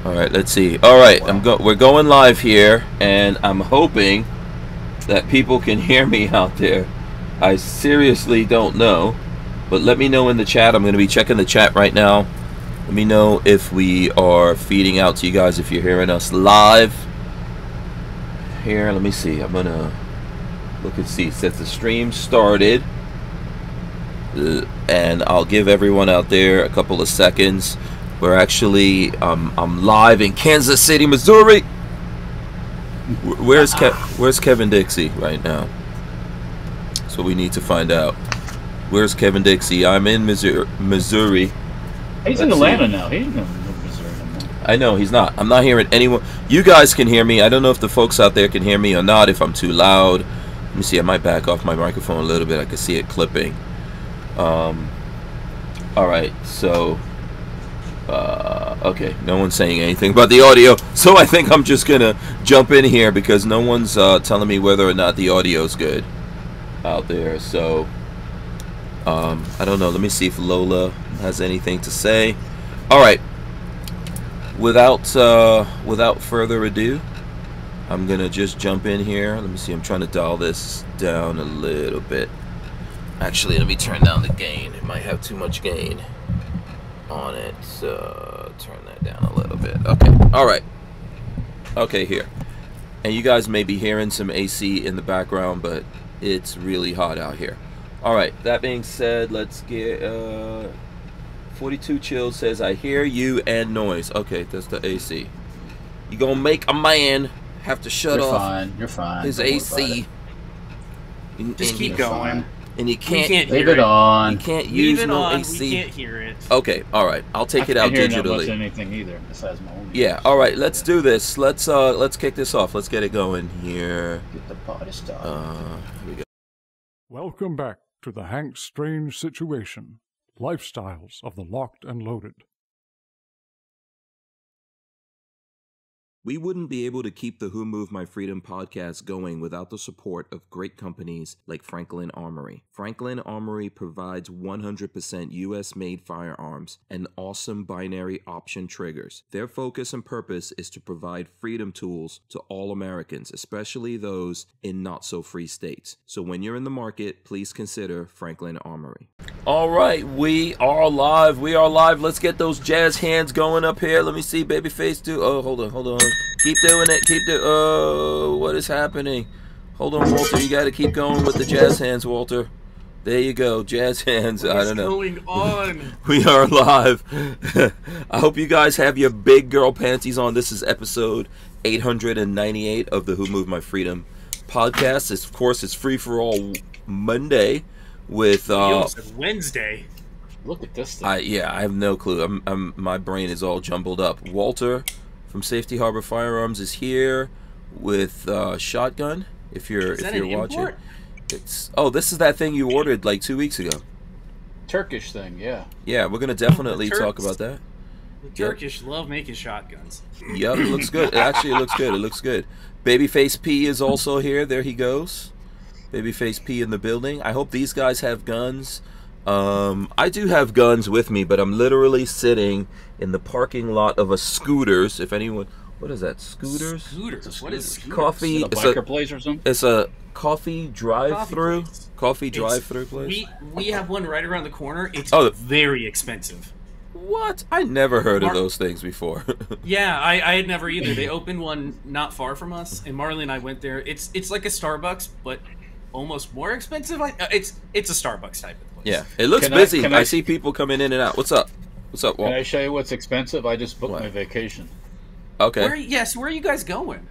All right, let's see. All right, we're going live here, and I'm hoping that people can hear me out there. I seriously don't know, but let me know in the chat. I'm going to be checking the chat right now. Let me know if we are feeding out to you guys, if you're hearing us live. Here, let me see. I'm going to look and see. Since the stream started, and I'll give everyone out there a couple of seconds. We're actually, I'm live in Kansas City, Missouri. Where's Kevin Dixie right now? That's what we need to find out. Where's Kevin Dixie? I'm in Missouri. He's in Atlanta now. He's in Missouri anymore. I know he's not. I'm not hearing anyone. You guys can hear me. I don't know if the folks out there can hear me or not. If I'm too loud, let me see. I might back off my microphone a little bit. I can see it clipping. All right. So. Okay, no one's saying anything about the audio, so I think I'm just gonna jump in here because no one's telling me whether or not the audio's good out there. So I don't know. Let me see if Lola has anything to say. All right, without further ado, I'm gonna just jump in here. Let me see. I'm trying to dial this down a little bit. Actually, let me turn down the gain. It might have too much gain on it, so turn that down a little bit. Okay, all right. Okay, here. And you guys may be hearing some AC in the background, but it's really hot out here. All right, that being said, let's get 42 Chill says, I hear you and noise. Okay, that's the AC. You gonna make a man have to shut off You're fine. his AC. Just keep going. And you can't leave it on. You can't use no on. AC. We can't hear it. Okay, all right. I'll take it out digitally. I can't hear much anything either besides my own. Yeah, all right. Let's do this. Let's kick this off. Let's get it going here. Get the party started. Here we go. Welcome back to the Hank Strange Situation, Lifestyles of the Locked and Loaded. We wouldn't be able to keep the Who Moved My Freedom podcast going without the support of great companies like Franklin Armory. Franklin Armory provides 100% US-made firearms and awesome binary option triggers. Their focus and purpose is to provide freedom tools to all Americans, especially those in not-so-free states. So when you're in the market, please consider Franklin Armory. All right, we are live. We are live. Let's get those jazz hands going up here. Let me see Babyface do. Oh, hold on. Keep doing it. Keep doing. Oh, what is happening? Hold on, Walter. You got to keep going with the jazz hands, Walter. There you go, jazz hands. I don't know. What's going on? We are live. I hope you guys have your big girl panties on. This is episode 898 of the Who Moved My Freedom podcast. Of course, it's FreeForAll Monday with Wednesday. Look at this thing. Yeah, I have no clue. My brain is all jumbled up. Walter from Safety Harbor Firearms is here with shotgun. If you're watching, import? This is that thing you ordered like 2 weeks ago. Turkish thing, yeah. Yeah, we're gonna definitely talk about that. The Turkish love making shotguns. Yep, it looks good. Actually, it looks good. It looks good. Babyface P is also here. There he goes. Babyface P in the building. I hope these guys have guns. I do have guns with me, but I'm literally sitting in the parking lot of a Scooters. If anyone, what is that? Scooters? Scooters. What is Scooters? Coffee. Is it a biker place or something? It's a coffee drive-through. Coffee drive-through place. We have one right around the corner. It's very expensive. What? I never heard of those things before. Yeah, I had never either. They opened one not far from us, and Marley and I went there. It's like a Starbucks, but almost more expensive. It's a Starbucks type of place. Yeah, it looks busy. I see people coming in and out. What's up? What's up, Walt? Can I show you what's expensive? I just booked my vacation. Okay. Where are you guys going?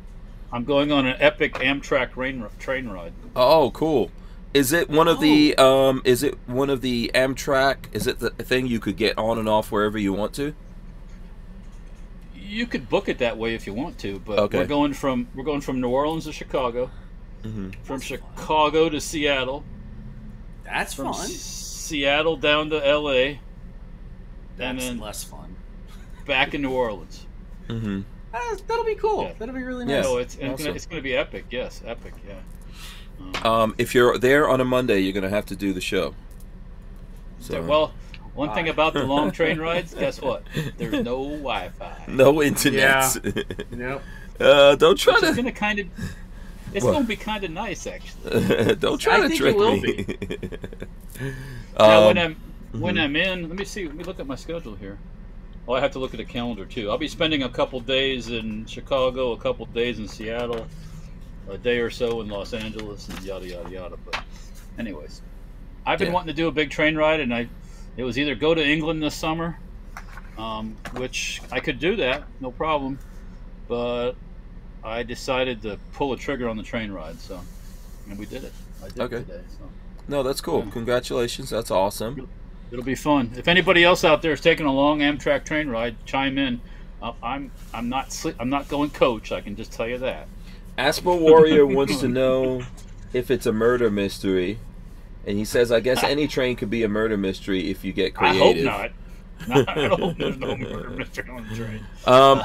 I'm going on an epic Amtrak train ride. Oh, cool. Is it one of the Amtrak? Is it the thing you could get on and off wherever you want to? You could book it that way if you want to, but we're going from New Orleans to Chicago, from Chicago to Seattle. That's fun. Seattle down to L.A. That's and then less fun. Back in New Orleans. Mm-hmm. That'll be cool. Yeah. That'll be really nice. No, it's going to be epic. Yes, epic. Yeah. If you're there on a Monday, you're gonna have to do the show. So well, One thing about the long train rides, guess what? There's no Wi-Fi. No internet. Yeah. Don't try Which to. is gonna kind of. It's gonna be kind of nice, actually. Don't try to trick me. Now, when I'm in, let me see. Let me look at my schedule here. Oh, I have to look at the calendar too. I'll be spending a couple days in Chicago, a couple days in Seattle, a day or so in Los Angeles, and yada yada yada. But, anyways, I've been wanting to do a big train ride, and it was either go to England this summer, which I could do that, no problem, but I decided to pull a trigger on the train ride, and we did it. I did it today. So. No, that's cool. Yeah. Congratulations. That's awesome. It'll be fun. If anybody else out there is taking a long Amtrak train ride, chime in. I'm not going coach. I can just tell you that. Asper Warrior wants to know if it's a murder mystery, and he says, "I guess any train could be a murder mystery if you get creative." I hope not. I hope there's no murder mystery on the train.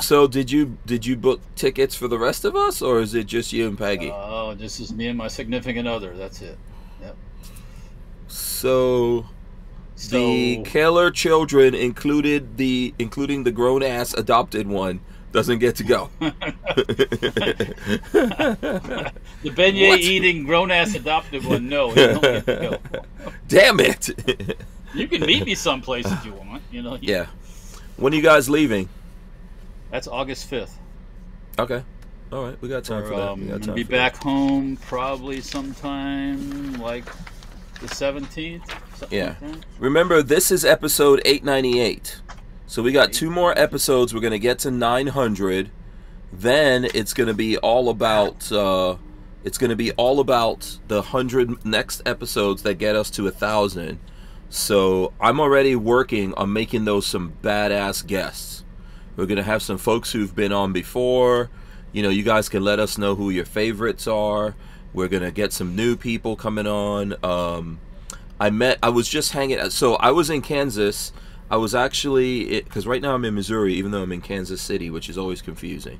So did you book tickets for the rest of us, or is it just you and Peggy? Oh, just is me and my significant other. That's it. Yep. So the Keller children, including the grown ass adopted one, doesn't get to go. The beignet eating grown ass adopted one, no, he don't get to go. Damn it! You can meet me someplace if you want. Yeah. When are you guys leaving? That's August 5th. Okay. All right, we got time for that. We got time be back home probably sometime like the 17th. Yeah. Like that. Remember, this is episode 898. So we got 2 more episodes. We're gonna get to 900. Then it's gonna be all about. It's gonna be all about the 100 next episodes that get us to 1,000. So I'm already working on making those some badass guests. We're gonna have some folks who've been on before. You guys can let us know who your favorites are. We're gonna get some new people coming on. I was just hanging out. So I was in Kansas. I was actually, because right now I'm in Missouri, even though I'm in Kansas City, which is always confusing.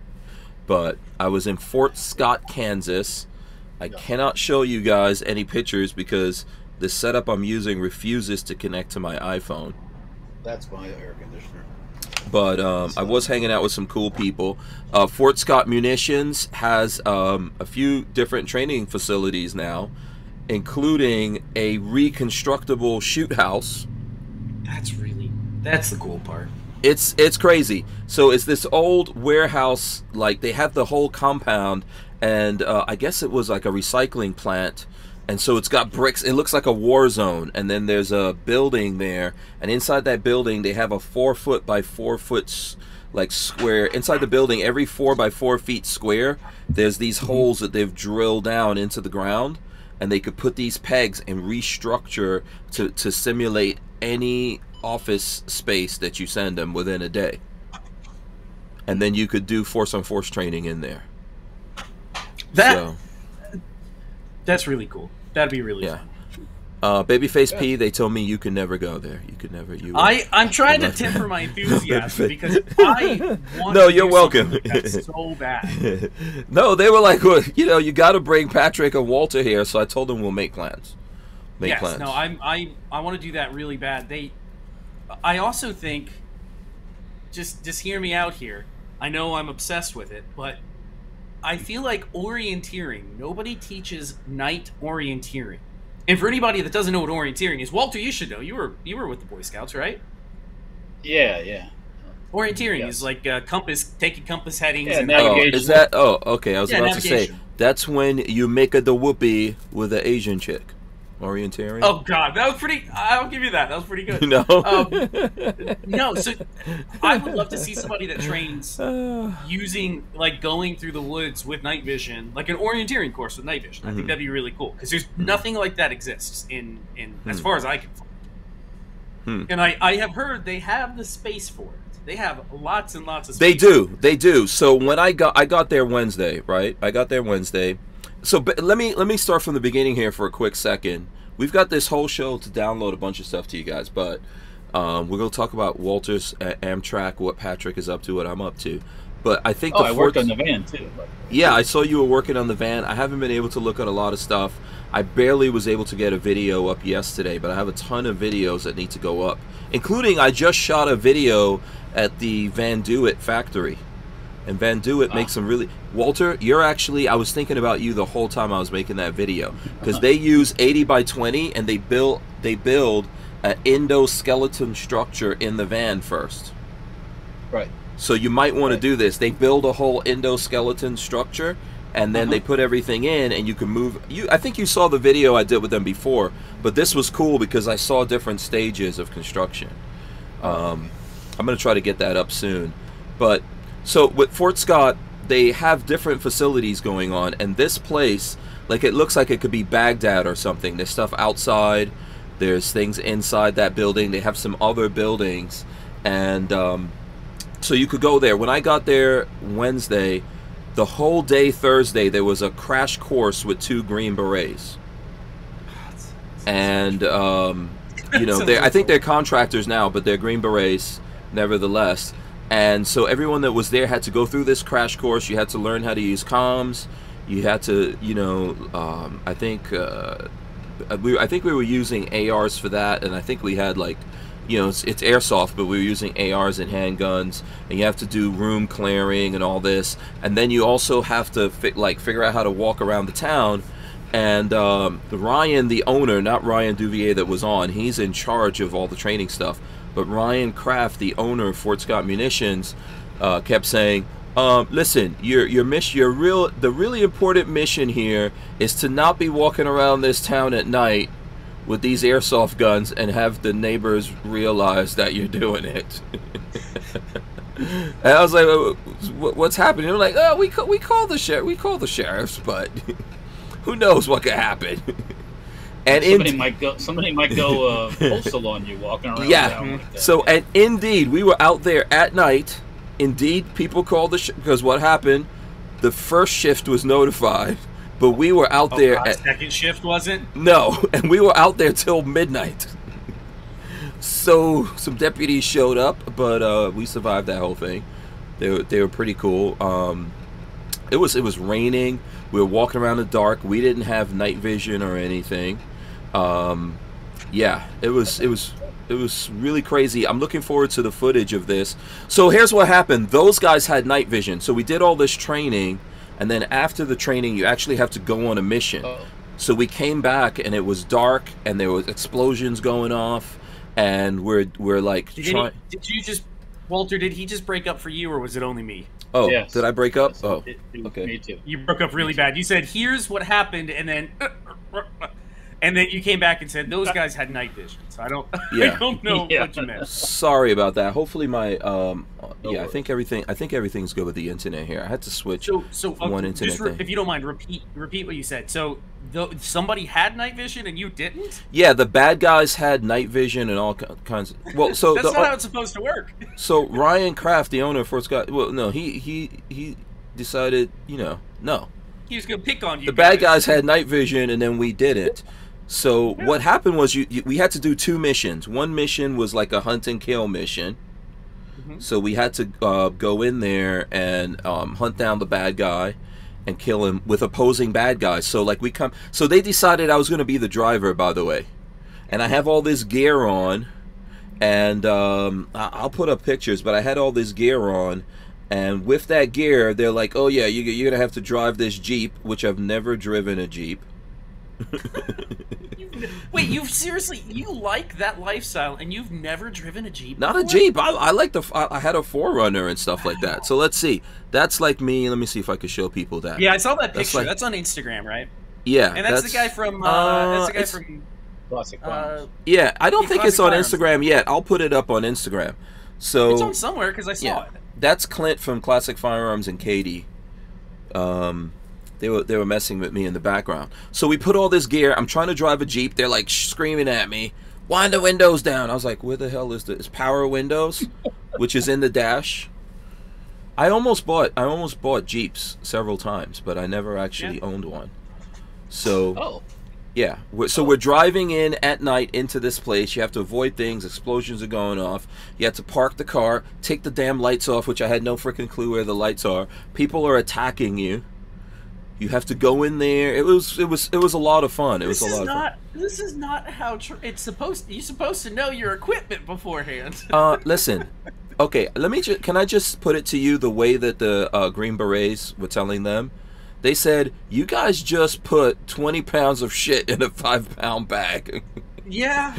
But I was in Fort Scott, Kansas. I cannot show you guys any pictures because the setup I'm using refuses to connect to my iPhone. That's my air conditioner. But I was hanging out with some cool people. Fort Scott Munitions has a few different training facilities now, including a reconstructable shoot house. That's the cool part. It's crazy. So it's this old warehouse, like they have the whole compound, and I guess it was like a recycling plant. And so it's got bricks. It looks like a war zone. And then there's a building there. And inside that building, they have a 4-foot by 4-foot like square. Inside the building, every 4 by 4 feet square, there's these holes that they've drilled down into the ground. And they could put these pegs and restructure to simulate any office space that you send them within a day. And then you could do force-on-force training in there. That's really cool. That'd be really fun. Babyface P, they told me you can never go there. You could never. I'm trying to temper my enthusiasm because I want no, to you're do welcome. Like that so bad. No, they were like, well, you got to bring Patrick and Walter here. So I told them we'll make plans. Plans. No, I want to do that really bad. I also think, just hear me out here. I know I'm obsessed with it, but I feel like orienteering. Nobody teaches night orienteering. And for anybody that doesn't know what orienteering is, Walter, you should know. You were with the Boy Scouts, right? Yeah. Orienteering is like taking compass headings. Yeah, and navigation. Is that? Oh, okay. I was about navigation. to say that's when you make the whoopee with the Asian chick. Orienteering. Oh God, that was pretty. I'll give you that. That was pretty good. No. No. So I would love to see somebody that trains using going through the woods with night vision, like an orienteering course with night vision. I think that'd be really cool because there's nothing like that exists in as far as I can find. And I have heard they have the space for it. They have lots and lots of space. They do. So when I got there Wednesday, right? I got there Wednesday. So let me start from the beginning here for a quick second. We've got this whole show to download a bunch of stuff to you guys, but we're going to talk about Walter's Amtrak, what Patrick is up to, what I'm up to. But I think I worked on the van too. Yeah, I saw you were working on the van. I haven't been able to look at a lot of stuff. I barely was able to get a video up yesterday, but I have a ton of videos that need to go up, including I just shot a video at the Van Duit factory. And Van Duit makes some really... Walter, you're actually... I was thinking about you the whole time I was making that video. Because they use 80 by 20 and they build an endoskeleton structure in the van first. Right. So you might want to do this. They build a whole endoskeleton structure and then they put everything in and you can move... I think you saw the video I did with them before. But this was cool because I saw different stages of construction. I'm going to try to get that up soon. But... So with Fort Scott, they have different facilities going on, and this place, like, it looks like it could be Baghdad or something. There's stuff outside, there's things inside that building, they have some other buildings, and so you could go there. When I got there Wednesday, the whole day Thursday, there was a crash course with 2 Green Berets. And, you know, I think they're contractors now, but they're Green Berets, nevertheless. And so everyone that was there had to go through this crash course. You had to learn how to use comms. You had to, you know, I think we were using ARs for that, and I think we had, like, you know, it's airsoft, but we were using ARs and handguns, and you have to do room clearing and all this, and then you also have to figure out how to walk around the town. And Ryan, the owner, not Ryan Duvier that was on, he's in charge of all the training stuff. But Ryan Kraft, the owner of Fort Scott Munitions, kept saying, "Listen, the really important mission here is to not be walking around this town at night with these airsoft guns and have the neighbors realize that you're doing it." And I was like, "What's happening?" They're like, "Oh, we call the sheriffs, but who knows what could happen." And somebody might go postal on you walking around. Yeah. Like that. So, and indeed, we were out there at night. Indeed, people called because what happened? The first shift was notified, but we were out there. Second shift wasn't? No, and we were out there till midnight. So some deputies showed up, but we survived that whole thing. They were pretty cool. It was raining. We were walking around in the dark. We didn't have night vision or anything. Yeah, it was really crazy. I'm looking forward to the footage of this. So here's what happened. Those guys had night vision. So we did all this training, and then after the training, you actually have to go on a mission. So we came back, and it was dark, and there was explosions going off, and we're like trying. Did you just, Walter? Did he just break up for you, or was it only me? Oh, yes. Did I break up? Yes. Oh, okay. Me too. You broke up really bad. You said, "Here's what happened," and then you came back and said those guys had night vision. So I don't know what you meant. Sorry about that. Hopefully my I think everything's good with the internet here. I had to switch from one internet thing. If you don't mind, repeat what you said. So somebody had night vision and you didn't? Yeah, the bad guys had night vision and all kinds of... Well, so that's not how it's supposed to work. So Ryan Kraft, the owner of Fort Scott... Well, no, he decided, no. He was going to pick on you. The bad guys had night vision and then we didn't. So what happened was we had to do 2 missions. One mission was like a hunt and kill mission. So we had to go in there and hunt down the bad guy and kill him with opposing bad guys. So so they decided I was going to be the driver, by the way. And I have all this gear on, and I'll put up pictures, but I had all this gear on, and with that gear, they're like, "Oh yeah, you're going to have to drive this Jeep," which I've never driven a Jeep. Wait, you like that lifestyle and you've never driven a Jeep before? Not a Jeep. I like I had a 4Runner and stuff like that. So let's see. That's like me. Let me see if I could show people that. Yeah, I saw that picture. That's on Instagram, right? Yeah. And that's the guy from Classic Firearms. Yeah, I don't think it's on Instagram yet. I'll put it up on Instagram. So it's on somewhere because I saw it. That's Clint from Classic Firearms and Katie. They were messing with me in the background. So we put all this gear. I'm trying to drive a Jeep. They're like screaming at me, "Wind the windows down." I was like, "Where the hell is this? Power windows?" Which is in the dash. I almost bought Jeeps several times, but I never actually owned one. So Yeah. So we're driving in at night into this place. You have to avoid things. Explosions are going off. You have to park the car, take the damn lights off, which I had no freaking clue where the lights are. People are attacking you. You have to go in there. It was a lot of fun. It was a lot of fun. This is not how it's supposed. You're supposed to know your equipment beforehand. Listen. Okay, can I just put it to you the way that the Green Berets were telling them? They said, you guys just put 20 pounds of shit in a 5-pound bag. Yeah.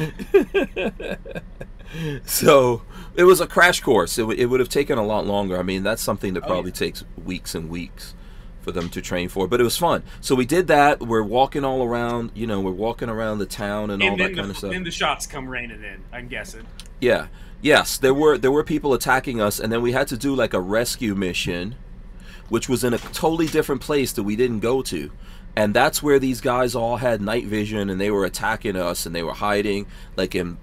So it was a crash course. It would have taken a lot longer. I mean, that's something that probably takes weeks and weeks for them to train for. But it was fun. So we did that. We're walking all around, we're walking around the town and all that kind of stuff. And the shots come raining in, I'm guessing. Yeah. Yes, there were people attacking us, and then we had to do like a rescue mission, which was in a totally different place that we didn't go to. And that's where these guys all had night vision, and they were attacking us, and they were hiding like in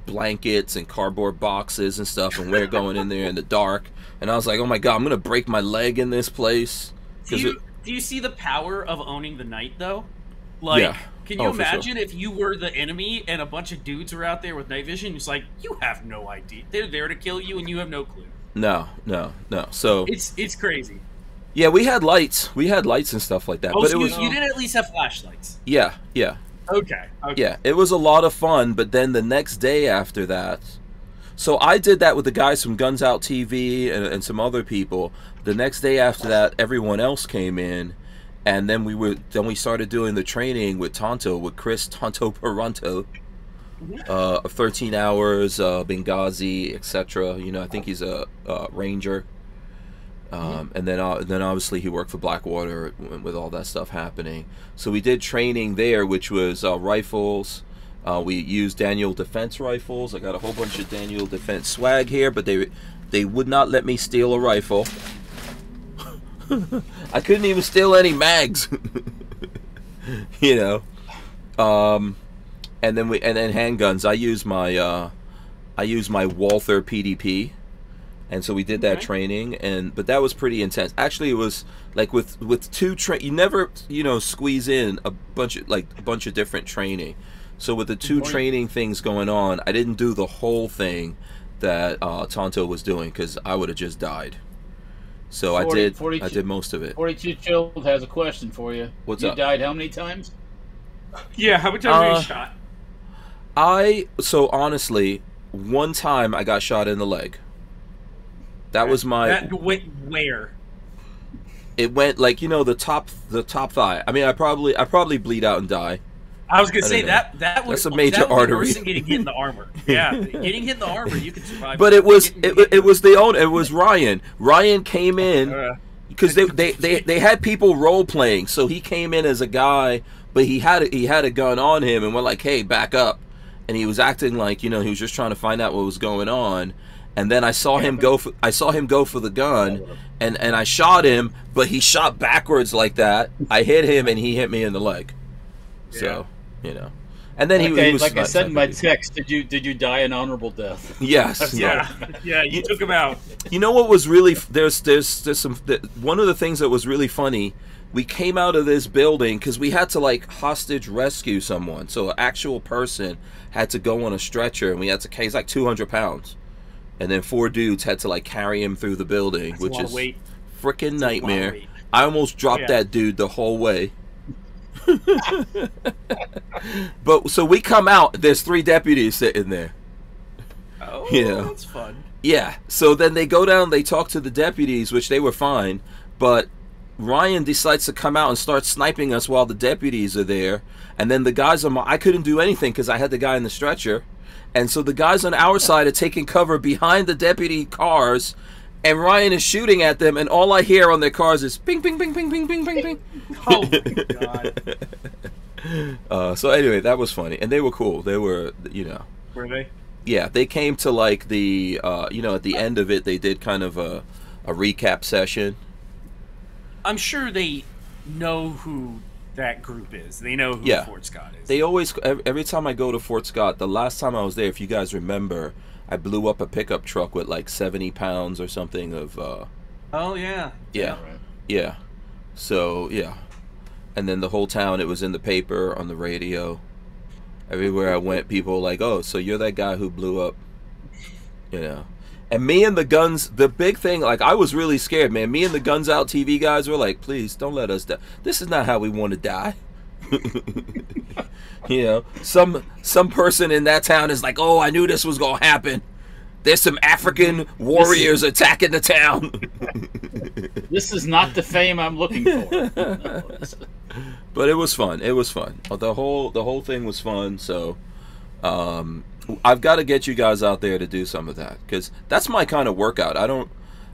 blankets and cardboard boxes and stuff, and we're going in there in the dark. And I was like, oh my god, I'm gonna break my leg in this place. Do you see the power of owning the night, though? Like, yeah. Can you imagine if you were the enemy and a bunch of dudes were out there with night vision? It's like, you have no idea. They're there to kill you, and you have no clue. No. So it's crazy. Yeah, we had lights. We had lights and stuff like that. Oh, but so it was, you did at least have flashlights. Yeah. Okay. Yeah, it was a lot of fun, but then the next day after that... So I did that with the guys from Guns Out TV and some other people. The next day after that, everyone else came in, and then we started doing the training with Kris Tanto Paronto, of 13 Hours, Benghazi, etc. I think he's a ranger. And then obviously he worked for Blackwater with all that stuff happening. So we did training there, which was rifles. We used Daniel Defense rifles. I got a whole bunch of Daniel Defense swag here, but they would not let me steal a rifle. I couldn't even steal any mags. And then handguns. I use my Walther PDP. And so we did that training, but that was pretty intense. Actually, it was like with two you never squeeze in a bunch of different training. So with the two training things going on, I didn't do the whole thing that Tonto was doing because I would have just died. So I did most of it. 42 Chilled has a question for you. What's up? You died how many times? Yeah, how many times were you shot? So honestly, one time I got shot in the leg. That was my... That went where? It went like, the top thigh. I mean, I probably bleed out and die. I was gonna say that that's a major artery. Worse than getting hit in the armor. Yeah, getting hit in the armor, you can survive. But it was Ryan. Ryan came in because they had people role playing. So he came in as a guy, but he had a gun on him, and we're like, hey, back up. And he was acting like he was just trying to find out what was going on. And then I saw him go for the gun, and I shot him, but he shot backwards like that. I hit him, and he hit me in the leg. So, and then he was like I said in my text. Did you die an honorable death? Yes. Yeah. You took him out. You know what was really there's some one of the things that was really funny. We came out of this building because we had to hostage rescue someone. So an actual person had to go on a stretcher, and we had to. He's like 200 pounds. And then 4 dudes had to carry him through the building, which is freaking nightmare. I almost dropped that dude the whole way. But so we come out, there's 3 deputies sitting there. Oh, that's fun. Yeah. So then they go down, they talk to the deputies, which they were fine, but Ryan decides to come out and start sniping us while the deputies are there. And then the guys I couldn't do anything because I had the guy in the stretcher. And so the guys on our side are taking cover behind the deputy cars, and Ryan is shooting at them, and all I hear on their cars is ping, ping, ping, ping, ping, ping, ping, ping. Oh my god. So anyway, that was funny, and they were cool. They were, Were they? Yeah, they came to the, at the end of it, they did kind of a recap session. I'm sure they know who that group is. They know who Fort Scott is. They always, every time I go to Fort Scott, the last time I was there, if you guys remember, I blew up a pickup truck with 70 pounds or something of oh yeah. Yeah. Right. Yeah. So yeah. And then the whole town, it was in the paper, on the radio. Everywhere I went, people were like, oh, so you're that guy who blew up, you know. And me and the Guns, the big thing, like, I was really scared, man. Me and the Guns Out TV guys were like, please, don't let us die. This is not how we want to die. You know, some person in that town is like, oh, I knew this was going to happen. There's some African warriors attacking the town. This is not the fame I'm looking for. But it was fun. It was fun. The whole thing was fun. So I've got to get you guys out there to do some of that, because that's my kind of workout.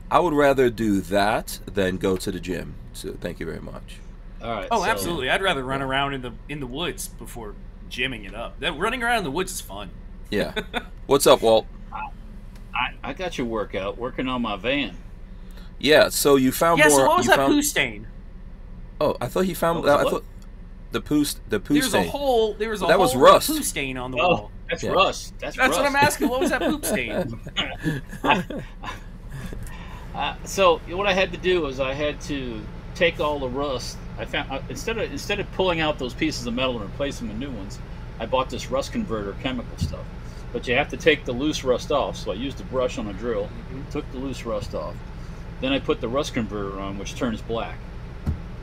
I would rather do that than go to the gym. So thank you very much. All right. Oh, absolutely. I'd rather run around in the woods before gymming it up. Running around in the woods is fun. Yeah. What's up, Walt? I got your workout working on my van. Yeah, so you found more. Yeah, so what was that poo stain? Oh, I thought he found. I thought the poo stain. There was a that whole was rust. poo stain on the wall. That's rust. That's what I'm asking. What was that poop stain? So what I had to do was I had to take all the rust. I found instead of pulling out those pieces of metal and replacing them with new ones, I bought this rust converter chemical stuff. But you have to take the loose rust off. So I used a brush on a drill, took the loose rust off. Then I put the rust converter on, which turns black.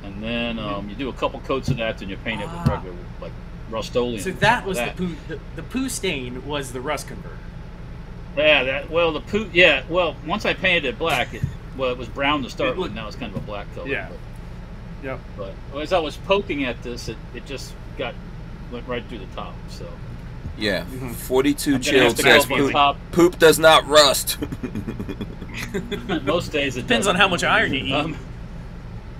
And then you do a couple coats of that, and you paint it with regular, like, Rust-Oleum. So that was the poo stain was the rust converter. Yeah, the poo. Yeah, well, once I painted it black, it was brown to start with. Now it's kind of a black color. Yeah. Yep. But as I was poking at this, it just went right through the top. So. Yeah, 42 chilled says poop does not rust. Most days it depends on how much iron you eat.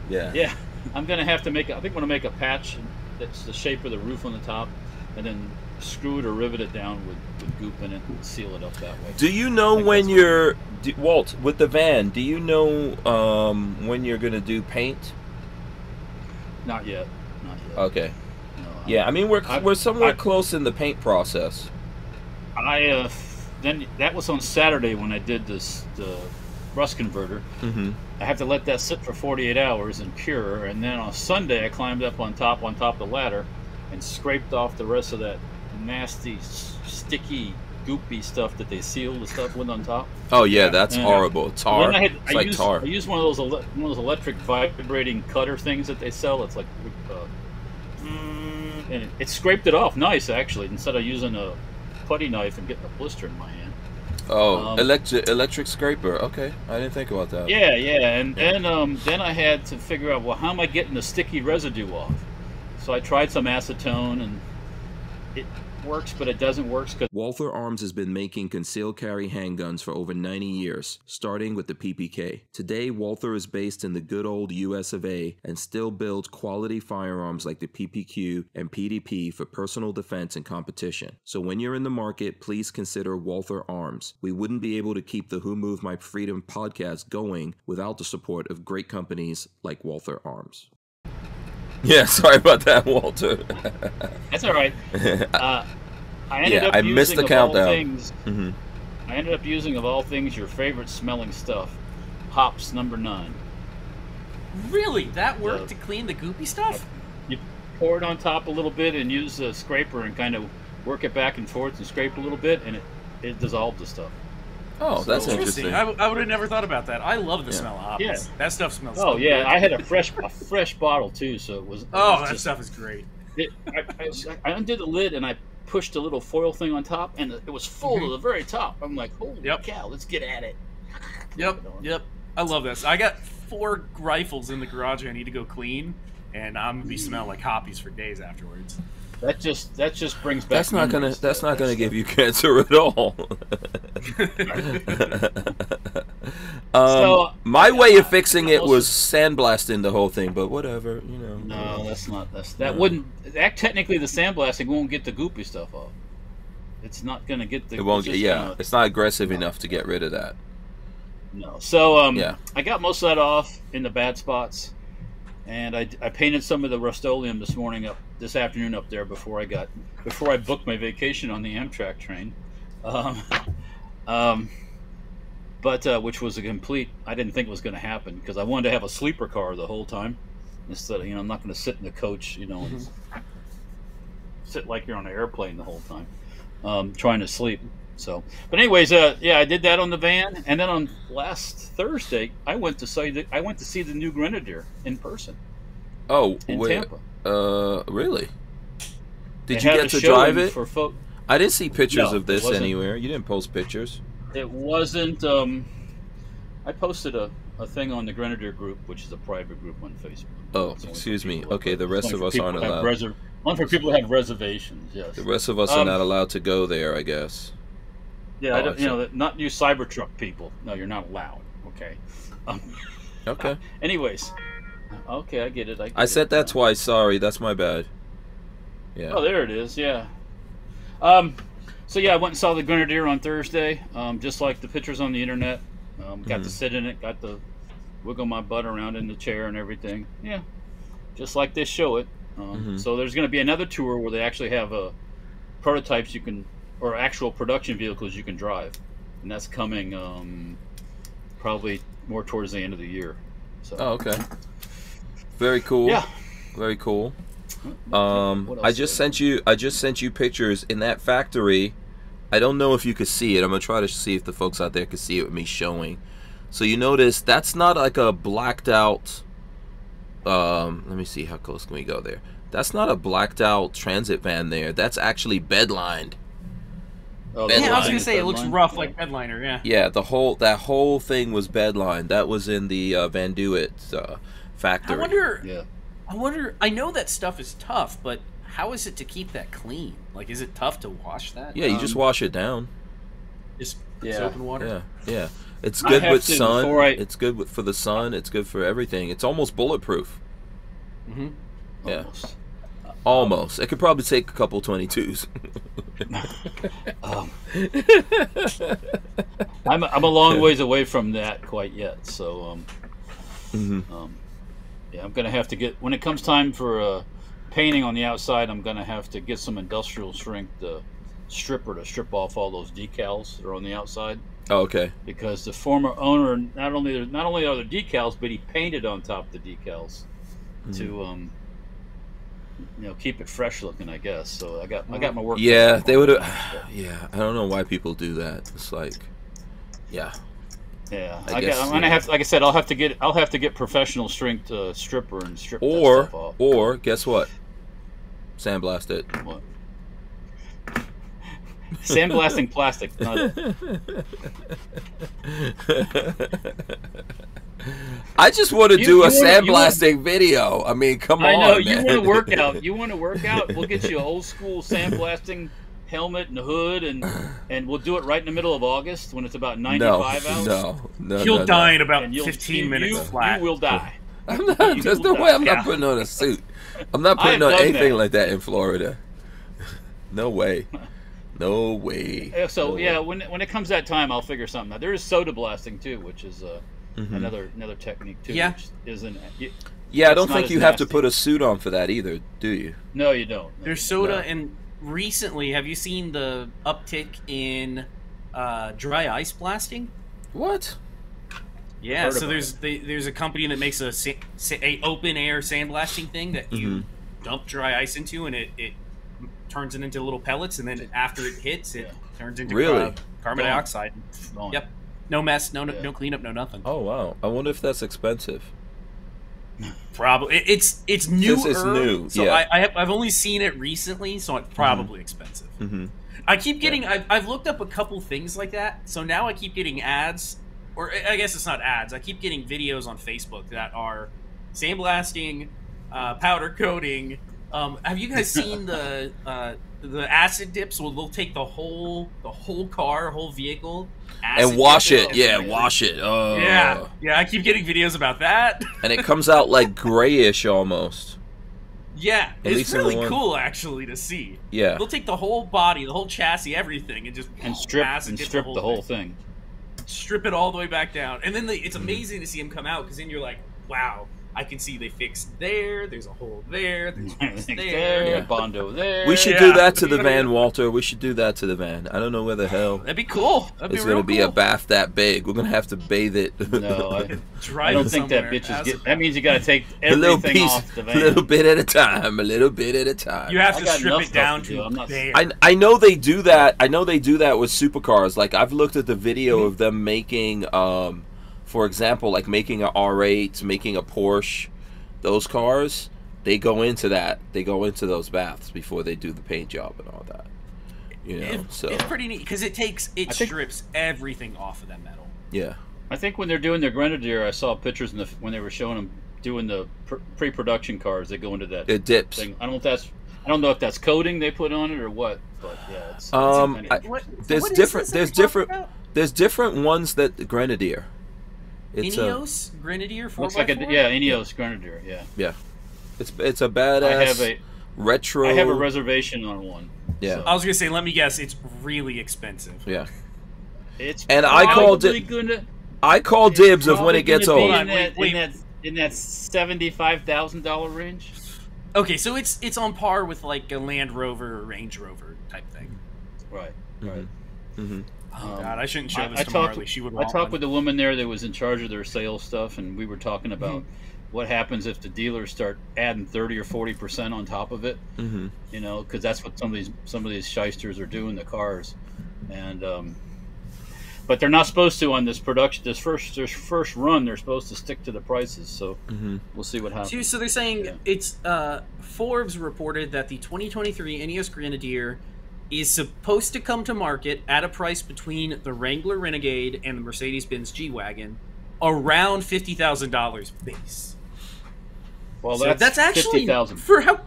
Yeah, I'm gonna have to make. I think I'm gonna make a patch that's the shape of the roof on the top, and then screw it or rivet it down with goop in it and seal it up that way. Do you know when you're Walt with the van? Do you know when you're gonna do paint? Not yet. Okay. Yeah, I mean we're somewhat close in the paint process. Then that was on Saturday when I did the rust converter. Mm-hmm. I have to let that sit for 48 hours and cure, and then on Sunday I climbed up on top of the ladder and scraped off the rest of that nasty, sticky, goopy stuff that they seal the stuff with on top. Oh yeah, that's horrible. Tar. I used tar. I used one of those electric vibrating cutter things that they sell. It's like. And it scraped it off nice, actually, instead of using a putty knife and getting a blister in my hand. Oh, electric scraper. Okay, I didn't think about that. Yeah, and then I had to figure out, well, how am I getting the sticky residue off? So I tried some acetone, and it works, but it doesn't work. Walther Arms has been making concealed carry handguns for over 90 years, starting with the PPK. Today, Walther is based in the good old US of A and still builds quality firearms like the PPQ and PDP for personal defense and competition. So when you're in the market, please consider Walther Arms. We wouldn't be able to keep the Who Moved My Freedom podcast going without the support of great companies like Walther Arms. Yeah, sorry about that, Walter. That's all right. I missed the countdown. I ended up using, of all things, your favorite smelling stuff, Hops No. 9. Really? That worked to clean the goopy stuff? You pour it on top a little bit and use a scraper and kind of work it back and forth and scrape a little bit, and it dissolved the stuff. Oh, that's interesting. I would have never thought about that. I love the smell of hops. Yeah. That stuff smells so yeah, good. I had a fresh bottle too, so it was. That stuff is great. I undid the lid and I pushed a little foil thing on top, and it was full to the very top. I'm like, holy cow, let's get at it. Yep. I love this. I got 4 rifles in the garage I need to go clean, and I'm gonna be smelling like hoppies for days afterwards. That just brings back. That's not gonna give you cancer at all. My way of fixing it was sandblasting the whole thing, but whatever, you know. No, that technically the sandblasting won't get the goopy stuff off. It's not gonna get the. It won't. It's not aggressive enough to get rid of that. No. So I got most of that off in the bad spots. And I painted some of the Rust-Oleum this afternoon up there before I booked my vacation on the Amtrak train, but which was I didn't think it was going to happen because I wanted to have a sleeper car the whole time, instead of, I'm not going to sit in the coach, and sit like you're on an airplane the whole time, trying to sleep. So, but anyways, yeah, I did that on the van, and then on last Thursday, I went to see the new Grenadier in person. Oh, in Tampa. Really? Did you get to drive it? I didn't see pictures of this anywhere. You didn't post pictures. It wasn't. I posted a thing on the Grenadier group, which is a private group on Facebook. Oh, excuse me. Okay, the rest of us aren't allowed. One for people who have reservations. Yes. The rest of us are not allowed to go there, I guess. Yeah, not you Cybertruck people. No, you're not allowed. Okay. Okay. Anyways, okay, I get it. I said that twice. Sorry, that's my bad. Yeah. Oh, there it is. Yeah. So yeah, I went and saw the Grenadier on Thursday. Just like the pictures on the internet. Got to sit in it. Got to wiggle my butt around in the chair and everything. Yeah. Just like they show it. So there's going to be another tour where they actually have prototypes or actual production vehicles you can drive, and that's coming probably more towards the end of the year. So. Oh, okay. Very cool. Yeah. Very cool. I just sent you pictures in that factory. I don't know if you could see it. I'm gonna try to see if the folks out there could see it with me showing. So you notice that's not like a blacked out. Let me see, how close can we go there? That's not a blacked out transit van there. That's actually bedlined. Oh, yeah, I was gonna say it looks rough like bedliner. Yeah. Yeah, that whole thing was bedlined. That was in the Van Duit factory. I wonder. I know that stuff is tough, but how is it to keep that clean? Like, is it tough to wash that? Yeah, you just wash it down. Just soap and water. Yeah. It's good with sun. It's good for the sun. It's good for everything. It's almost bulletproof. Yeah. Almost. It could probably take a couple 22s. I'm a long ways away from that quite yet. So, yeah, I'm gonna have to get, when it comes time for painting on the outside, I'm gonna have to get some industrial strength stripper to strip off all those decals that are on the outside. Oh, okay. Because the former owner, not only are there decals, but he painted on top of the decals to keep it fresh looking, I guess. So I got my work. Yeah, they would have. Yeah, I don't know why people do that. It's like, yeah. Yeah, I'm gonna have. Like I said, I'll have to get professional strength stripper and strip that stuff off. Or guess what? Sandblast it. What? Sandblasting plastic. I just want to do a sandblasting video. I mean, come on. I know, man. you want to work out. You want to work out? We'll get you an old school sandblasting helmet and hood, and we'll do it right in the middle of August when it's about 95 out. No. You'll die in about 15 minutes flat. You will die. I'm not. There's no way. I'm not putting on a suit. I'm not putting on anything like that in Florida. No way. No way. So yeah, when it comes that time, I'll figure something out. There is soda blasting too, which is another technique too. Yeah. Which isn't. Yeah, I don't think you have to put a suit on for that either, do you? No, you don't. There's soda, and recently, have you seen the uptick in dry ice blasting? What? Yeah, so there's a company that makes a open air sandblasting thing that you dump dry ice into, and it turns it into little pellets, and then after it hits, it turns into carbon dioxide. Yep. No mess, no cleanup, no nothing. Oh wow! I wonder if that's expensive. Probably it's newer. This is new. So I've only seen it recently, so it's probably expensive. I keep getting. I've looked up a couple things like that, so now I keep getting ads, or I guess it's not ads. I keep getting videos on Facebook that are sandblasting, powder coating. Have you guys seen the acid dips? Well, they'll take the whole car, whole vehicle, and wash it. Yeah, wash it. Oh. Yeah. I keep getting videos about that, and it comes out like grayish almost. Yeah, it's really cool actually to see. Yeah, they'll take the whole body, the whole chassis, everything, and just strip the whole thing. Strip it all the way back down, and then it's amazing to see them come out, because then you're like, wow. I can see they fixed there. There's a hole there. There's a fix there. there, Bondo there. We should do that to the van, Walter. We should do that to the van. I don't know where the hell. That'd be cool. That'd It's be going real to be cool. a bath that big. We're going to have to bathe it. No, I Drive don't think that somewhere. bitch is that means you got to take a little everything piece, off the a van. little bit at a time. A little bit at a time. You have I to got strip enough it stuff down to do. to I'm not- bare. I know they do that. I know they do that with supercars. Like I've looked at the video of them making, for example, like making a R8, making a Porsche. Those cars, they go into that. They go into those baths before they do the paint job and all that. You know, so It's pretty neat because it strips everything off of that metal. yeah. I think when they're doing their Grenadier, I saw pictures when they were showing them doing the pre-production cars. They go into that It dips. thing. I don't know if that's coating they put on it or what, but yeah, it's There's different ones that the Grenadier. It's Ineos Grenadier 4x4? looks like a Ineos Grenadier. Yeah. Yeah. It's a badass retro. I have a reservation on one. Yeah. so I was gonna say, let me guess, it's really expensive. Yeah. It's And I called probably it- gonna- I call dibs of when probably it gets gonna be old. in that, Wait. in that $75,000 range. Okay, so it's on par with like a Land Rover or Range Rover type thing. Right. Mm-hmm. Oh God, I shouldn't show this I to talked, Marley. She would. I want talked one. with the woman there that was in charge of their sales stuff, and we were talking about Mm-hmm. what happens if the dealers start adding 30 or 40% on top of it. Mm-hmm. You know, because that's what some of these shysters are doing the cars, and but they're not supposed to on this production. This first run, they're supposed to stick to the prices. So we'll see what happens. So they're saying Yeah. it's Forbes reported that the 2023 Ineos Grenadier is supposed to come to market at a price between the Wrangler Renegade and the Mercedes-Benz G-Wagon, around $50,000 base. Well, So that's actually 50,000 for how.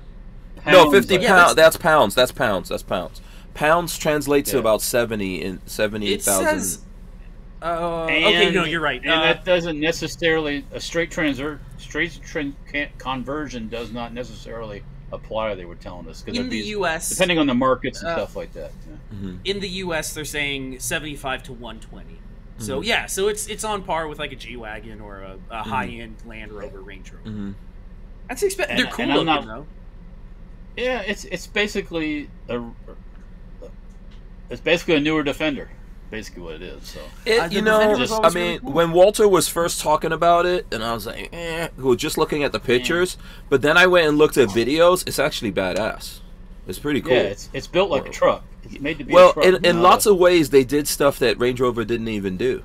No, 50 Yeah, pounds. That's pounds. That's pounds. That's pounds. Pounds translates to Yeah. about 70,000. It says. Okay, no, you're right. And that doesn't necessarily conversion does not necessarily apply. They were telling us in the U.S., depending on the markets and stuff like that. Yeah. in the U.S., they're saying 75 to 120. So yeah, so it's on par with like a G-Wagon or a high-end Land Rover, Range Rover. That's expensive. They're cool and I'm looking not- though. Yeah, it's basically a newer Defender. Basically, what it is. So You The know, Defender was I always mean, really cool. when Walter was first talking about it, and I was like, just looking at the pictures, but then I went and looked at videos. It's actually badass. It's pretty cool. yeah, it's built like a truck. It's made to be. Well, a truck, in lots of ways, they did stuff that Range Rover didn't even do.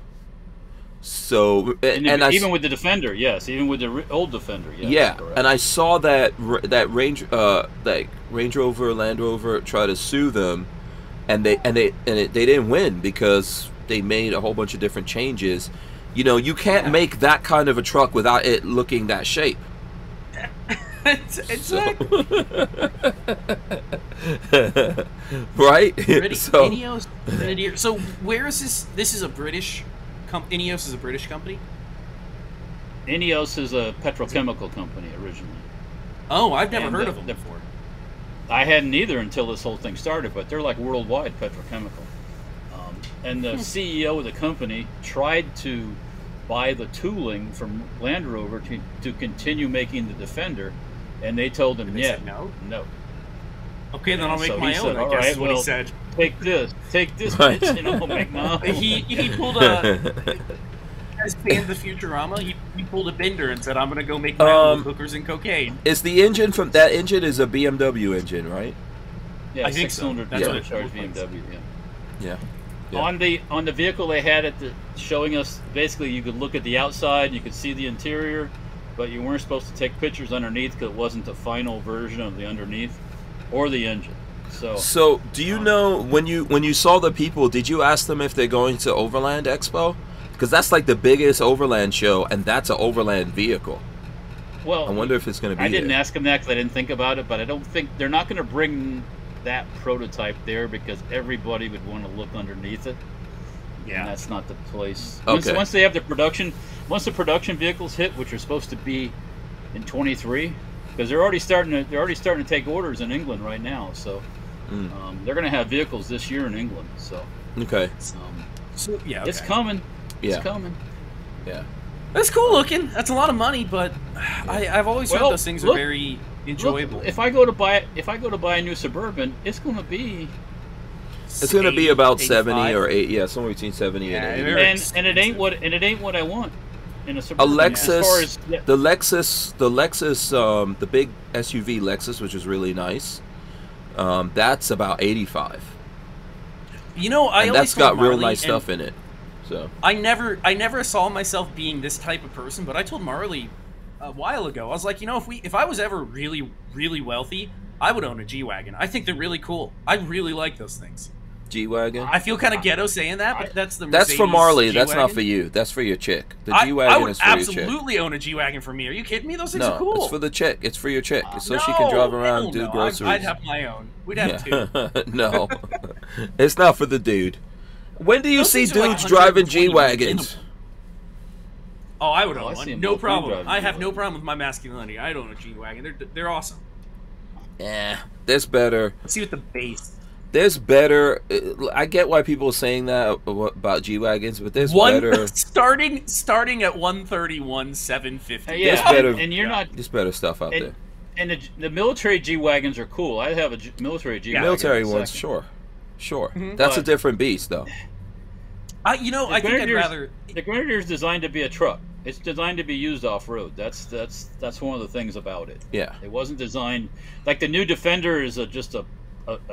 So, even with the Defender, yes, even with the old Defender, yes. yeah, correct. and I saw that Range Rover, Land Rover try to sue them, and they didn't win because they made a whole bunch of different changes. You know, you can't make that kind of a truck without it looking that shape. Exactly. Right? So, Ineos Grenadier. So where is this? This is a British. Ineos is a British company. Ineos is a petrochemical company originally. Oh, I've never And heard of them before. I hadn't either until this whole thing started, but they're like worldwide petrochemical. And the CEO of the company tried to buy the tooling from Land Rover to continue making the Defender, and they told him, They yeah, said no. No. Okay, then I'll make So he my said, own. I "All guess right, is what he well, said. Take this, Right. bitch, and I'll make my own. He pulled a. As banned the Futurama, he pulled a bender and said, "I'm gonna go make my own with hookers and cocaine." Is the engine from that engine is a BMW engine, right? Yeah, I think so. six-cylinder That's what it turbocharged looks like. BMW. Yeah. On the vehicle they had it showing us basically you could look at the outside, you could see the interior, but you weren't supposed to take pictures underneath because it wasn't the final version of the underneath or the engine. So do you know when you saw the people? Did you ask them if they're going to Overland Expo? Because that's like the biggest Overland show, and that's an Overland vehicle. Well, I wonder if it's going to be. I didn't there. ask them that because I didn't think about it, but I don't think they're not going to bring that prototype there because everybody would want to look underneath it. Yeah, and that's not the place. Okay. Once they have the production vehicles hit, which are supposed to be in 23, because they're already starting to take orders in England right now. So they're going to have vehicles this year in England. So Okay. So yeah, okay. it's coming. Yeah. It's coming. Yeah. That's cool looking. That's a lot of money, but I've always heard those things are very enjoyable. Look, if I go to buy a new Suburban, it's going to be. It's going to be about 85. 70 or 8. Yeah, somewhere between 70 and 80. And it ain't what I want in a A Suburban. Lexus, the Lexus, the big SUV Lexus, which is really nice. That's about 85. You know, and that's got real nice stuff in it. So I never saw myself being this type of person, but I told Marley a while ago. I was like, you know, if I was ever really, really wealthy, I would own a G-Wagon. I think they're really cool. I really like those things. G-Wagon? I feel kind of ghetto saying that, but that's the That's for Marley. G-Wagon. That's not for you. That's for your chick. The G-Wagon is for your chick. I would absolutely own a G-Wagon for me. Are you kidding me? Those things are cool. It's for the chick. It's for your chick. So she can drive around and do groceries. I'd have my own. We'd have two. No. It's not for the dude. When do you see dudes driving G-Wagons? Oh, I would own one. No problem. I have no problem with my masculinity. I'd own a G-Wagon. They're awesome. Yeah, there's better. Let's see what the base. There's better. I get why people are saying that about G-Wagons, but there's better. Starting at 131, 750. Yeah, there's better. And you're not. There's better stuff out there. And the military G-Wagons are cool. I have a military G-Wagon. Military ones, sure. Mm-hmm. That's a different beast, though. I think I'd rather. The Grenadier's designed to be a truck. It's designed to be used off road. That's one of the things about it. Yeah. It wasn't designed like the new Defender is just a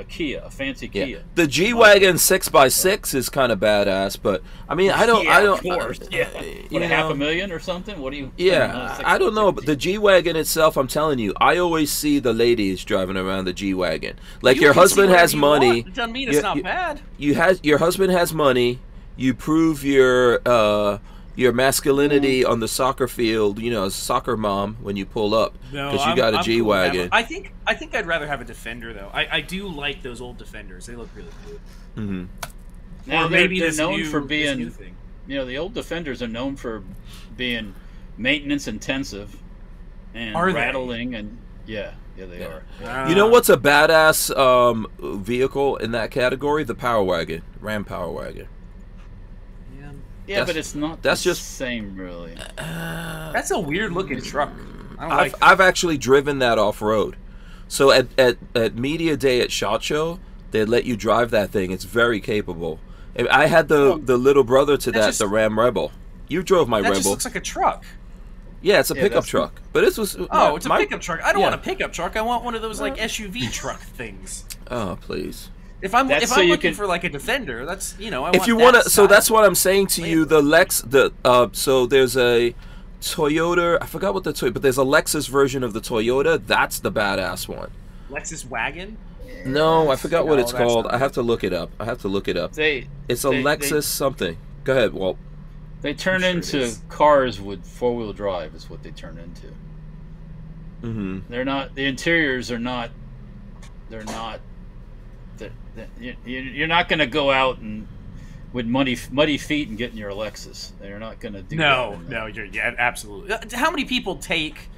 Kia, a fancy Kia. The G-Wagon 6x6 is kind of badass, but I mean, I don't. Of course. What, $500,000 or something? What do you? Yeah, I don't know, but the G-Wagon itself, I'm telling you, I always see the ladies driving around the G-Wagon. Like your husband has money. It doesn't mean it's not bad. Your husband has money. You prove your masculinity on the soccer field, you know, as a soccer mom when you pull up because you got a G-Wagon. Cool. I think I'd rather have a Defender though. I do like those old Defenders. They look really cool. Mm-hmm. Now they're known for being, you know, the old Defenders are known for being maintenance intensive and rattling and yeah, they are. You know what's a badass vehicle in that category? The Power Wagon, Ram Power Wagon. Yeah, but it's not the same, really. That's a weird-looking truck. I've actually driven that off-road. So at Media Day at SHOT Show, they let you drive that thing. It's very capable. I had the little brother to that, the Ram Rebel. You drove my Rebel. That just looks like a truck. Yeah, it's a pickup truck. But it was... Oh, it's a pickup truck. I don't want a pickup truck. I want one of those, like, SUV truck things. Oh, please. If I'm looking for like a Defender, that's if you want to. So that's what I'm saying to you. So there's a Toyota. I forgot what the Toyota, but there's a Lexus version of the Toyota. That's the badass one. Lexus Wagon. No, I forgot what it's called. I have to look it up. It's a Lexus something. Go ahead, Walt. They turn into cars with 4-wheel drive. Is what they turn into. Mm-hmm. They're not. The interiors are not. They're not. You're not going to go out and with muddy feet and get in your Lexus. They're not going to do that. No, absolutely. How many people take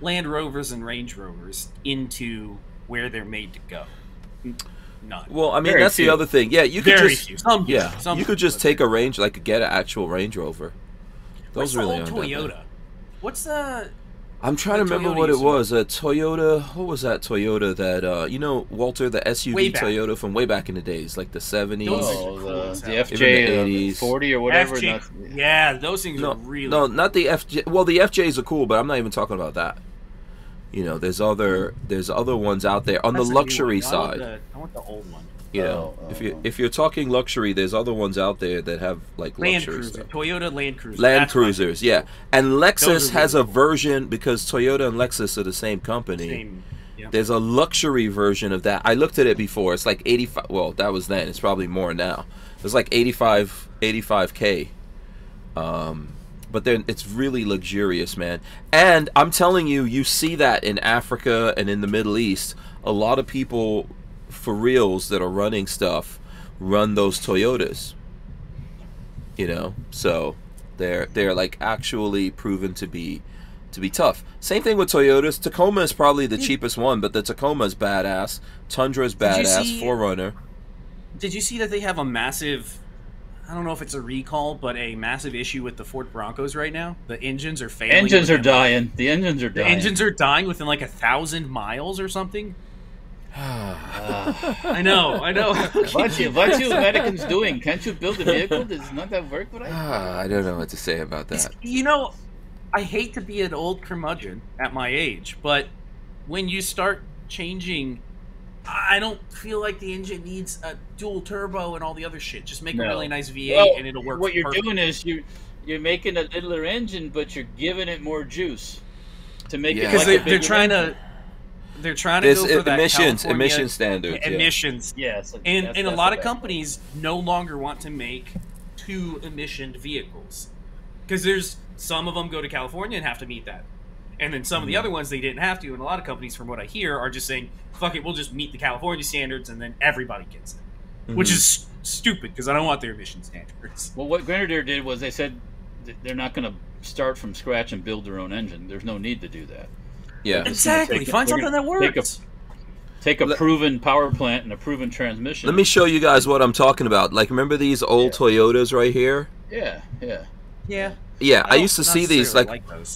Land Rovers and Range Rovers into where they're made to go? None. Well, I mean, that's the other thing. Yeah, you could you could just take a Range, like get an actual Range Rover. Those really aren't Toyota. What's the? I'm trying to remember what it was. A Toyota. What was that Toyota that Walter, the SUV Toyota from way back in the days, like the 70s. The FJ 40 or whatever. Those things are really. No, not the FJ. Well, the FJs are cool, but I'm not even talking about that. There's other ones out there on the luxury side. I want the old one. If you're talking luxury, there's other ones out there that have like luxury stuff. Toyota Land Cruiser. Land Cruisers, yeah. And Lexus has a version because Toyota and Lexus are the same company. There's a luxury version of that. I looked at it before. It's like 85. Well, that was then. It's probably more now. It's like 85K. But then it's really luxurious, man. And I'm telling you, you see that in Africa and in the Middle East. A lot of people, for reals, that are running stuff, run those Toyotas. So they're like actually proven to be tough. Same thing with Toyotas. Tacoma is probably the cheapest one, but the Tacoma is badass. Tundra is badass. 4Runner. Did you see that they have a massive I don't know if it's a recall, but a massive issue with the Ford Broncos right now. The engines are failing. Engines are dying. The engines are dying. The engines are dying within like 1,000 miles or something. I know. What you Americans doing? Can't you build a vehicle? Does not that work right? I don't know what to say about that. You know, I hate to be an old curmudgeon at my age, but when you start changing, I don't feel like the engine needs a dual turbo and all the other shit. Just make a really nice V8 and it'll work. What you're perfect. doing is you're making a littler engine, but you're giving it more juice to make it. Because they're trying to. They're trying to go for that emission standards. Emissions. Yes. And a lot of companies no longer want to make 2-emissioned vehicles. Because there's some of them go to California and have to meet that. And then some of the other ones they didn't have to. And a lot of companies, from what I hear, are just saying, fuck it, we'll just meet the California standards and then everybody gets it. Which is stupid because I don't want their emission standards. Well, what Grenadier did was they said they're not going to start from scratch and build their own engine. There's no need to do that. Yeah, exactly. Find something that works. Take a proven power plant and a proven transmission. Let me show you guys what I'm talking about. Like, remember these old Toyotas right here? Yeah. Yeah, I used to see these like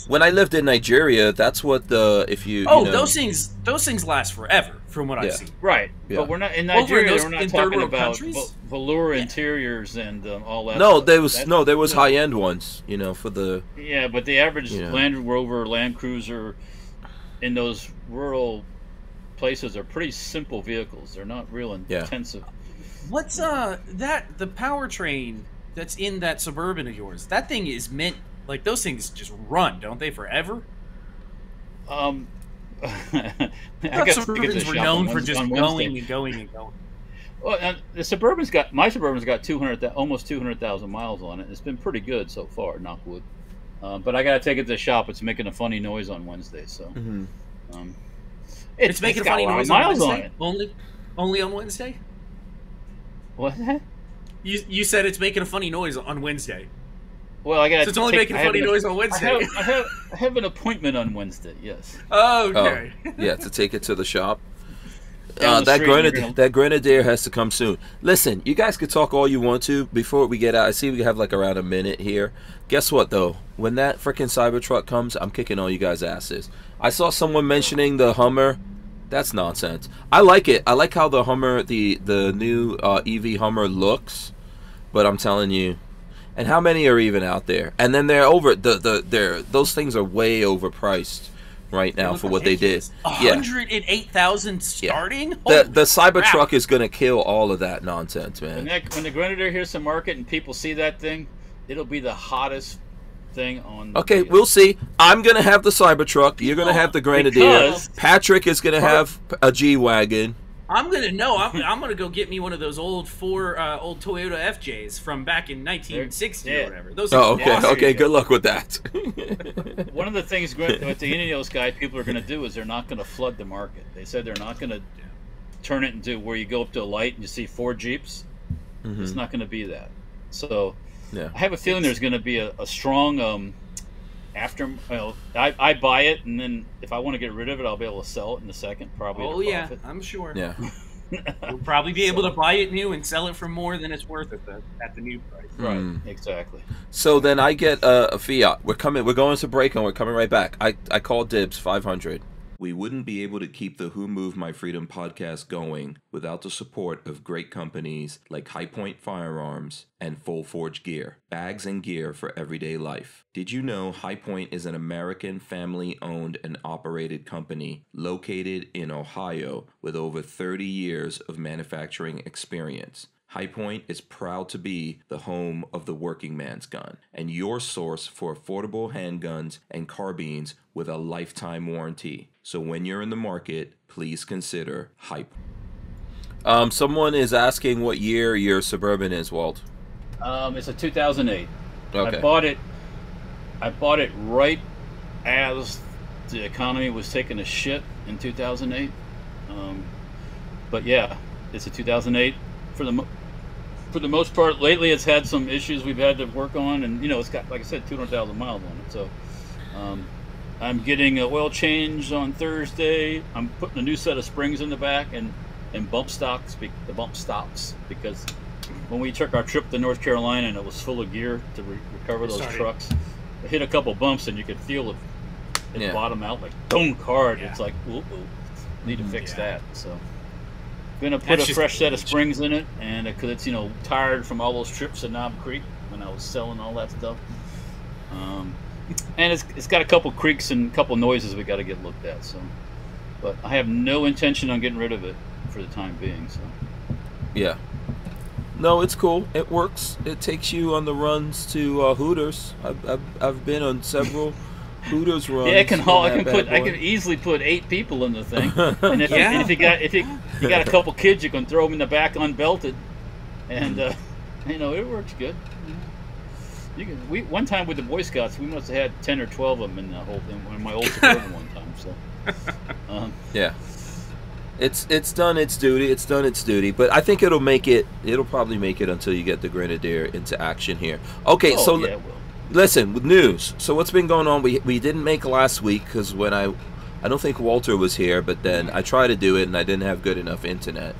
when I lived in Nigeria. That's what those things last forever, from what I've seen. Right, but we're not in Nigeria. We're not talking about velour interiors and all that. No, there was high end ones. For the but the average Land Rover, Land Cruiser in those rural places are pretty simple vehicles. They're not real intensive. What's the powertrain that's in that Suburban of yours? That thing is meant, like, those things just run, don't they, forever? I guess Suburbans were known for just going and going. Well, my Suburban's got almost 200,000 miles on it. It's been pretty good so far, knock wood. But I gotta take it to the shop. It's making a funny noise on Wednesday, so it's making a funny noise on Wednesday. Only on Wednesday. What? You said it's making a funny noise on Wednesday. Well, I got. So it's only making a funny noise on Wednesday. I have an appointment on Wednesday. Yes. Oh, okay. To take it to the shop. That Grenadier has to come soon. Listen, you guys could talk all you want to before we get out. I see we have like around a minute here. Guess what though? When that freaking Cybertruck comes, I'm kicking all you guys' asses. I saw someone mentioning the Hummer. That's nonsense. I like it. I like how the Hummer, the new EV Hummer looks. But I'm telling you, and how many are even out there? And then they're over. Those things are way overpriced right now for what they did. 108,000 starting. The Cybertruck is going to kill all of that nonsense, man. When the Grenadier hits the market and people see that thing, it'll be the hottest thing on. Okay, we'll see. I'm going to have the Cybertruck. You're going to have the Grenadier. Patrick is going to have a G-Wagon. I'm gonna go get me one of those old Toyota FJs from back in 1960 or whatever. Those okay. Good luck with that. One of the things with the Ineos guy, people are going to do is they're not going to flood the market. They said they're not going to turn it into where you go up to a light and you see 4 Jeeps. It's not going to be that. So I have a feeling there's going to be a strong I buy it, and then if I want to get rid of it, I'll be able to sell it in a second, probably. Oh yeah, I'm sure. Yeah, you'll probably be able to buy it new and sell it for more than it's worth at the new price. Right, exactly. So then I get a Fiat. We're going to break and we're coming right back. I call dibs 500. We wouldn't be able to keep the Who Moved My Freedom podcast going without the support of great companies like High Point Firearms and Full Forge Gear, bags and gear for everyday life. Did you know High Point is an American family-owned and operated company located in Ohio with over 30 years of manufacturing experience? High Point is proud to be the home of the working man's gun and your source for affordable handguns and carbines with a lifetime warranty. So when you're in the market, please consider High Point. Someone is asking what year your Suburban is, Walt. It's a 2008. Okay. I bought it right as the economy was taking a shit in 2008. But yeah, it's a 2008 for the most part. Lately it's had some issues we've had to work on, and it's got, like I said, 200,000 miles on it. So I'm getting an oil change on Thursday. I'm putting a new set of springs in the back and bump stops because when we took our trip to North Carolina and it was full of gear to recover those trucks. It hit a couple bumps and you could feel it bottom out like dunk hard. Yeah. It's like, ooh, need to fix that. So gonna put a fresh set of springs in it, and because it's tired from all those trips to Knob Creek when I was selling all that stuff. And it's got a couple creaks and a couple noises we got to get looked at. So, but I have no intention on getting rid of it for the time being. So. Yeah. No, it's cool. It works. It takes you on the runs to Hooters. I've been on several Hooters runs. Yeah, I can easily put 8 people in the thing. And if you got a couple kids, you can throw them in the back unbelted, and it works good. One time with the Boy Scouts, we must have had 10 or 12 of them in the whole thing. In my old Suburban one time. So. Yeah. It's done its duty. It's done its duty. But I think it'll probably make it until you get the Grenadier into action here. Okay, listen, with news. So what's been going on? We didn't make last week because when I don't think Walter was here, but then I tried to do it and I didn't have good enough internet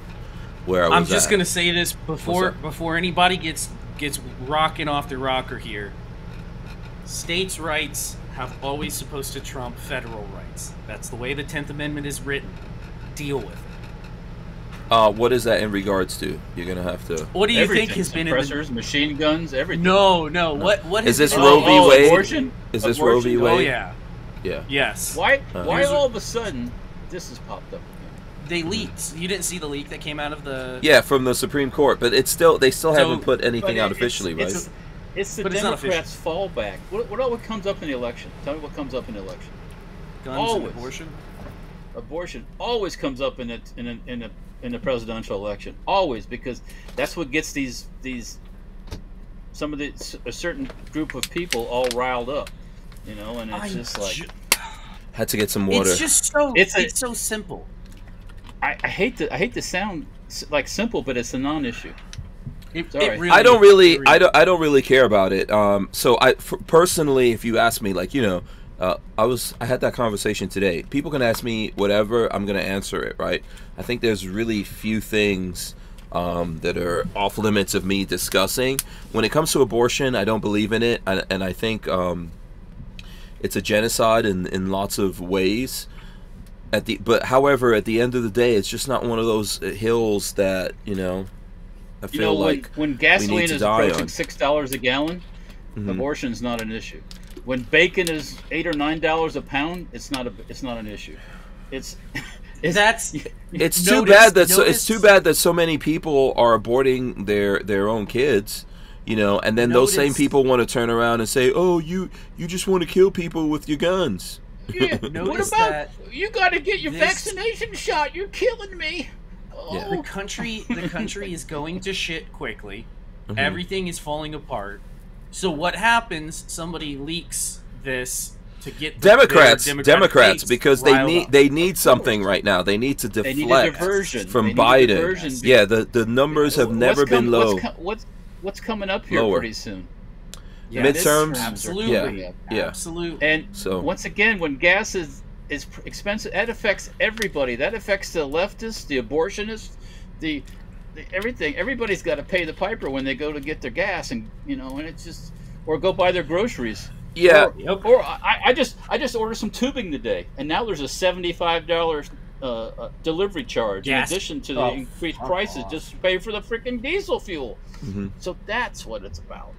where I was I'm just gonna say this before anybody gets rocking off the rocker here. States' rights have always supposed to trump federal rights. That's the way the 10th Amendment is written. Deal with it. What is that in regards to? You're gonna have to. What do you think has been suppressors, machine guns, everything? No. What is this Roe v. Wade? Abortion? Is this Roe v. Wade? Oh yeah. Yeah. Yes. Why all of a sudden this has popped up again? They leaked. You didn't see the leak that came out of the. Yeah, from the Supreme Court, but they still haven't put anything out officially, right? It's the Democrats' fallback. What always comes up in the election? Tell me what comes up in the election. Guns and abortion. Abortion always comes up in the presidential election. Always, because that's what gets a certain group of people all riled up, and it's just like had to get some water. It's just so it's so simple. I hate to sound like simple, but it's a non-issue. Really I don't really care about it. So personally, if you ask me, I had that conversation today. People can ask me whatever, I'm gonna answer it, right? I think there's really few things that are off limits of me discussing. When it comes to abortion, I don't believe in it, and I think it's a genocide in lots of ways. But however, at the end of the day, it's just not one of those hills that I feel like when gasoline is approaching $6 a gallon, abortion's not an issue. When bacon is $8 or $9 a pound, it's not an issue. It's too bad that so many people are aborting their own kids, and then those same people want to turn around and say, "Oh, you just want to kill people with your guns." Yeah. What about you? Got to get your vaccination shot. You're killing me. Oh. Yeah. The country is going to shit quickly. Everything is falling apart. So what happens? Somebody leaks this to get Democrats because they need something right now. They need to deflect from Biden. Yeah, the numbers have never been low. What's coming up here pretty soon? Yeah, midterms, absolutely. Yeah. Absolutely. And once again, when gas is expensive, that affects everybody. That affects the leftists, the abortionists, the everything. Everybody's got to pay the piper when they go to get their gas, and and it's just or go buy their groceries. Yeah. Or I just ordered some tubing today, and now there's a $75 delivery charge in addition to the increased prices just to pay for the freaking diesel fuel. So that's what it's about.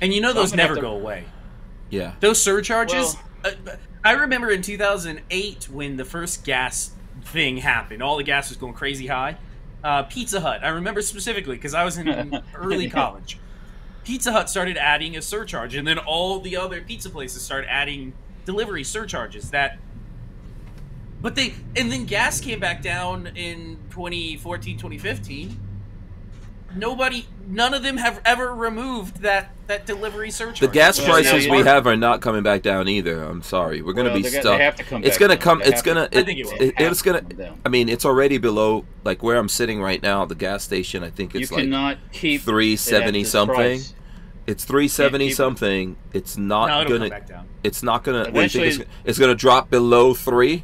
And those never go away. Yeah. Those surcharges. I remember in 2008 when the first gas thing happened. All the gas was going crazy high. Pizza Hut. I remember specifically because I was in early college. Pizza Hut started adding a surcharge, and then all the other pizza places started adding delivery surcharges. And then gas came back down in 2014, 2015. None of them have ever removed that delivery surcharge. The gas prices we have are not coming back down either. I'm sorry, we're going to be stuck. They have to come it's going to come. I It's going to. I think It's going to. I mean, it's already below where I'm sitting right now. The gas station. I think it's cannot keep $3.70 something. Price. It's $3.70 something. It's not going to. It's not going to. Eventually, it's going to drop below $3.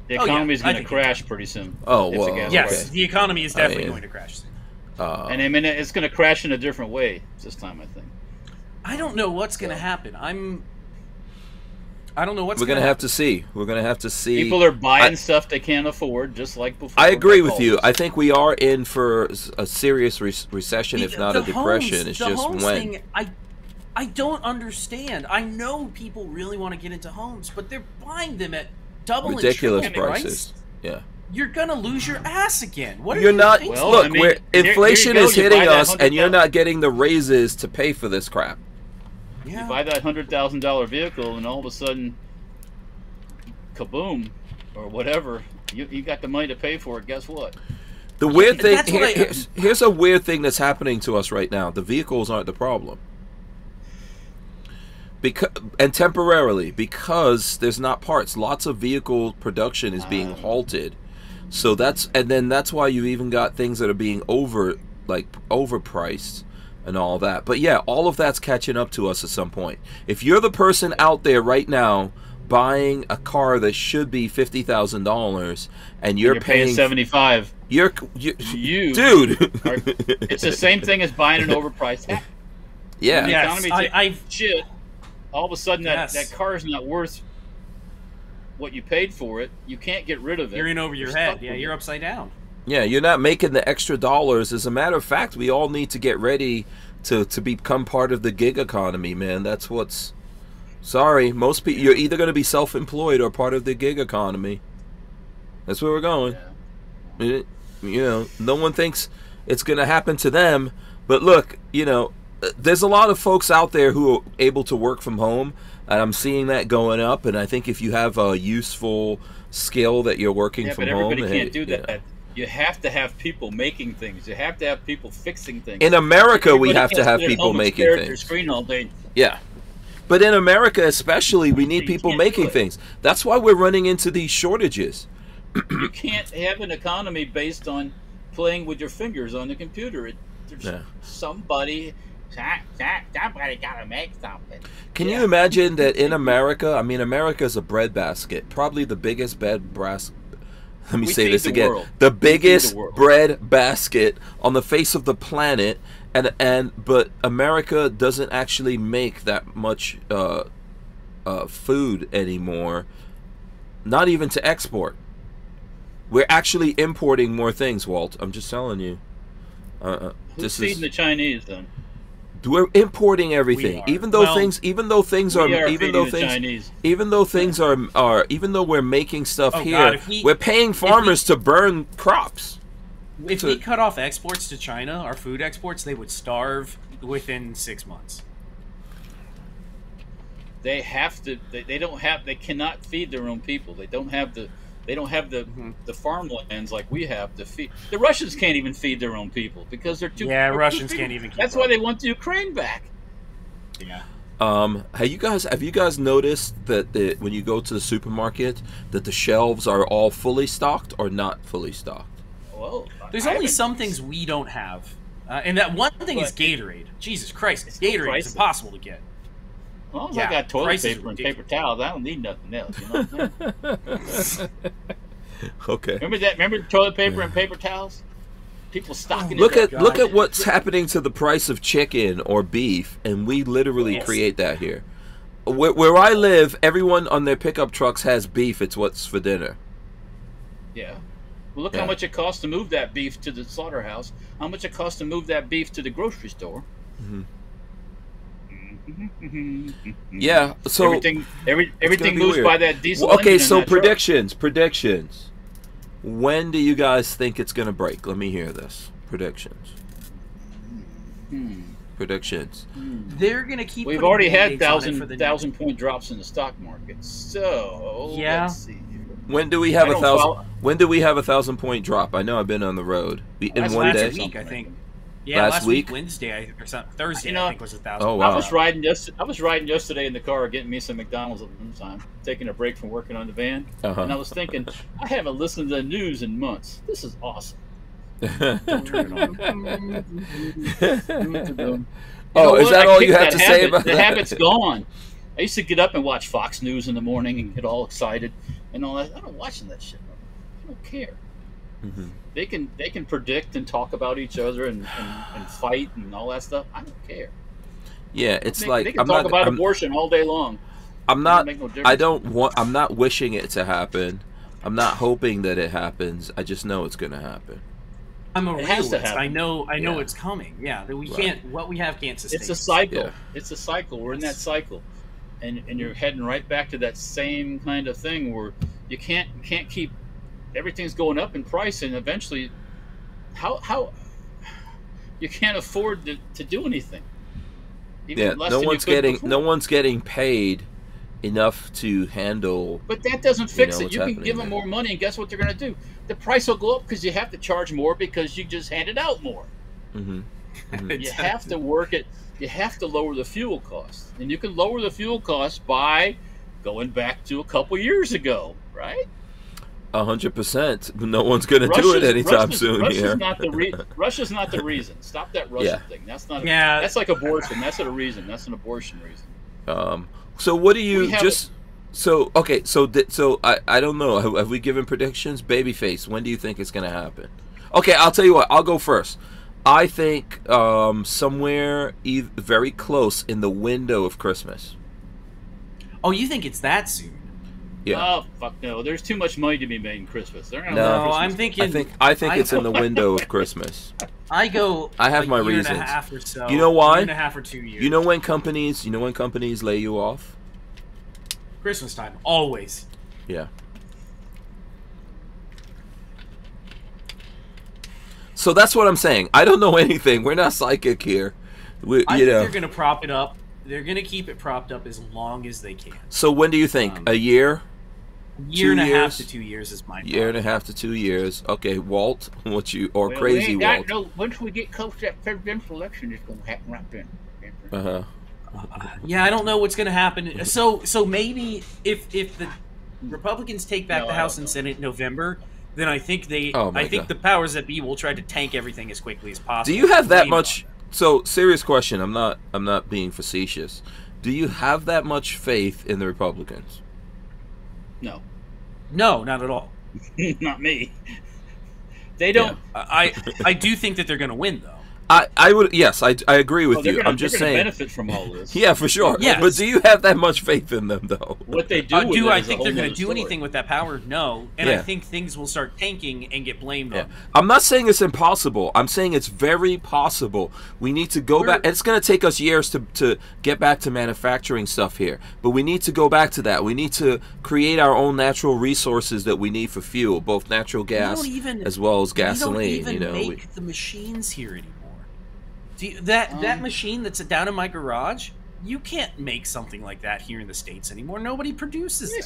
The economy is going to crash pretty soon. Oh well. Yes, the economy is definitely going to crash. And I mean, it's going to crash in a different way this time, I think. I don't know what's going to happen. I don't know what's We're going to have to see. We're going to have to see. People are buying stuff they can't afford, just like before. I agree with you. I think we are in for a serious recession, if not a depression. It's just when. Thing, I don't understand. I know people really want to get into homes, but they're buying them at double ridiculous and triple prices. price. Yeah. You're gonna lose your ass again. What are you're you not. thinking? Well, look, I mean, inflation here you is go. hitting us, and you're not getting the raises to pay for this crap. Yeah. You buy that $100,000 vehicle, and all of a sudden, kaboom, or whatever, you got the money to pay for it. Guess what? The weird thing here's a weird thing that's happening to us right now. The vehicles aren't the problem. And temporarily, because there's not parts. Lots of vehicle production is being halted. So that's why you even got things that are being overpriced and all that. But yeah, all of that's catching up to us at some point. If you're the person out there right now buying a car that should be $50,000 and you're paying $75, you dude, it's the same thing as buying an overpriced hat. Yeah. The economy I've shit. All of a sudden, that car is not worth what you paid for it. You can't get rid of it. You're in over your head. Yeah, you're upside down. Yeah, you're not making the extra dollars. As a matter of fact, we all need to get ready to become part of the gig economy, man. That's what's... Sorry, most people... You're either going to be self-employed or part of the gig economy. That's where we're going. Yeah. You know, no one thinks it's going to happen to them. But look, you know... There's a lot of folks out there who are able to work from home, and I'm seeing that going up. And I think if you have a useful skill that you're working from home, but everybody can't do that. You have to have people making things. You have to have people fixing things. In America, we have to have people making things. Your screen all day. Yeah, but in America, especially, we need people making things. That's why we're running into these shortages. You can't have an economy based on playing with your fingers on the computer. Somebody gotta make something. Can you imagine that in America? I mean, America is a breadbasket, probably the biggest breadbasket. Let me say this again: the biggest bread basket on the face of the planet, but America doesn't actually make that much food anymore. Not even to export. We're actually importing more things, Walt. I'm just telling you. Who's feeding the Chinese then? We're importing everything, even though we're making stuff here, we're paying farmers to burn crops. If we cut off exports to China, our food exports, they would starve within 6 months. They have to. They cannot feed their own people. They don't have the farmlands like we have to feed. The Russians can't even feed their own people because they're too. Yeah, Russians can't even. That's why they want the Ukraine back. Yeah. Have you guys noticed that when you go to the supermarket that the shelves are all fully stocked or not fully stocked? Well, there's only some things we don't have, and that one thing is Gatorade. Jesus Christ, Gatorade is impossible to get. As long as I got toilet paper and paper towels, I don't need nothing else. You know what I'm saying? Okay. Remember toilet paper and paper towels? People stocking. Look at what's happening to the price of chicken or beef, and we literally create that here. Where I live, everyone on their pickup trucks has beef. It's what's for dinner. Yeah. Well, look how much it costs to move that beef to the slaughterhouse. How much it costs to move that beef to the grocery store. Mm-hmm. Yeah, so everything moves weird. By that diesel. Okay, so predictions. When do you guys think it's gonna break? Let me hear this. Predictions. Predictions. They're gonna keep. We've already had thousand point drops in the stock market. So let's see here. When do we have 1,000? When do we have 1,000 point drop? I know I've been on the road in one day. Last week, I think. Yeah, last week Wednesday or something. Thursday, I think was 1,000. Oh wow! I was riding yesterday in the car, getting me some McDonald's at the time, taking a break from working on the van, and I was thinking, I haven't listened to the news in months. This is awesome. Don't turn it on. Is that all you have to say about that? The habit's gone. I used to get up and watch Fox News in the morning and get all excited and all that. I'm not watching that shit. I don't care. They can predict and talk about each other and fight and all that stuff. I don't care. Yeah, it's they can talk about abortion all day long. I'm not. I'm not wishing it to happen. I'm not hoping that it happens. I just know it's going to happen. I'm a realist. I know it's coming. Yeah, that we can't. What we have can't sustain. It's a cycle. Yeah. It's a cycle. We're in that cycle, and you're heading right back to that same kind of thing where you can't keep everything's going up in price, and eventually, how you can't afford to do anything. Even no one's getting paid enough to handle. But that doesn't fix it. You can give them more money, and guess what they're going to do? The price will go up because you have to charge more because you just handed out more. You have to work it. You have to lower the fuel cost, and you can lower the fuel cost by going back to a couple years ago, right? 100%. No one's going to do it anytime soon. Russia's not the reason. Stop that Russia thing. That's not. That's like abortion. That's not a reason. That's an abortion reason. So what do you just? So okay. So I don't know. Have we given predictions? Babyface. When do you think it's going to happen? Okay, I'll tell you what. I'll go first. I think somewhere very close in the window of Christmas. Oh, you think it's that soon? Yeah. Oh fuck no! There's too much money to be made in Christmas. I'm thinking. I think it's in the window of Christmas. I have my reasons. Year and a half or so. You know why? Year and a half or 2 years. You know when companies lay you off? Christmas time, always. Yeah. So that's what I'm saying. I don't know anything. We're not psychic here. I think they're going to prop it up. They're going to keep it propped up as long as they can. So when do you think? A year? Year and a half to 2 years is my year and a half to 2 years. Okay, Walt, crazy Walt? No, once we get close to that presidential election, it's going to happen right then. Yeah, I don't know what's going to happen. So maybe if the Republicans take back the House and Senate in November, then I think the powers that be will try to tank everything as quickly as possible. Do you have that much? So, serious question. I'm not being facetious. Do you have that much faith in the Republicans? No. No, not at all. Not me. They don't. Yeah. I do think that they're going to win, though. I would, yes, I agree with you. I'm just saying. Benefit from all this. Yeah, for sure. Yes. But do you have that much faith in them, though? What they do? Do I think they're going to do anything with that power? No. And I think things will start tanking and get blamed on them. I'm not saying it's impossible. I'm saying it's very possible. We need to go back. It's going to take us years to get back to manufacturing stuff here. But we need to go back to that. We need to create our own natural resources that we need for fuel, both natural gas as well as gasoline. We don't even make the machines here anymore. That machine that's down in my garage, you can't make something like that here in the States anymore. Nobody produces that.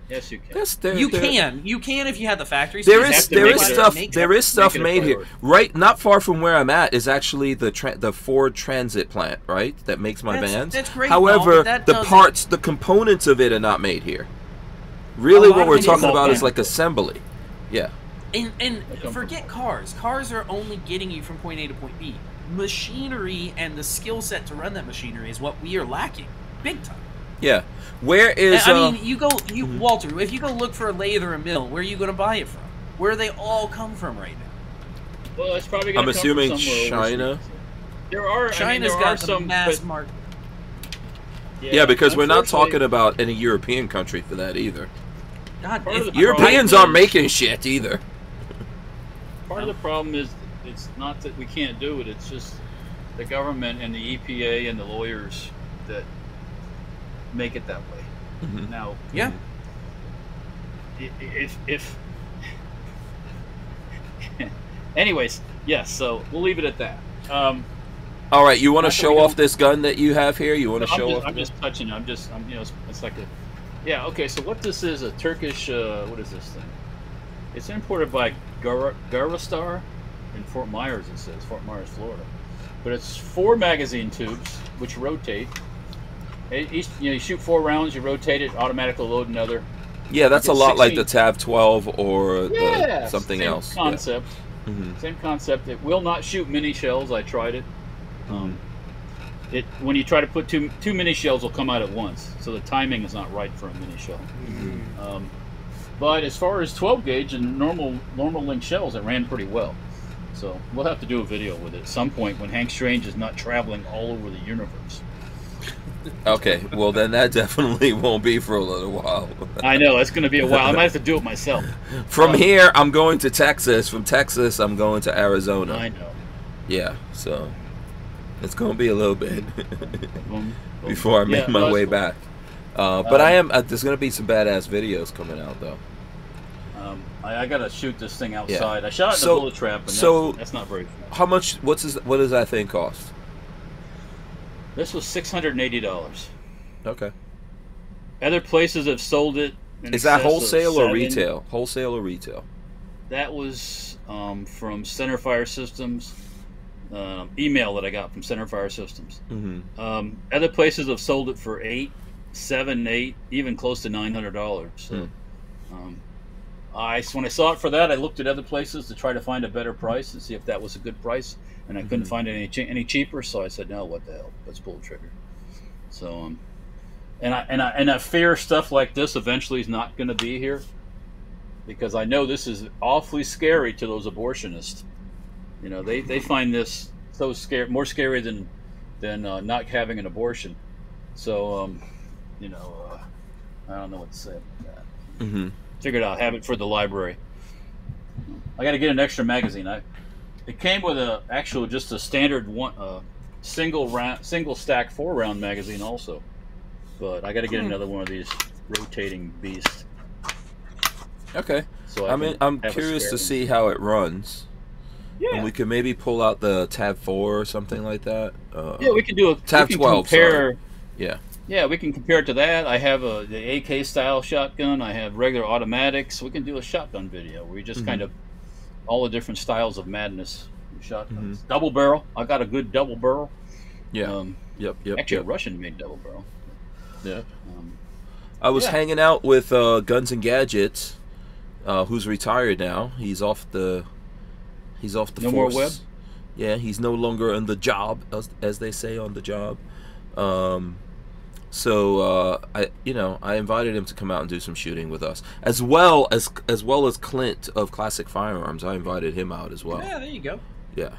Yes, you can. You can if you had the factories. There is stuff made here. Right, not far from where I'm at is actually the Ford Transit plant, right? That makes my vans. That's great. However, the components of it are not made here. Really, what we're talking about is like assembly. Yeah. And forget cars. Cars are only getting you from point A to point B. Machinery and the skill set to run that machinery is what we are lacking, big time. Yeah, where is? I mean, Walter. If you go look for a lathe or a mill, where are you going to buy it from? Where do they all come from right now? Well, it's probably going to come assuming from somewhere China. Overseas. There are. China's got some mass market. Yeah, because we're not talking about any European country for that either. God, Europeans aren't making shit either. Part of the problem is. It's not that we can't do it. It's just the government and the EPA and the lawyers that make it that way. Now, if anyways, yes. So we'll leave it at that. All right, you want to show off this gun that you have here? You want to show off? I'm just touching. It's like a. Yeah. Okay. So what this is a Turkish. What is this thing? It's imported by Garastar. In Fort Myers, it says Fort Myers, Florida, but it's 4 magazine tubes which rotate. Each, you shoot 4 rounds, you rotate it, automatically load another. Yeah, that's a lot like the TAV 12 or something else. Concept. Yeah. Same concept. It will not shoot mini shells. I tried it. When you try to put two mini shells, will come out at once, so the timing is not right for a mini shell. But as far as 12 gauge and normal length shells, it ran pretty well. So we'll have to do a video with it at some point when Hank Strange is not traveling all over the universe. Okay, well then that definitely won't be for a little while. I know, it's going to be a while. I might have to do it myself. From here, I'm going to Texas. From Texas, I'm going to Arizona. I know. Yeah, so it's going to be a little bit before I make my way back. But there's going to be some badass videos coming out, though. I got to shoot this thing outside. Yeah. I shot it in a bullet trap, and that's not very fun. How much, what does that thing cost? This was $680. Okay. Other places have sold it. Is that wholesale or retail? Wholesale or retail? That was from Centerfire Systems. Email that I got from Centerfire Systems. Mm-hmm. Other places have sold it for $800, $700, $800, even close to $900. So, when I saw it for that, I looked at other places to try to find a better price and see if that was a good price, and I couldn't find any cheaper. So I said, "No, what the hell? Let's pull the trigger." So, and I fear stuff like this eventually is not going to be here, because I know this is awfully scary to those abortionists. You know, they find this so more scary than not having an abortion. So, I don't know what to say about that. Mm-hmm. Figured I'll have it for the library. I got to get an extra magazine. It came with just a standard one, single stack 4-round magazine also, but I got to get another one of these rotating beasts. Okay. So I'm curious to see how it runs. Yeah. And we could maybe pull out the Tab 4 or something like that. Yeah, we could do a Tab 12. Sorry. Yeah. Yeah, we can compare it to that. I have the AK style shotgun. I have regular automatics. We can do a shotgun video where we just kind of all the different styles of madness with shotguns. Double barrel. I got a good double barrel. Yeah. Actually, a Russian-made double barrel. Yeah. I was hanging out with Guns and Gadgets, who's retired now. He's off the force. No more web. Yeah, he's no longer on the job, as they say on the job. So I invited him to come out and do some shooting with us, as well as Clint of Classic Firearms. I invited him out as well. Yeah, there you go. Yeah,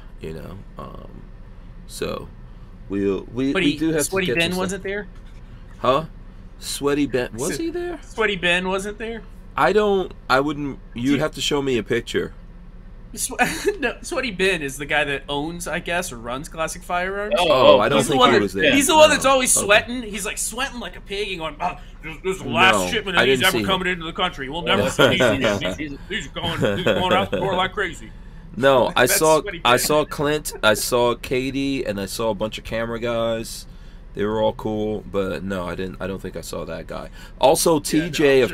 so we do have Sweaty to get Ben wasn't there? Huh? Sweaty Ben, was he there? Sweaty Ben wasn't there? You'd have to show me a picture. No, Sweaty Ben is the guy that owns, I guess, or runs Classic Firearms. I don't think he was there. He's the one that's always sweating. He's like sweating like a pig and going, this is the last shipment of these ever coming into the country. We'll never see these. These are going out the door like crazy. No, I saw Clint, I saw Katie, and I saw a bunch of camera guys. They were all cool, but no, I don't think I saw that guy. Also, TJ of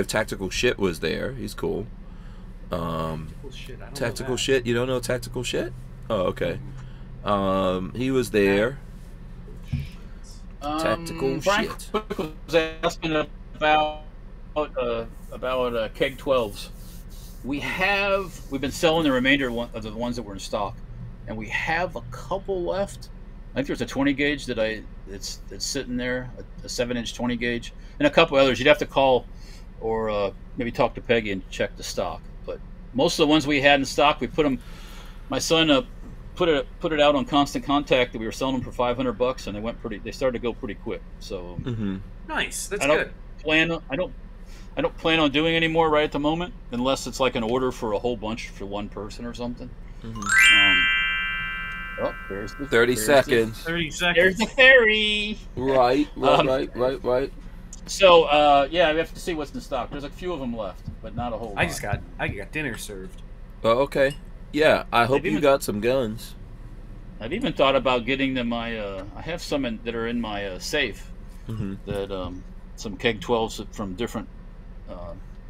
Tactical Shit was there. He's cool. Tactical Shit. You don't know Tactical Shit? Oh, okay. He was there. Tactical Frank Shit. Was asking about keg 12s. We've been selling the remainder of the ones that were in stock, and we have a couple left. I think there's a 20 gauge that's sitting there, a 7-inch 20 gauge, and a couple others. You'd have to call or maybe talk to Peggy and check the stock. But most of the ones we had in stock, we put them. My son put it out on Constant Contact that we were selling them for $500, and they started to go pretty quick. So nice. That's good. I don't plan on doing any more right at the moment, unless it's like an order for a whole bunch for one person or something. There's the 30 seconds. 30 seconds. There's the ferry. Right. So we have to see what's in stock. There's a few of them left, but not a whole lot. I got dinner served. Oh, okay. Yeah, I hope you got some guns. I've even thought about getting them. I have some that are in my safe. That some keg 12s from different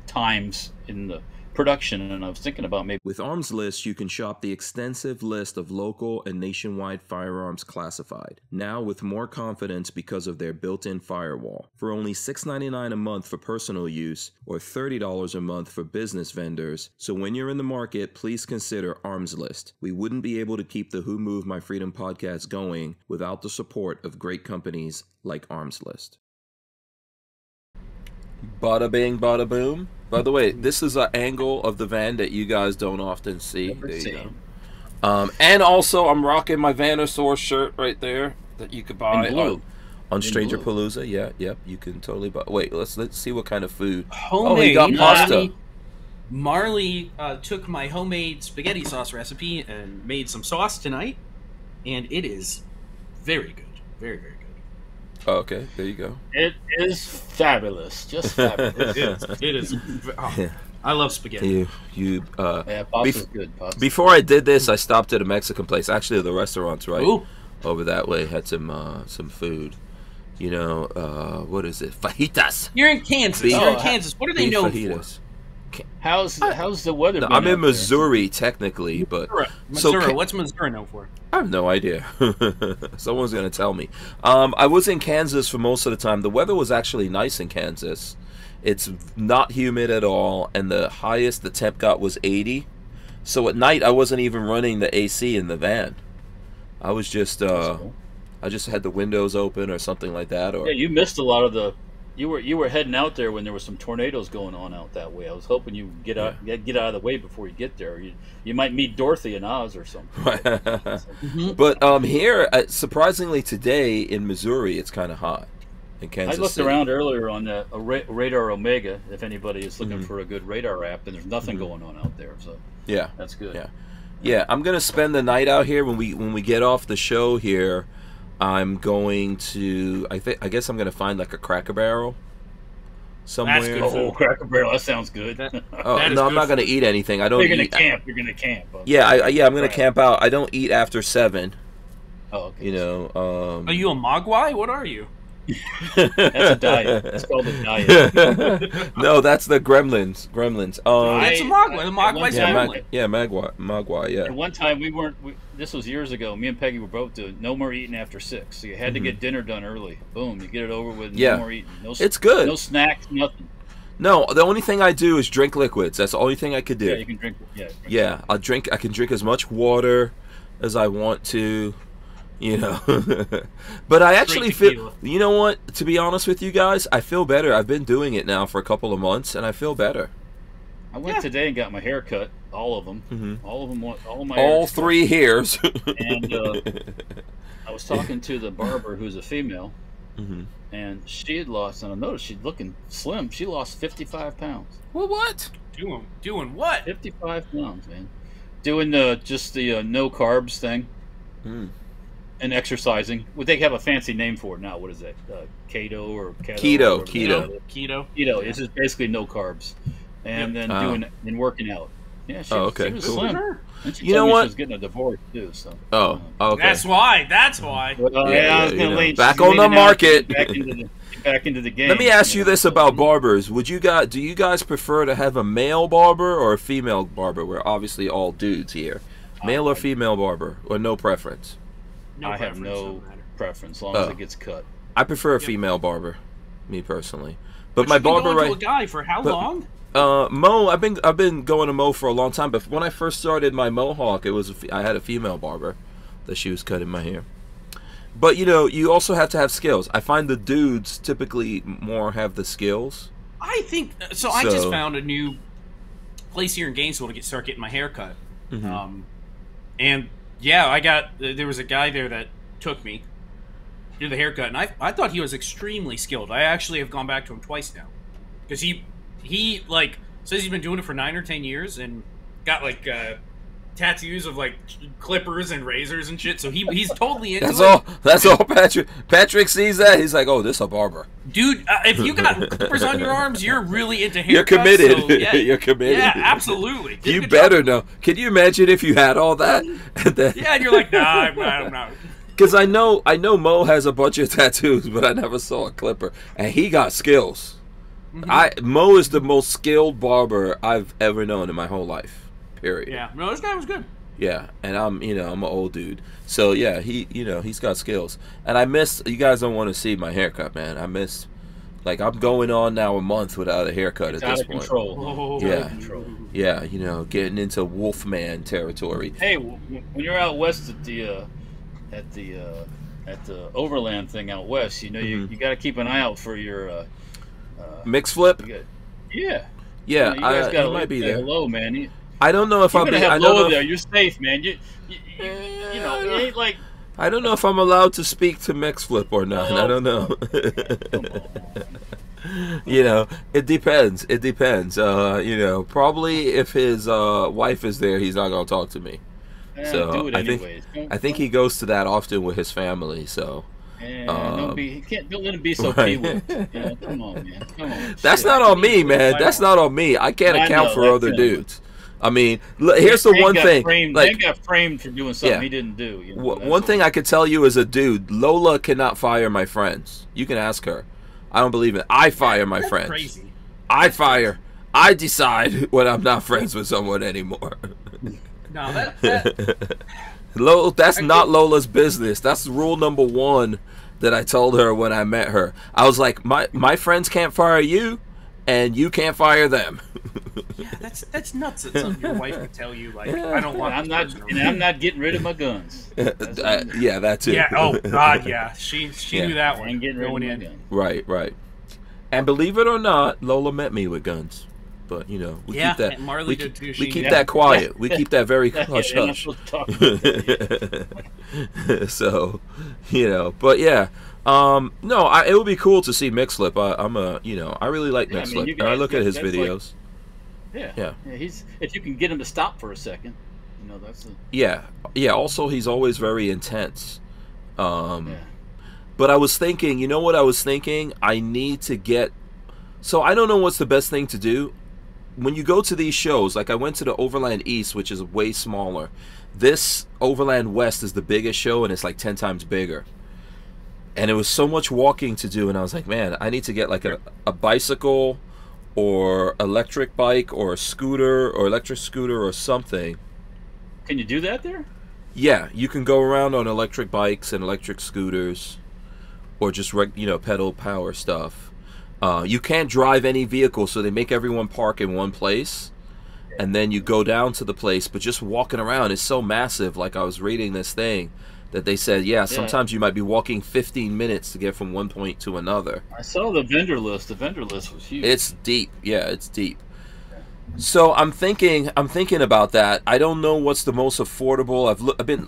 times in the production, and I was thinking about maybe. With Arms List, you can shop the extensive list of local and nationwide firearms classified, now with more confidence because of their built-in firewall. For only $6.99 a month for personal use, or $30 a month for business vendors, so when you're in the market, please consider Arms List. We wouldn't be able to keep the Who Moved My Freedom podcast going without the support of great companies like Arms List. Bada bing, bada boom. By the way, this is an angle of the van that you guys don't often see. There you go. And also, I'm rocking my Vanosaur shirt right there that you could buy on Stranger Palooza. Yeah, yep, you can totally buy. Wait, let's see what kind of food. Homemade. Oh, he got pasta. Marley took my homemade spaghetti sauce recipe and made some sauce tonight, and it is very good. Very, very good. Oh, okay, there you go. It is fabulous. Just fabulous. It is. Oh, I love spaghetti. Yeah, pasta's good. Pasta. Before I did this, I stopped at a Mexican place. Actually, the restaurant's right over that way. Had some food. You know, what is it? Fajitas. You're in Kansas. You're in Kansas. What are they known for? How's the weather? No, I'm in Missouri technically, but Missouri. What's Missouri known for? I have no idea. Someone's gonna tell me. I was in Kansas for most of the time. The weather was actually nice in Kansas. It's not humid at all, and the highest the temp got was 80. So at night I wasn't even running the AC in the van. I was just I just had the windows open or something like that. Or yeah, you missed a lot of the. You were heading out there when there was some tornadoes going on out that way. I was hoping you get out of the way before you get there. You might meet Dorothy and Oz or something. But here, surprisingly today in Missouri, it's kind of hot in Kansas I looked City. around earlier on a Radar Omega. If anybody is looking for a good radar app, and there's nothing going on out there, so yeah, that's good. Yeah. I'm gonna spend the night out here when we get off the show here. I'm going to. I guess I'm going to find like a Cracker Barrel somewhere. That's good. Oh, Cracker Barrel. That sounds good. No, I'm not going to eat anything. I don't. You're going to camp. You're going to camp. Okay. Yeah, I'm going to camp out. I don't eat after 7. Oh, okay. You know. Are you a Mogwai? What are you? That's a diet. It's called a diet. No, that's the Gremlins. It's a Mogwai. The Mogwai's family. Mogwai. Yeah. At one time, this was years ago. Me and Peggy were both doing no more eating after 6. So you had to get dinner done early. Boom, you get it over with. No more eating. It's good. No snacks, nothing. No, the only thing I do is drink liquids. That's the only thing I could do. Yeah, you can drink. Yeah, I can drink as much water as I want to. You know, but I actually feel, you know what, to be honest with you guys, I feel better. I've been doing it now for a couple of months and I feel better. I went today and got my hair cut, all of them. All of them, all of my all 3 hairs. And I was talking to the barber who's a female, and she had lost, and I noticed she's looking slim. She lost 55 pounds. Well, what? Doing what? 55 pounds, man. Doing just the no carbs thing. And exercising. Well, they have a fancy name for it now. What is that? Keto or keto? Keto. It's just basically no carbs, and then working out. Yeah, she was slim. And she told me she was getting a divorce too. So. Oh, okay. That's why. Back on the market. Back into the game. Let me ask you this about barbers: do you guys prefer to have a male barber or a female barber? We're obviously all dudes here. Male or female barber, or no preference? I have no preference, as long as it gets cut. I prefer a female barber, me personally. But my barber, to a guy for how long? Mo, I've been going to Mo for a long time. But when I first started my mohawk, I had a female barber that she was cutting my hair. But you also have to have skills. I find the dudes typically more have the skills. I think so. I just found a new place here in Gainesville to start getting my hair cut. And yeah, there was a guy there that took me to do the haircut, and I thought he was extremely skilled. I actually have gone back to him twice now, because he like says he's been doing it for 9 or 10 years and got like tattoos of like clippers and razors and shit. So he's totally into it. That's all. Patrick sees that, he's like, oh, this a barber, dude. If you got clippers on your arms, you're really into haircuts. You're committed. So, yeah. You're committed. Yeah, absolutely. You better know. Can you imagine if you had all that? Yeah, and you're like, nah, I'm not. Because I know Mo has a bunch of tattoos, but I never saw a clipper, and he got skills. Mo is the most skilled barber I've ever known in my whole life. Period. Yeah, no, this guy was good. Yeah, and I'm an old dude, so yeah, he's got skills. And I miss. You guys don't want to see my haircut, man. I miss. Like, I'm going on now a month without a haircut at this point. Control. Yeah, getting into Wolfman territory. Hey, when you're out west at the Overland thing out west, you got to keep an eye out for your Mix flip. Yeah. Yeah, you guys got he might be there. Hello, man. I don't know if I'll be. I don't know. There, you're safe, man. You know, it ain't like. I don't know if I'm allowed to speak to Mix Flip or not. I don't know. You know, it depends. It depends. You know, probably if his wife is there, he's not gonna talk to me. So do it anyways. I think he goes to that often with his family. So. Don't let him be so P-whipped. You know, come on, man. Come on. That's not on me, man. That's not on me. I can't account for other dudes. I mean, here's the one thing. They got framed for doing something he didn't do. You know, one thing I could tell you as a dude, Lola cannot fire my friends. You can ask her. I don't believe it. I fire my friends. Crazy. I fire. I decide when I'm not friends with someone anymore. No, that's not Lola's business. That's rule number 1 that I told her when I met her. I was like, my friends can't fire you, and you can't fire them. Yeah, that's nuts. That something your wife could tell you, like, I don't want. I'm not getting rid of my guns. Yeah, that's it. Yeah. Oh God. Yeah. She knew that one. I'm getting rid of my guns. Right. And believe it or not, Lola met me with guns. But you know, we keep that. And Marley did too. We keep that quiet. We keep that very hush hush. So, you know, but yeah. No, it would be cool to see Mixlip. I really like Mixlip, and I look at his videos. Yeah. If you can get him to stop for a second, you know, that's. Yeah. Also, he's always very intense. But I was thinking, you know what I was thinking? I need to get. So I don't know what's the best thing to do. When you go to these shows, like I went to the Overland East, which is way smaller. This Overland West is the biggest show, and it's like 10 times bigger. And it was so much walking to do, and I was like, man, I need to get like a bicycle or electric bike or a scooter or electric scooter or something. Can you do that there? Yeah, you can go around on electric bikes and electric scooters or just, pedal power stuff. You can't drive any vehicle, so they make everyone park in one place. And then you go down to the place, but just walking around is so massive. Like I was reading this thing that they said, sometimes you might be walking 15 minutes to get from one point to another. I saw the vendor list. The vendor list was huge. It's deep. Yeah, it's deep. So I'm thinking about that. I don't know what's the most affordable.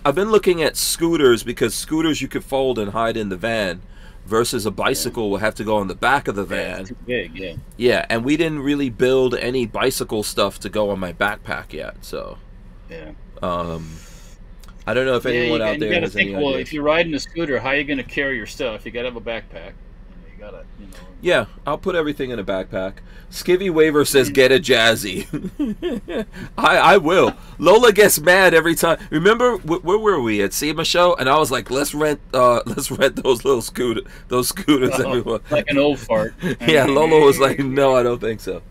I've been looking at scooters, because scooters you could fold and hide in the van, versus a bicycle will have to go on the back of the van. It's too big, Yeah, and we didn't really build any bicycle stuff to go on my backpack yet. So I don't know if anyone out there has any ideas. If you're riding a scooter, how are you going to carry your stuff? You got to have a backpack. You got to, Yeah, I'll put everything in a backpack. Skivvy Waver says, get a Jazzy. I will. Lola gets mad every time. Remember, where were we? At SEMA show? And I was like, let's rent those little scooters, everyone. Like an old fart. Yeah, Lola was like, no, I don't think so.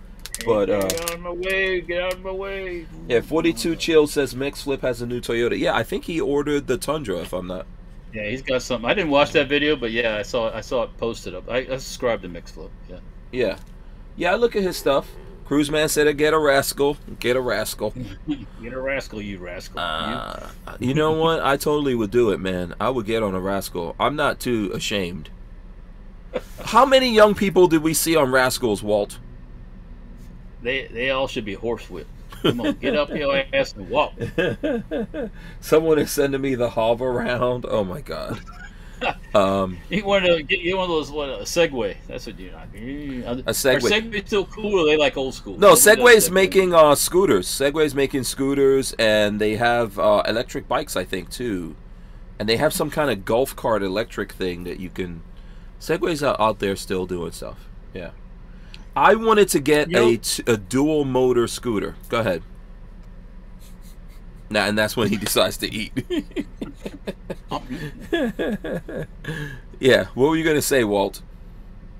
But get out of my way, get out of my way. Yeah, 42 Chill says Mix Flip has a new Toyota. Yeah, I think he ordered the Tundra, if I'm not. Yeah, he's got something. I didn't watch that video, but yeah, I saw it posted up. I subscribed to Mix Flip. Yeah, I look at his stuff. Cruise Man said, "Get a rascal, get a rascal, get a rascal, you rascal." You know what? I totally would do it, man. I would get on a rascal. I'm not too ashamed. How many young people did we see on rascals, Walt? They all should be horsewhipped. Come on, get up your ass and walk. Someone is sending me the hover round. Oh my god. You want to get one of those? What, a Segway? That's what you're not. A Segway. Are Segway still cool, or they like old school? No, Segway's making scooters. Segway's making scooters, and they have electric bikes, I think, too. And they have some kind of golf cart electric thing that you can. Segway's out there still doing stuff. Yeah. I wanted to get a dual motor scooter. Go ahead. Nah, and that's when he decides to eat. Yeah, what were you gonna say, Walt?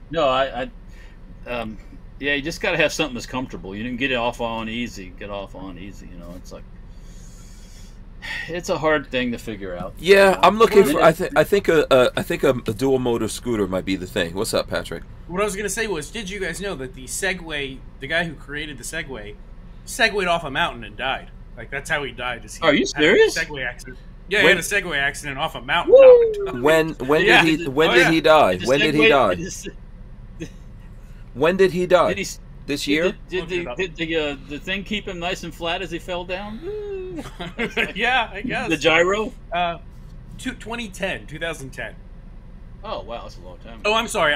No, yeah, you just gotta have something that's comfortable. You didn't get it off on easy. Get off on easy. You know, it's like it's a hard thing to figure out. Yeah, I'm looking for. I think a dual motor scooter might be the thing. What's up, Patrick? What I was gonna say was, did you guys know that the Segway, the guy who created the Segway, segued off a mountain and died? Like, that's how he died. Are you serious? Segway accident. Yeah, he had a Segway accident off a mountain. When did he die? When did he die? When did he die? Did he, this year? Did the thing keep him nice and flat as he fell down? Yeah, I guess. The gyro? 2010. Oh, wow, that's a long time. Oh, I'm sorry.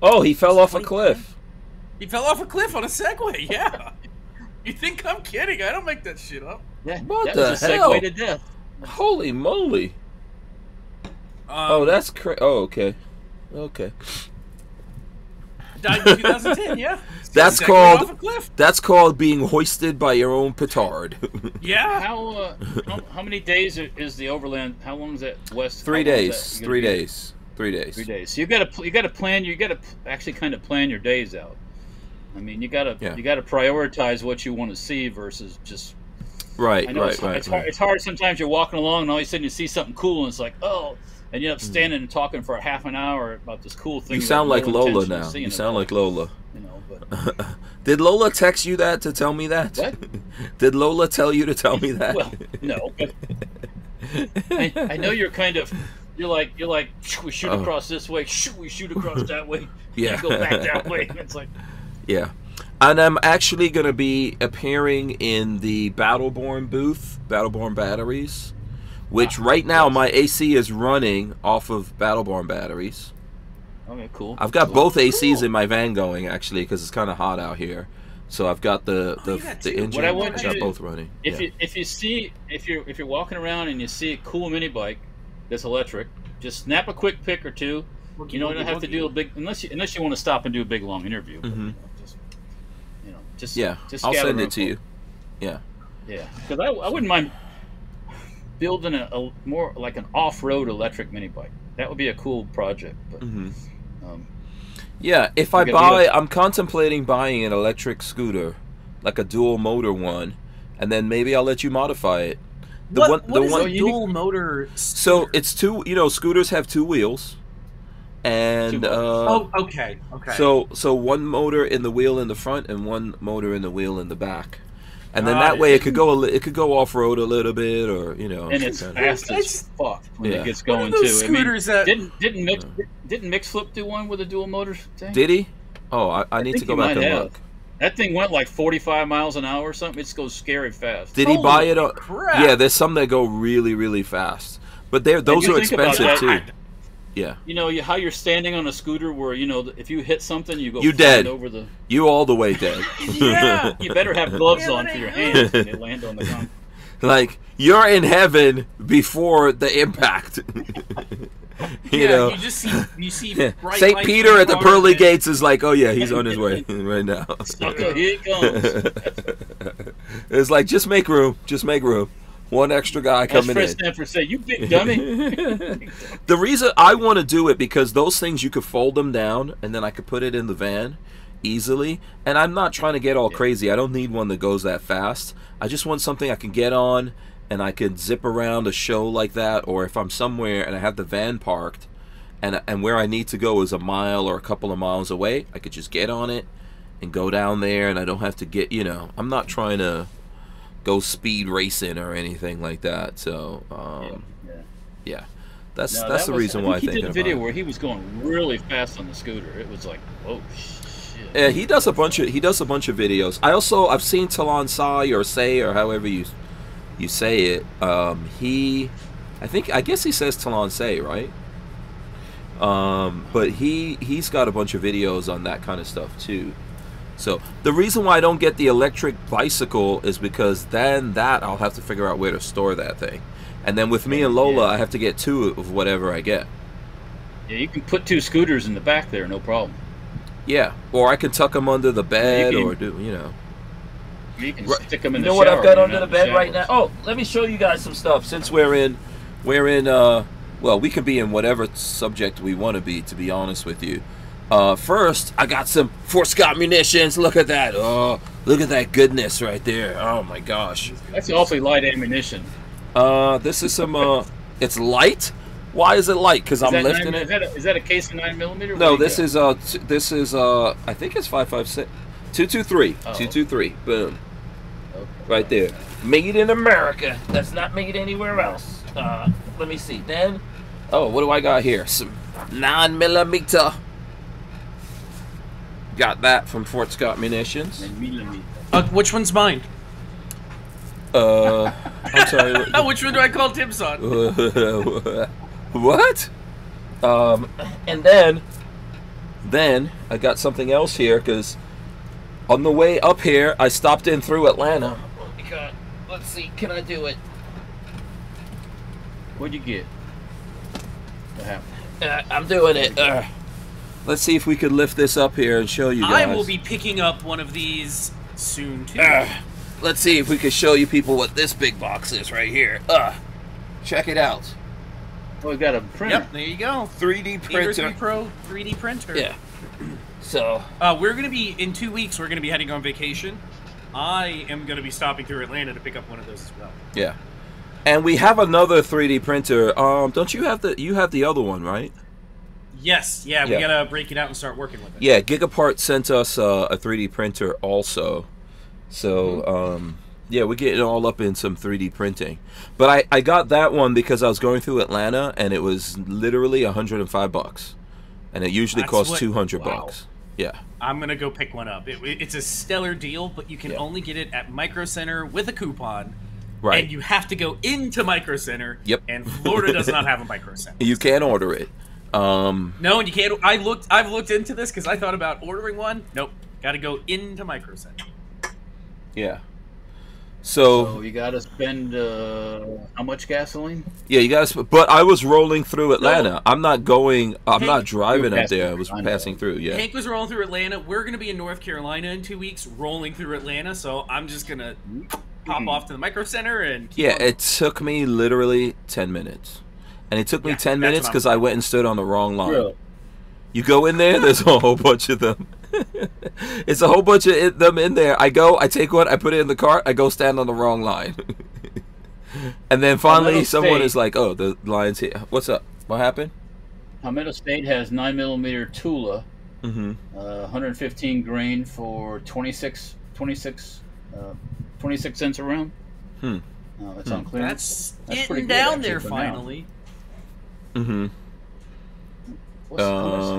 Oh, he fell off a cliff. He fell off a cliff on a Segway, yeah. You think I'm kidding? I don't make that shit up. Yeah, What that was the a hell? segue to death. Holy moly. Oh, that's crazy. Oh, okay. Okay. Died in 2010, yeah. That's Segway off a called cliff. that's called being hoisted by your own petard. Yeah. How many days is the overland? How long is that west? 3 days. 3 days. 3 days. 3 days. So you got to plan. You got to actually kind of plan your days out. I mean, you got to prioritize what you want to see versus just. Right. I know it's hard. Sometimes you're walking along and all of a sudden you see something cool and it's like, oh, and you end up standing and talking for a half an hour about this cool thing. You sound like Lola now. You sound like Lola. You know, but did Lola text you that to tell me that? What? Did Lola tell you to tell me that? Well, no. But I know you're kind of. You're like we shoot across this way. We shoot across that way. Yeah. You go back that way. It's like. Yeah. And I'm actually going to be appearing in the Battleborn booth, Battleborn batteries, which right now my AC is running off of Battleborn batteries. Okay, cool. I've got both ACs in my van going, actually, because it's kind of hot out here. So I've got the engine. What I want I've you got to- both running. If you're walking around and you see a cool mini bike that's electric, just snap a quick pic or two. You don't have to do a big unless you want to stop and do a big long interview. Mhm. Just I'll gather send it info. to you. Yeah. Yeah, because I wouldn't mind building a more like an off-road electric mini bike. That would be a cool project. But Yeah, if I buy, I'm contemplating buying an electric scooter, like a dual motor one, and then maybe I'll let you modify it. What is a dual motor? So it's two. You know, scooters have two wheels, and okay. So one motor in the wheel in the front and one motor in the wheel in the back, and then that way it could go off road a little bit, or and it's fast as fuck when it gets going those too. Scooters didn't Mix Flip do one with a dual motor thing? Did he? Oh, I need to go back and look. That thing went like 45 miles an hour or something. It goes scary fast. Did he buy it? Crap. Yeah, there's some that go really, really fast, but those are expensive too. Yeah. You know how you're standing on a scooter where if you hit something you go dead over the. You all the way dead. Yeah. You better have gloves on for your hands when they land on the ground. Like you're in heaven before the impact. You know, you see bright St. lights Peter from at the cars pearly and- gates is like, oh yeah, he's on his way right now. Sucker, here it comes. It's like just make room. One extra guy coming Fred in. Stanford say, "You big dummy." The reason I want to do it because those things you could fold them down and then I could put it in the van easily. And I'm not trying to get all crazy. I don't need one that goes that fast. I just want something I can get on and I could zip around a show like that, or if I'm somewhere and I have the van parked and where I need to go is a mile or a couple of miles away, I could just get on it and go down there, and I don't have to get, I'm not trying to go speed racing or anything like that. So yeah. That's the reason why I think he did a video where he was going really fast on the scooter. It was like, oh shit. Yeah, he does a bunch of videos. I've seen Talon Sai or Say or however you say it. I guess he says Talon Say, right? But he's got a bunch of videos on that kind of stuff too. So the reason why I don't get the electric bicycle is because then I'll have to figure out where to store that thing. And then with me and Lola, I have to get two of whatever I get. Yeah, you can put two scooters in the back there, no problem. Yeah, or I can tuck them under the bed, You can stick them in the shower. You know what I've got under the bed right now? Oh, let me show you guys some stuff. Since we're in, well, we can be in whatever subject we want to be honest with you. First, I got some Fort Scott munitions. Look at that. Oh, look at that goodness right there. Oh, my gosh. That's awfully light ammunition. This is some, it's light? Why is it light? Because I'm lifting it. Is that a case of 9mm? No, this is I think it's 5.56. 223. 223. Boom. Okay. Right there. Made in America. That's not made anywhere else. Let me see. Then, what do I got here? Some 9mm Got that from Fort Scott Munitions. Which one's mine? I'm sorry. Which one do I call dibs on? What? And then I got something else here, because on the way up here, I stopped in through Atlanta. Oh my God. Let's see, can I do it? What'd you get? What happened? I'm doing it. Let's see if we could lift this up here and show you guys. I will be picking up one of these soon, too. Let's see if we can show you people what this big box is right here. Check it out. Oh, we got a printer. Yep, there you go. 3D printer. 3 Pro 3D printer. Yeah. So we're going to be, in 2 weeks, we're going to be heading on vacation. I am going to be stopping through Atlanta to pick up one of those as well. Yeah. And we have another 3D printer. Don't you have you have the other one, right? Yes, yeah, we gotta break it out and start working with it. Yeah, Gigapart sent us a 3D printer also. So, yeah, we're getting all up in some 3D printing. But I got that one because I was going through Atlanta, and it was literally $105. And it usually costs $200. Yeah. I'm going to go pick one up. It's a stellar deal, but you can only get it at Micro Center with a coupon. Right. And you have to go into Micro Center. Yep. And Florida does not have a Micro Center. You can't order it. No, and you can't. I've looked into this because I thought about ordering one. Nope. Got to go into Micro Center. Yeah. So you got to spend how much gasoline? Yeah, you guys. But I was rolling through Atlanta. No. I'm not going. I'm not driving up there. I was passing through. Yeah. Hank was rolling through Atlanta. We're going to be in North Carolina in 2 weeks, rolling through Atlanta. So I'm just gonna pop off to the Micro Center and it took me literally 10 minutes, and it took me 10 minutes because I went and stood on the wrong line. Really? You go in there. There's a whole bunch of them. It's a whole bunch of them in there. I go, I take one, I put it in the cart, I go stand on the wrong line. And then finally someone is like, oh, the line's here. What's up? What happened? Palmetto State has 9mm Tula, 115 grain for 26 cents a round. That's on clearance. That's getting down there finally. Let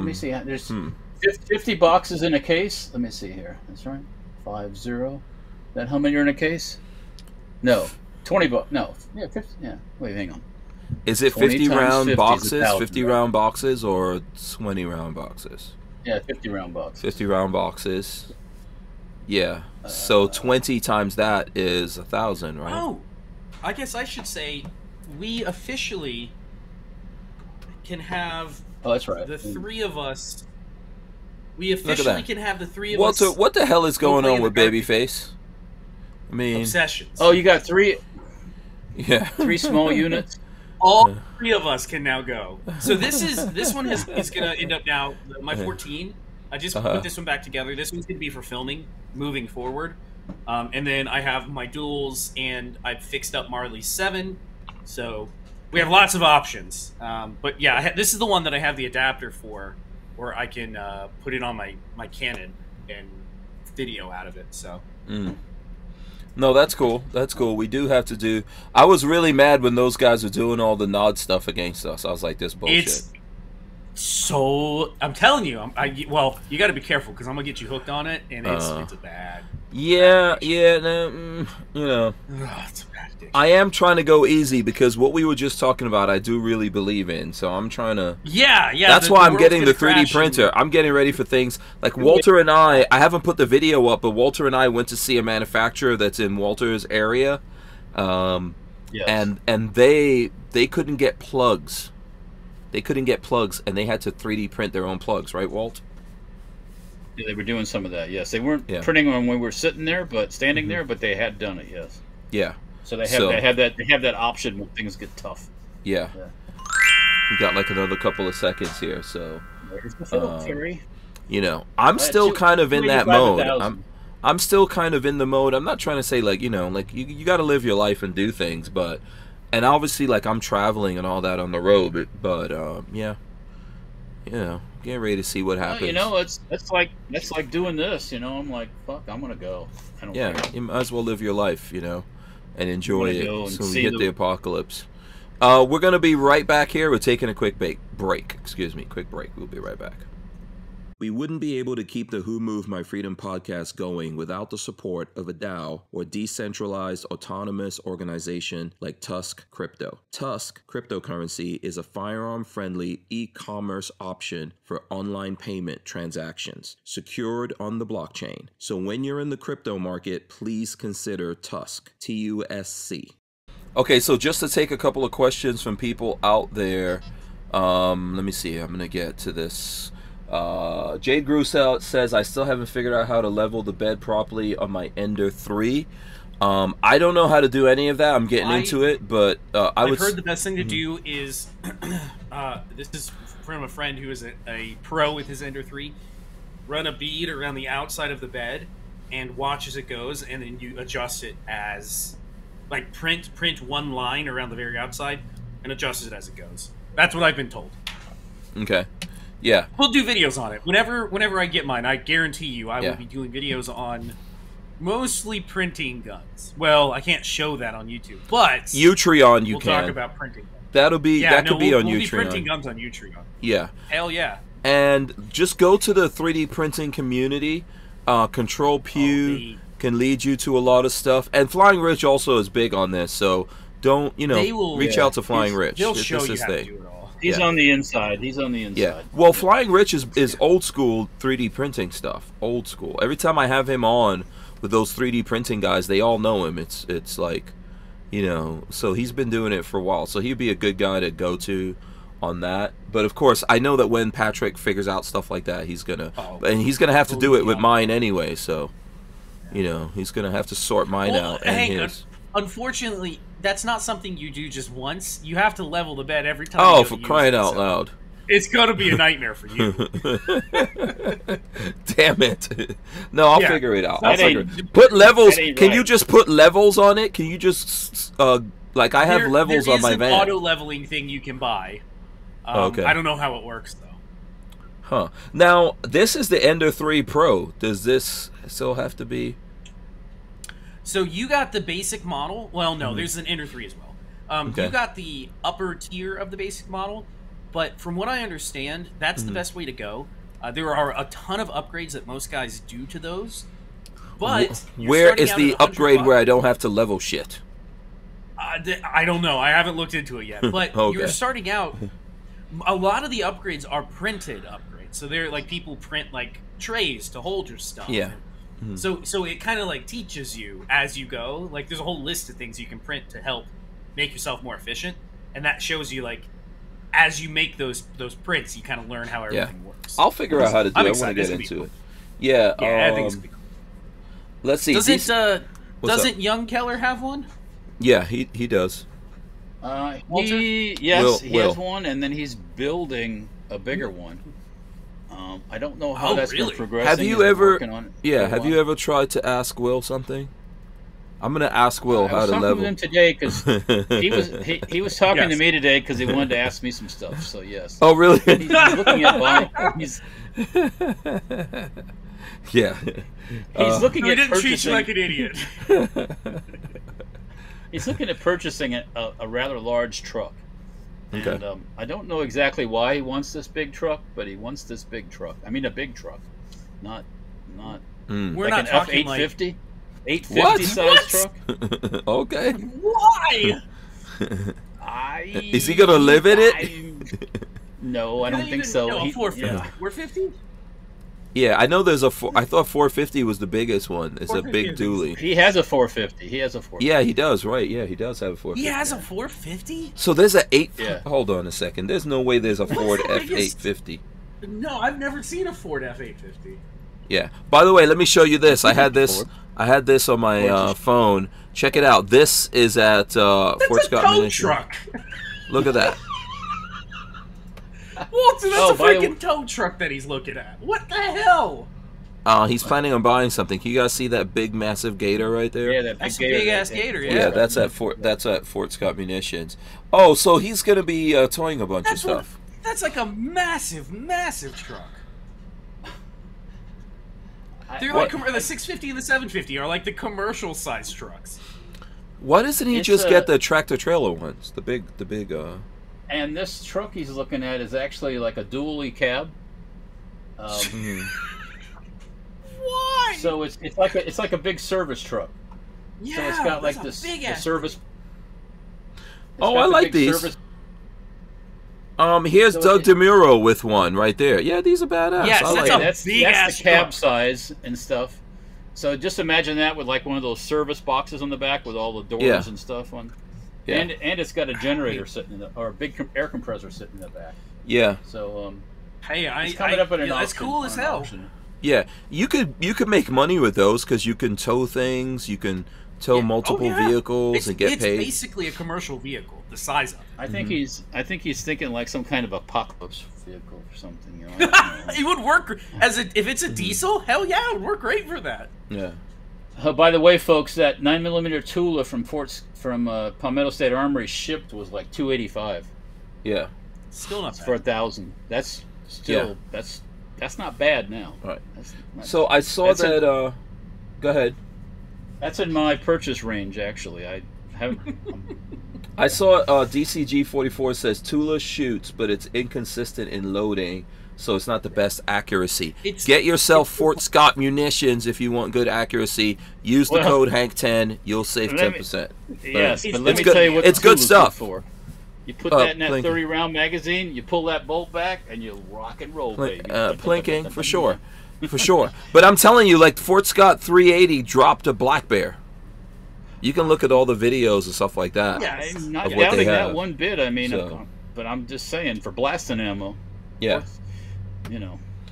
me see. There's 50 boxes in a case. Let me see here. That's right. 50. That how many are in a case? No. 20 bucks. No. Yeah, 50. Yeah. Wait, hang on. Is it 50 round boxes? 50 round boxes or 20 round boxes? Yeah, 50 round boxes. 50 round boxes. Yeah. So 20 times that is 1,000, right? Oh, I guess I should say we officially can have. Oh, that's right. The three of us. We officially can have the three of us. Walter, what the hell is going on with Babyface? I mean, obsessions. Oh, you got three. Yeah. 3 small units. All 3 of us can now go. So this one is going to end up now. My 14. I just put this one back together. This one's going to be for filming, moving forward. And then I have my duels, and I've fixed up Marley's 7. So we have lots of options. But yeah, this is the one that I have the adapter for, where I can put it on my Canon and video out of it. So. No, that's cool. That's cool. We do have to do. I was really mad when those guys were doing all the nod stuff against us. I was like, this bullshit. So I'm telling you, well, you got to be careful because I'm gonna get you hooked on it, and it's a bad. Yeah, you know. It's a bad addiction. I am trying to go easy because what we were just talking about, I do really believe in. So I'm trying to. Yeah. That's why I'm getting the 3D printer. I'm getting ready for things like Walter and I haven't put the video up, but Walter and I went to see a manufacturer that's in Walter's area, and they couldn't get plugs. They couldn't get plugs, and they had to 3D print their own plugs, right, Walt? Yeah, they were doing some of that, yes. They weren't printing them when we were sitting there, but standing there, but they had done it, yes. Yeah. So they have that option when things get tough. Yeah. We got like another couple of seconds here, so there's the film, Terry. You know, I'm still kind of in that mode. I'm still kind of in the mode. I'm not trying to say like, you know, like you got to live your life and do things, but. And obviously, like, I'm traveling and all that on the road, but yeah, you know, getting ready to see what happens. Well, you know, that's like doing this. You know, I'm like, fuck, I'm gonna go. I don't care. You might as well live your life, you know, and enjoy it. So we hit the apocalypse. We're gonna be right back here. We're taking a quick break. Excuse me, quick break. We'll be right back. We wouldn't be able to keep the Who Moved My Freedom podcast going without the support of a DAO, or decentralized autonomous organization like TUSC Crypto. TUSC cryptocurrency is a firearm-friendly e-commerce option for online payment transactions, secured on the blockchain. So when you're in the crypto market, please consider TUSC, TUSC. Okay, so just to take a couple of questions from people out there, let me see, I'm going to get to this. Jade Grusel says, I still haven't figured out how to level the bed properly on my Ender 3. I don't know how to do any of that. I'm getting into it, but I've heard the best thing to do is, this is from a friend who is a pro with his Ender 3, run a bead around the outside of the bed and watch as it goes, and then you adjust it as, like, print one line around the very outside and adjust it as it goes. That's what I've been told. Okay. Yeah. We'll do videos on it. Whenever I get mine, I guarantee you I will be doing videos on mostly printing guns. Well, I can't show that on YouTube, but Utreon we'll talk about printing guns. That'll be that could be on we'll Utreon. Be printing guns on Utreon. Yeah. Hell yeah. And just go to the 3D printing community. Control Pew can lead you to a lot of stuff, and Flying Rich also is big on this. So don't reach out to Flying Rich. He'll show you how to do it all. He's on the inside. He's on the inside. Yeah. Well, Flying Rich is old school 3D printing stuff. Old school. Every time I have him on with those 3D printing guys, they all know him. It's like, so he's been doing it for a while. So he'd be a good guy to go to on that. But of course, I know that when Patrick figures out stuff like that, he's gonna have to do it with mine anyway. So, he's gonna have to sort mine out and his. Unfortunately, that's not something you do just once. You have to level the bed every time. Oh, for crying out loud! It's gonna be a nightmare for you. Damn it! No, I'll figure it out. Put levels. Can you just put levels on it? Can you just like I have levels on my van? There is an auto leveling thing you can buy. Okay. I don't know how it works though. Huh. Now this is the Ender 3 Pro. Does this still have to be? So you got the basic model. Well, no, there's an Ender 3 as well. You got the upper tier of the basic model, but from what I understand, that's the best way to go. There are a ton of upgrades that most guys do to those. But where is the upgrade where I don't have to level shit? I don't know. I haven't looked into it yet. But you're starting out. A lot of the upgrades are printed upgrades. So they're like people print like trays to hold your stuff. Yeah. So it kind of like teaches you as you go. Like there's a whole list of things you can print to help make yourself more efficient, and that shows you like as you make those prints, you kind of learn how everything works. I'll figure out how to do it. I want to get into it. Yeah, I think it's cool. Let's see. Doesn't Young Keller have one? Yeah, he does. He has one, and then he's building a bigger one. I don't know how that's been progressing. Have you ever? Have you ever tried to ask Will something? I'm gonna ask Will how to level. I was talking to him today because he was talking to me today because he wanted to ask me some stuff. So yes. Oh really? He's looking at buying. He's looking at didn't treat you like an idiot. He's looking at purchasing a rather large truck. Okay. And I don't know exactly why he wants this big truck, but he wants this big truck. I mean, a big truck, not We're like not an talking F-850, 850 size truck. Okay. Why? Is he gonna live in it? No, I don't think so. No, 450. We're 50. Yeah, I know there's I thought 450 was the biggest one. It's a big dually. He has a 450. Yeah, he does, right. Yeah, he does have a 450. He has a 450? So there's a 8... Yeah. Hold on a second. There's no way there's a Ford F850. No, I've never seen a Ford F850. Yeah. By the way, let me show you this. I had this on my phone. Check it out. This is at Fort Scott Munitions. Truck. Look at that. Walter, that's a freaking tow truck that he's looking at. What the hell? He's planning on buying something. Can you guys see that big, massive gator right there? Yeah, that's a big ass gator. Yeah, that's at Fort Scott Munitions. Oh, so he's gonna be towing a bunch of stuff. That's like a massive, massive truck. They're like the 650 and the 750 are like the commercial size trucks. Why doesn't he just get the tractor trailer ones? The big. And this truck he's looking at is actually like a dually cab. Why? So it's like a big service truck. Yeah, so it's got like that's this a big the ass service. Oh, I like these. Here's So Doug DeMuro with one right there. Yeah, these are badass. Yes, I like that's it. That's the cab size and stuff. So just imagine that with like one of those service boxes on the back with all the doors and stuff on. Yeah. And it's got a generator sitting in the, or a big air compressor sitting in the back. Yeah. So hey, it's coming up in an that's auction, cool as hell. auction. Yeah, you could make money with those because you can tow things, you can tow multiple vehicles and get paid. It's basically a commercial vehicle, the size of it. I think he's thinking like some kind of apocalypse vehicle or something. You know, I don't know. It would work if it's a diesel. Hell yeah, it would work great for that. Yeah. By the way, folks, that 9mm Tula from Palmetto State Armory shipped was like $285. Yeah. Still not That's bad. for 1,000. That's still that's not bad now. Right. That's So I saw that. Go ahead. That's in my purchase range, actually. I haven't. I saw DCG 44 says Tula shoots, but it's inconsistent in loading, so it's not the best accuracy. Get yourself Fort Scott munitions if you want good accuracy. Use the code Hank10. You'll save 10%. Yes, but let me good, tell you what it's good Tula's stuff. For. You put that in that plinking. 30-round magazine, you pull that bolt back, and you rock and roll, baby. Plinking for sure, for sure. But I'm telling you, like Fort Scott 380 dropped a black bear. You can look at all the videos and stuff like that. Yeah, I'm not of what they doubting that have. one bit. I mean, So. but I'm just saying for blasting ammo. Yeah.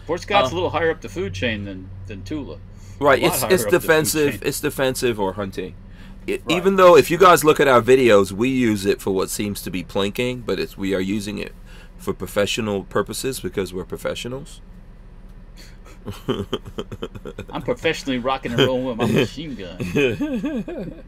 Fort Scott's a little higher up the food chain than Tula. Right. It's defensive. It's defensive or hunting. Even though if you guys look at our videos, we use it for what seems to be plinking, but we are using it for professional purposes because we're professionals. I'm professionally rocking and rolling with my machine gun.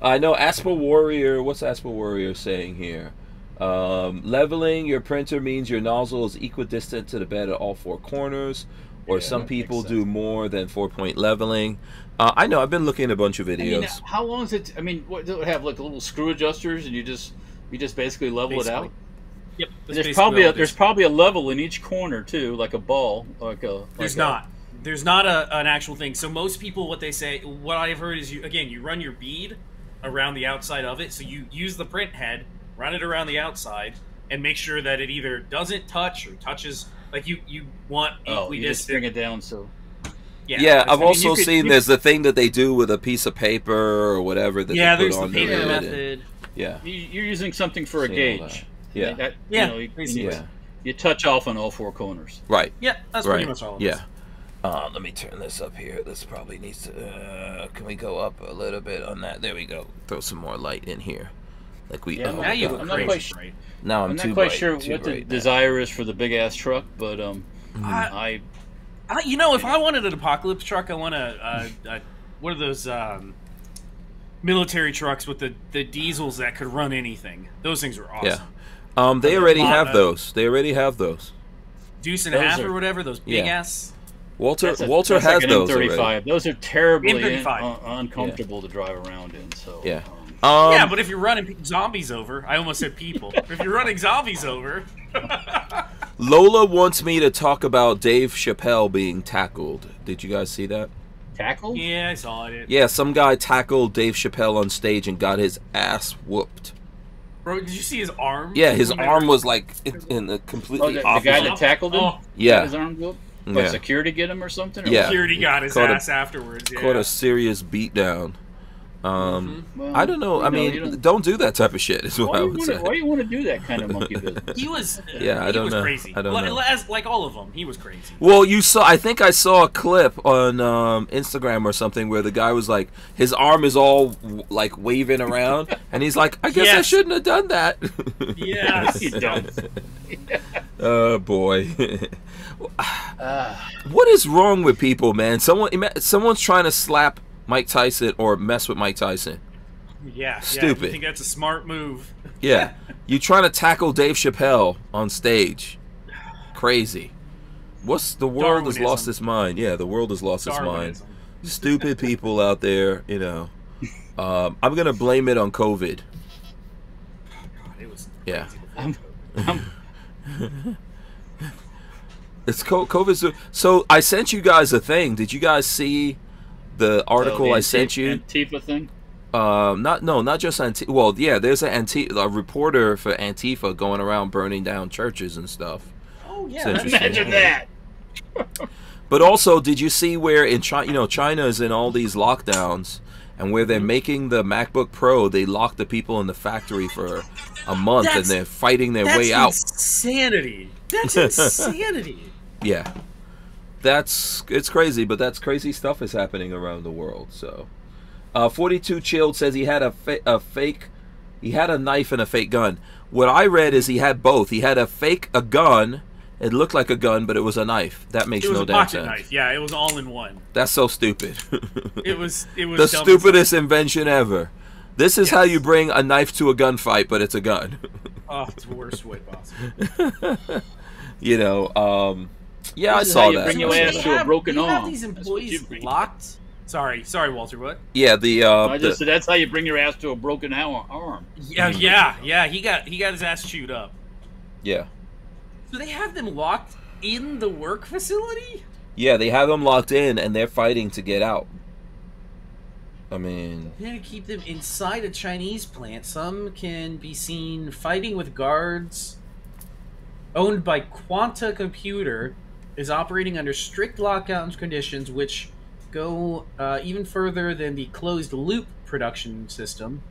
I know Asper Warrior. What's Asper Warrior saying here? Leveling your printer means your nozzle is equidistant to the bed at all four corners, or some people do more than 4-point leveling. I know. I've been looking at a bunch of videos. I mean, how long is it? I mean, what do it have? Like little screw adjusters, and you just basically level it out. Yep. There's probably a level in each corner too, like a ball. There's not an actual thing. So most people, what I've heard is you run your bead around the outside of it. So you use the print head, run it around the outside, and make sure that it either doesn't touch or touches. Like you want equidistant. You just bring it down so. Yeah, I've also seen there's the thing that they do with a piece of paper or whatever that they put on the paper method. You're using something for a gauge. Yeah. You touch off on all four corners. Right. Yeah, that's pretty much all it is. Yeah. Let me turn this up here. This probably needs to. Can we go up a little bit on that? There we go. Throw some more light in here. Like we. Yeah, now you look crazy. Now I'm not quite sure what the desire is for the big ass truck, but if I wanted an apocalypse truck, I want what are those military trucks with the diesels that could run anything? Those things were awesome. Yeah. They already have those. They already have those. Deuce and a half or whatever. Those big ass. Walter has like those M35. already. Those are terribly uncomfortable to drive around in. So yeah. Yeah, but if you're running zombies over, I almost said people. If you're running zombies over. Lola wants me to talk about Dave Chappelle being tackled. Did you guys see that? Tackled? Yeah, I saw it. Yeah, some guy tackled Dave Chappelle on stage and got his ass whooped. Bro, did you see his arm? Yeah, his arm was like in the completely opposite. The guy that tackled him? Yeah. Got his arm whooped? What, security get him or something? Yeah. Security got his ass afterwards. Yeah. Caught a serious beatdown. Well, I don't know. I mean, don't do that type of shit. Is what I would say. Why do you want to do that kind of monkey business? He was. I don't know. Crazy. I don't know. Like all of them, he was crazy. Well, I think I saw a clip on Instagram or something where the guy was like, his arm is all like waving around, and he's like, I guess I shouldn't have done that. Yes, you don't. Oh boy. What is wrong with people, man? Someone's trying to slap Mike Tyson or mess with Mike Tyson. Yeah, stupid. I think that's a smart move. Yeah, you trying to tackle Dave Chappelle on stage? Crazy. The world has lost its mind. Yeah, the world has lost its mind. Stupid people out there, I'm gonna blame it on COVID. God, it was yeah. It's COVID. So I sent you guys a thing. Did you guys see the article I sent you? Antifa thing. Not just Antifa. Well, yeah, there's a reporter for Antifa going around burning down churches and stuff. Oh yeah, imagine that. But also, did you see where in China, China is in all these lockdowns, and where they're making the MacBook Pro, they lock the people in the factory for a month, and they're fighting their way out. Insanity. That's insanity. Yeah, it's crazy, but that's crazy stuff is happening around the world. So, 42 Chilled says he had he had a knife and a fake gun. What I read is he had both. He had a gun. It looked like a gun, but it was a knife. That makes no damn sense. Knife. Yeah, it was all in one. That's so stupid. It was the stupidest invention ever. This is how you bring a knife to a gunfight, but it's a gun. Oh, it's the worst way possible. Yeah, I saw that. Bring your ass to a broken arm. Have these employees locked? Sorry, Walter. What? Yeah, I just said that's how you bring your ass to a broken arm. Yeah. He got his ass chewed up. Yeah. So they have them locked in the work facility? Yeah, they have them locked in, and they're fighting to get out. I mean, they're going to keep them inside a Chinese plant. Some can be seen fighting with guards. Owned by Quanta Computer, is operating under strict lockdown conditions, which go even further than the closed-loop production system.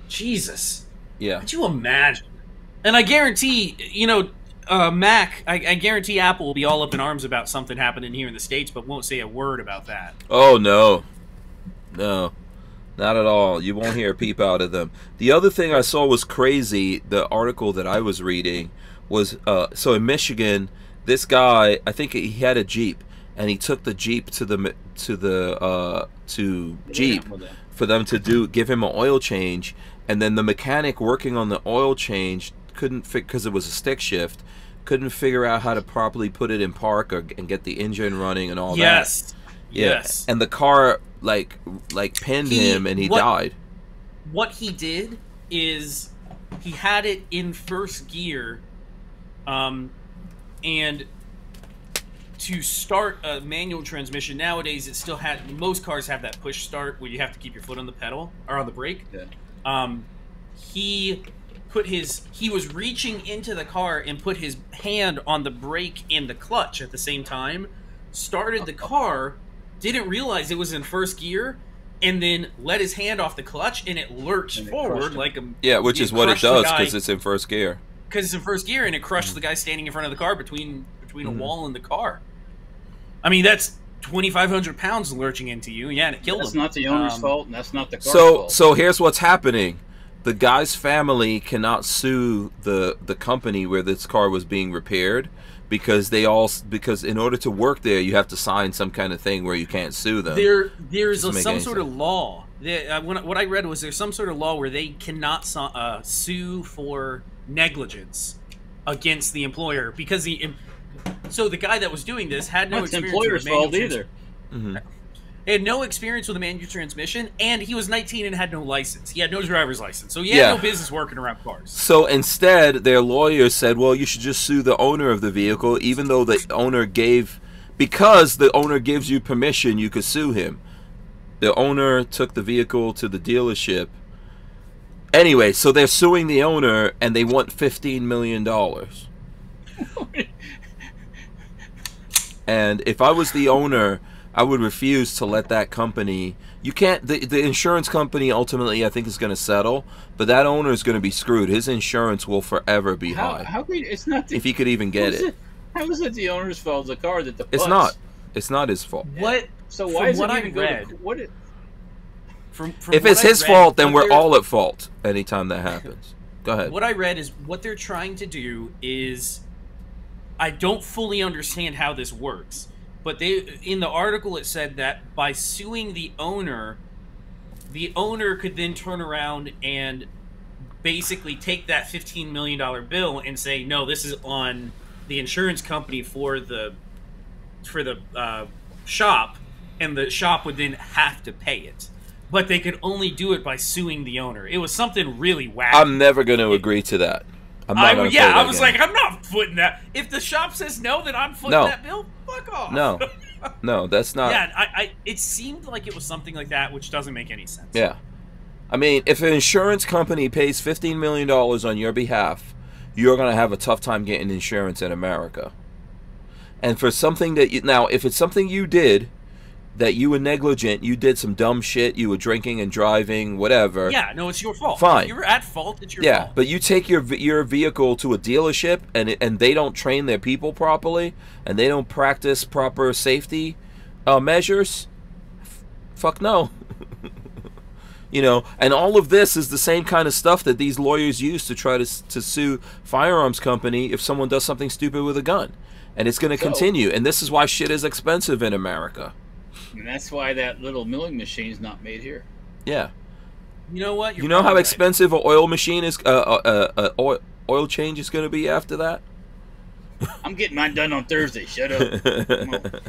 Jesus. Yeah. Could you imagine? And I guarantee, Mac, I guarantee Apple will be all up in arms about something happening here in the States, but won't say a word about that. Oh, no. No. Not at all. You won't hear a peep out of them. The other thing I saw was crazy. The article that I was reading was, so in Michigan, this guy, I think he had a Jeep, and he took the Jeep to Jeep for them to give him an oil change, and then the mechanic working on the oil change couldn't because it was a stick shift, couldn't figure out how to properly put it in park and get the engine running and all that. Yes. And the car like pinned him and he died. What he did is he had it in first gear, and to start a manual transmission nowadays, it still most cars have that push start where you have to keep your foot on the pedal or on the brake. Yeah. He was reaching into the car and put his hand on the brake and the clutch at the same time, started the car, didn't realize it was in first gear, and then let his hand off the clutch, and it lurched forward like a... Yeah, which is what it does because it's in first gear. Because it's in first gear, and it crushed the guy standing in front of the car between a wall and the car. I mean, that's 2,500 pounds lurching into you, and it killed him. That's not the owner's fault, and that's not the car's fault. So here's what's happening. The guy's family cannot sue the company where this car was being repaired because in order to work there you have to sign some kind of thing where you can't sue them. There's some sort of law. What I read was there's some sort of law where they cannot sue for negligence against the employer because so the guy that was doing this had no experience with manual either. Mm-hmm. He had no experience with a manual transmission, and he was 19 and had no license. He had no driver's license, so he had no business working around cars. So instead, their lawyers said, well, you should just sue the owner of the vehicle, even though the owner because the owner gives you permission, you could sue him. The owner took the vehicle to the dealership. Anyway, so they're suing the owner, and they want $15 million. And if I was the owner, I would refuse to let that company. You can't. The insurance company ultimately, I think, is going to settle, but that owner is going to be screwed. His insurance will forever be high. How could it's not? If he could even get it. How is it the owner's fault? The car that the. It's not. It's not his fault. What? So why is it even good? If it's his fault, then we're all at fault anytime that happens. Go ahead. What I read is what they're trying to do is, I don't fully understand how this works. But in the article it said that by suing the owner could then turn around and basically take that $15 million bill and say, no, this is on the insurance company for the shop, and the shop would then have to pay it. But they could only do it by suing the owner. It was something really wacky. I'm never going to agree to that. I'm not going to play that I was game. like, I'm not footing that. If the shop says no, then I'm footing that bill. Fuck off. No, that's not. Yeah, it seemed like it was something like that, which doesn't make any sense. Yeah. I mean, if an insurance company pays $15 million on your behalf, you're going to have a tough time getting insurance in America. And for something that now, if it's something you did, that you were negligent, you did some dumb shit, you were drinking and driving, whatever. Yeah, no, it's your fault. Fine. If you're at fault, it's your fault. Yeah, but you take your vehicle to a dealership and they don't train their people properly and they don't practice proper safety measures. Fuck no. You know, and all of this is the same kind of stuff that these lawyers use to try to sue firearms company if someone does something stupid with a gun. And it's going to continue. And this is why shit is expensive in America. And that's why that little milling machine is not made here. Yeah. You know what? You know how expensive an oil machine is, oil change is going to be after that? I'm getting mine done on Thursday. Shut up.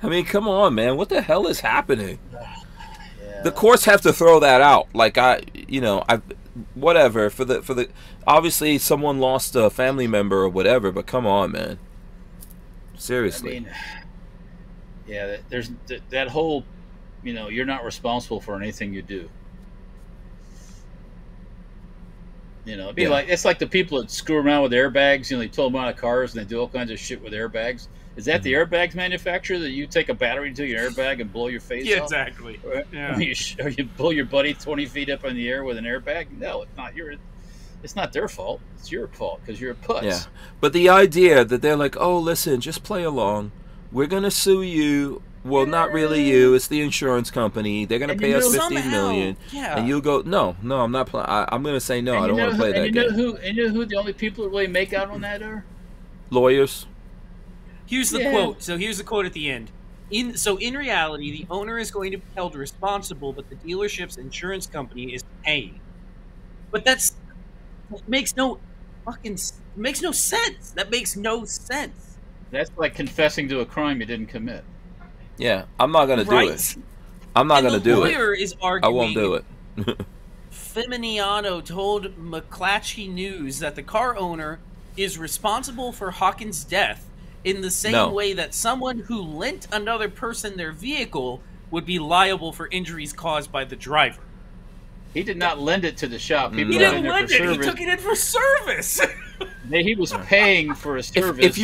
I mean, come on, man. What the hell is happening? The courts have to throw that out. Like whatever for the obviously someone lost a family member or whatever, but come on, man. Seriously. I mean, yeah, there's that whole, you're not responsible for anything you do. It'd be like, it's like the people that screw around with airbags. They tow them out of cars and they do all kinds of shit with airbags. Is that the airbags manufacturer that you take a battery into your airbag and blow your face off? Yeah, exactly. Yeah. Or you blow your buddy 20 feet up in the air with an airbag? No, it's not it's not their fault. It's your fault because you're a putz. Yeah, but the idea that they're like, oh, listen, just play along. We're gonna sue you. Well, not really you. It's the insurance company. They're gonna pay us $15 million. Yeah. And you'll go, no, I'm not playing. I'm gonna say no. I don't want to play that game. And you know who the only people that really make out on that are? Lawyers. Here's the quote. So here's the quote at the end. In reality, the owner is going to be held responsible, but the dealership's insurance company is paying. But that makes no sense. That makes no sense. That's like confessing to a crime you didn't commit. Yeah, I'm not gonna do it. I'm not gonna do it. The lawyer is arguing. I won't do it. Feminiano told McClatchy News that the car owner is responsible for Hawkins' death in the same way that someone who lent another person their vehicle would be liable for injuries caused by the driver. He did not lend it to the shop. He didn't lend it. He took it in for service. He was paying for a service. If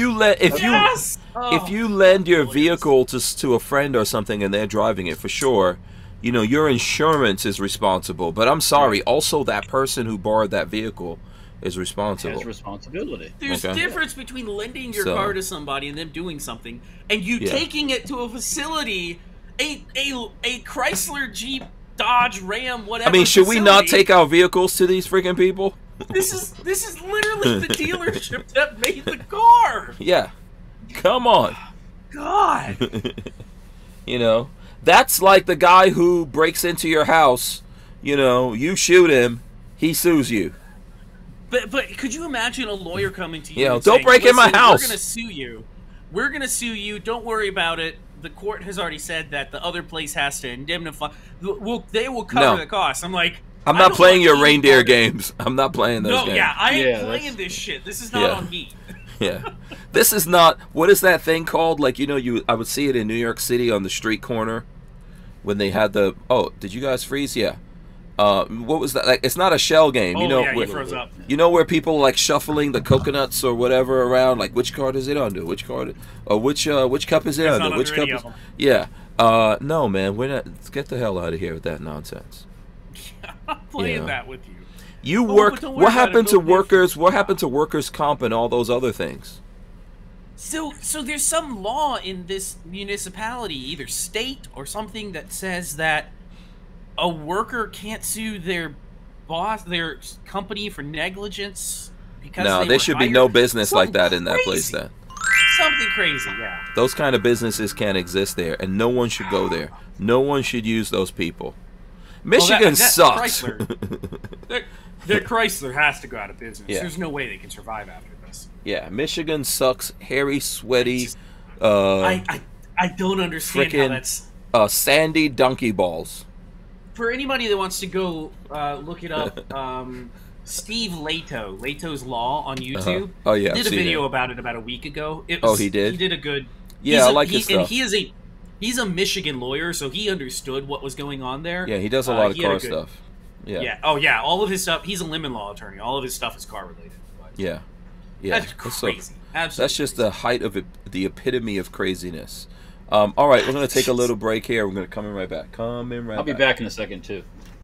you lend your vehicle to a friend or something and they're driving it, for sure, your insurance is responsible. But I'm sorry, also that person who borrowed that vehicle is responsible. Has responsibility. There's a difference between lending your car to somebody and them doing something, and you taking it to a facility, a Chrysler, Jeep, Dodge, Ram, whatever. I mean, should we not take our vehicles to these freaking people? This is literally the dealership that made the car. Yeah, come on. God. That's like the guy who breaks into your house. You shoot him, he sues you. But could you imagine a lawyer coming to you? Yeah, and don't saying, break in my house. We're gonna sue you. Don't worry about it. The court has already said that the other place has to indemnify. They will cover the cost. I'm like, I'm not playing your reindeer games. I'm not playing those games. No, yeah, I ain't playing this shit. This is not on me. Yeah, this is not. What is that thing called? Like I would see it in New York City on the street corner when they had the. Oh, did you guys freeze? Yeah. What was that? Like, it's not a shell game. He froze up. Where people like shuffling the coconuts or whatever around. Like, which card is it under? Which card? Or which cup is it under? Which cup is? Yeah. No, man. We're not. Let's get the hell out of here with that nonsense. I'm not playing that with you. You work. What happened to workers? What happened to workers' comp and all those other things? So there's some law in this municipality, either state or something, that says that a worker can't sue their boss, their company, for negligence because there should be no business like that in that place. Then something crazy, yeah. Those kind of businesses can't exist there, and no one should go there. No one should use those people. Michigan sucks. Chrysler, their Chrysler has to go out of business. Yeah. There's no way they can survive after this. Yeah, Michigan sucks. Hairy, sweaty. I don't understand how that's sandy donkey balls. For anybody that wants to go look it up, Steve Lato's Law on YouTube. Oh yeah, did a video about it about a week ago. He did. He did a good. Yeah, I like his stuff. And he's a Michigan lawyer, so he understood what was going on there. Yeah, he does a lot of car stuff. Yeah. Yeah. Oh yeah, all of his stuff. He's a lemon law attorney. All of his stuff is car related. But yeah. That's crazy. Absolutely. That's just the height of it, the epitome of craziness. All right, we're going to take a little break here. We're going to come in right back. I'll be back in a second, too.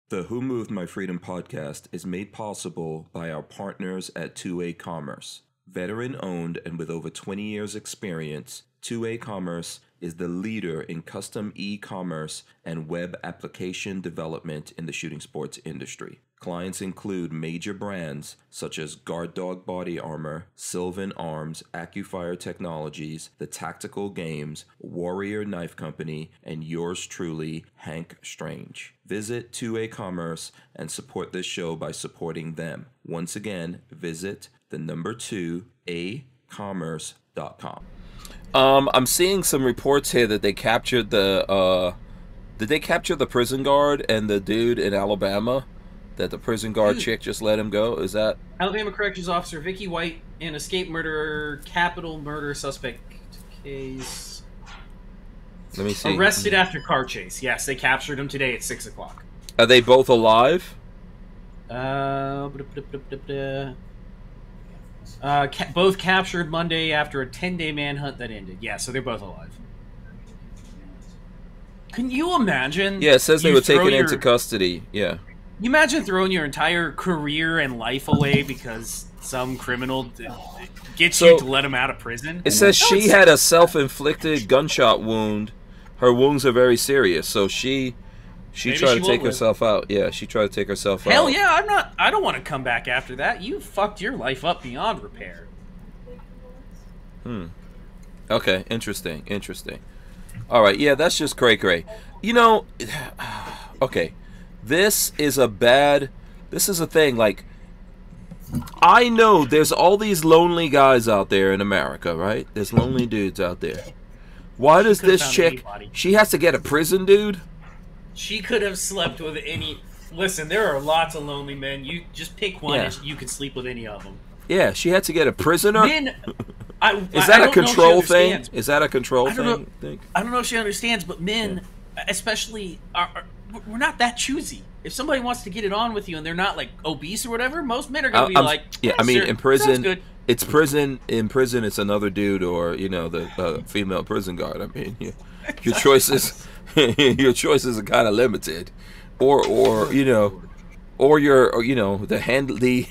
The Who Moved My Freedom podcast is made possible by our partners at 2A Commerce. Veteran-owned and with over 20 years' experience, 2A Commerce is the leader in custom e-commerce and web application development in the shooting sports industry. Clients include major brands such as Guard Dog Body Armor, Sylvan Arms, AccuFire Technologies, The Tactical Games, Warrior Knife Company, and yours truly, Hank Strange. Visit 2A Commerce and support this show by supporting them. Once again, visit the number 2acommerce.com. I'm seeing some reports here that they captured the did they capture the prison guard and the dude in Alabama? That the prison guard chick just let him go? Is that Alabama Corrections Officer Vicky White, an escaped murderer, capital murder suspect case. Let me see. Arrested after car chase. Yes, they captured him today at 6 o'clock. Are they both alive? Both captured Monday after a 10-day manhunt that ended. Yeah, so they're both alive. Can you imagine? Yeah, it says they were taken into custody. Yeah. You imagine throwing your entire career and life away because some criminal gets you to let him out of prison? It says she had a self-inflicted gunshot wound. Her wounds are very serious, so she tried to take herself out. Yeah, she tried to take herself out. Hell yeah, I don't want to come back after that. You fucked your life up beyond repair. Okay, interesting. All right, yeah, that's just cray-cray. You know, okay, this is a thing, like, I know there's all these lonely guys out there in America, right? There's lonely dudes out there. Why does this chick, she has to get a prison dude? She could have slept with any... Listen, there are lots of lonely men. You just pick one and you could sleep with any of them. Yeah, she had to get a prisoner? Men... Is that a control thing? Is that a control thing? I don't know if she understands, but men, especially, we're not that choosy. If somebody wants to get it on with you and they're not like obese or whatever, most men are going to be like, yeah, I mean, in prison, it's prison. In prison, it's another dude or the female prison guard. I mean, your choices, your choices are kind of limited, or the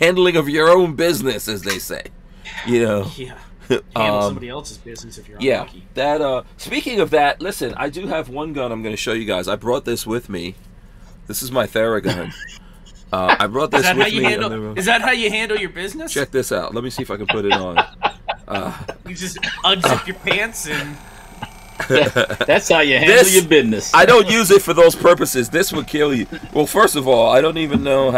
handling of your own business, as they say, Yeah. Handle somebody else's business if you're unlucky. That speaking of that, listen, I do have one gun I'm going to show you guys. I brought this with me. This is my Theragun. I brought this with me. Is that how you handle your business? Check this out. Let me see if I can put it on. You just unzip your pants and... That's how you handle your business. I don't use it for those purposes. This would kill you. Well, first of all, I don't even know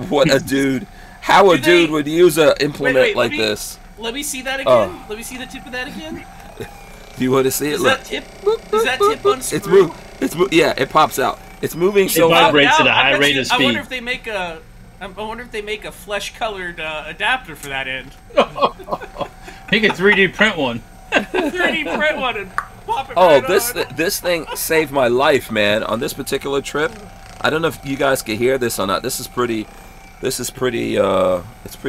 what a dude... How a dude would use an implement like this. Let me see that again. Let me see the tip of that again. Do you want to see it? Is that tip unscrew? Yeah, it pops out. It's moving so it vibrates at a high rate of speed. I wonder if they make a flesh-colored adapter for that end. You can 3D print one. 3D print one and pop it right on. This thing saved my life, man. On this particular trip, I don't know if you guys can hear this or not. It's pretty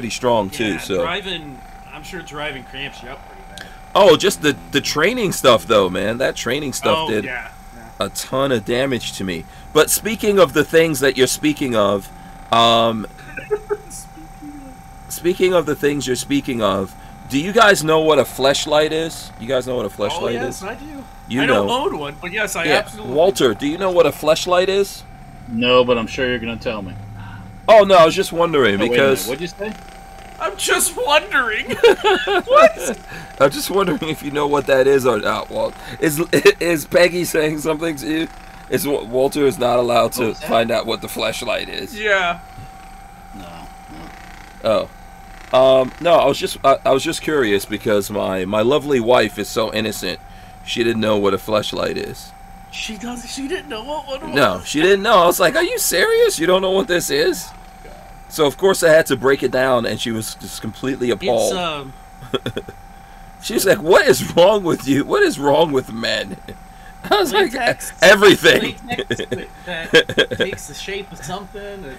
strong too. So I'm sure driving cramps you up pretty bad. Oh, just the training stuff though, man. That training stuff did a ton of damage to me. But speaking of the things that you're speaking of, speaking of the things you're speaking of, do you guys know what a fleshlight is? You guys know what a fleshlight is? Yes, I do. I don't own one, but yes, I absolutely. Walter, do you know what a fleshlight is? No, but I'm sure you're going to tell me. Oh, no, I was just wondering because... What'd you say? I'm just wondering. What? I'm just wondering if you know what that is or not, Walt. Is Peggy saying something to you? Walter is not allowed to find out what the fleshlight is. Yeah. No. Oh. No, I was just curious because my lovely wife is so innocent. She didn't know what a fleshlight is. She didn't know what one was? No, she didn't know. I was like, are you serious? You don't know what this is? So of course I had to break it down, and she was just completely appalled. She's like, "What is wrong with you? What is wrong with men?" I was latex, like, "Everything." That takes the shape of something. And...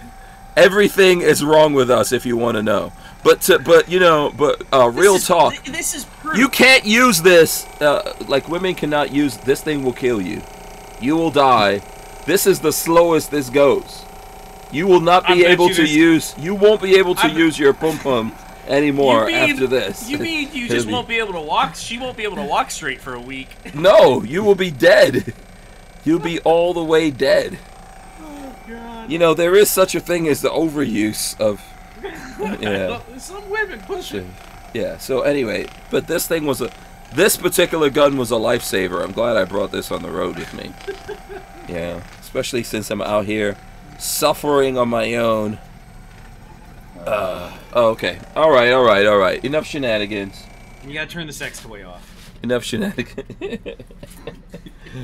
Everything is wrong with us, if you want to know. But real talk. This is proof. You can't use this. Like, women cannot use this. Thing will kill you. You will die. This is the slowest this goes. You will not be able to use. You won't be able to use your pum pum anymore after this. You mean you just won't be able to walk? She won't be able to walk straight for a week. No, you will be dead. You'll be all the way dead. Oh God. You know, there is such a thing as the overuse of. Yeah. Some women push it. Yeah. So anyway, but this thing was this particular gun was a lifesaver. I'm glad I brought this on the road with me. Yeah, especially since I'm out here suffering on my own. Okay. All right. Enough shenanigans. You gotta turn the sex toy off. Enough shenanigans.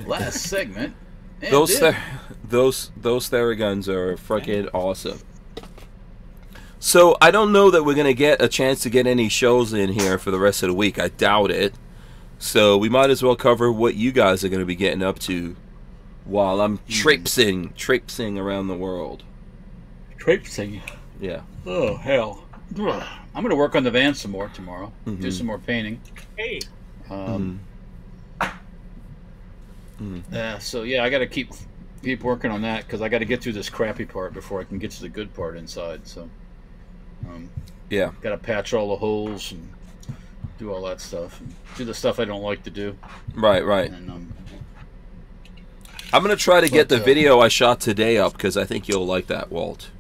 Last segment. Those Theraguns are freaking awesome. So I don't know that we're gonna get a chance to get any shows in here for the rest of the week. I doubt it. So we might as well cover what you guys are gonna be getting up to while I'm traipsing around the world. Traipsing. Yeah. Oh hell. I'm gonna work on the van some more tomorrow. Do some more painting. Hey. So yeah, I got to keep working on that because I got to get through this crappy part before I can get to the good part inside. So, yeah, got to patch all the holes and do all that stuff. And do the stuff I don't like to do. Right. And, I'm gonna try to get the video I shot today up because I think you'll like that, Walt.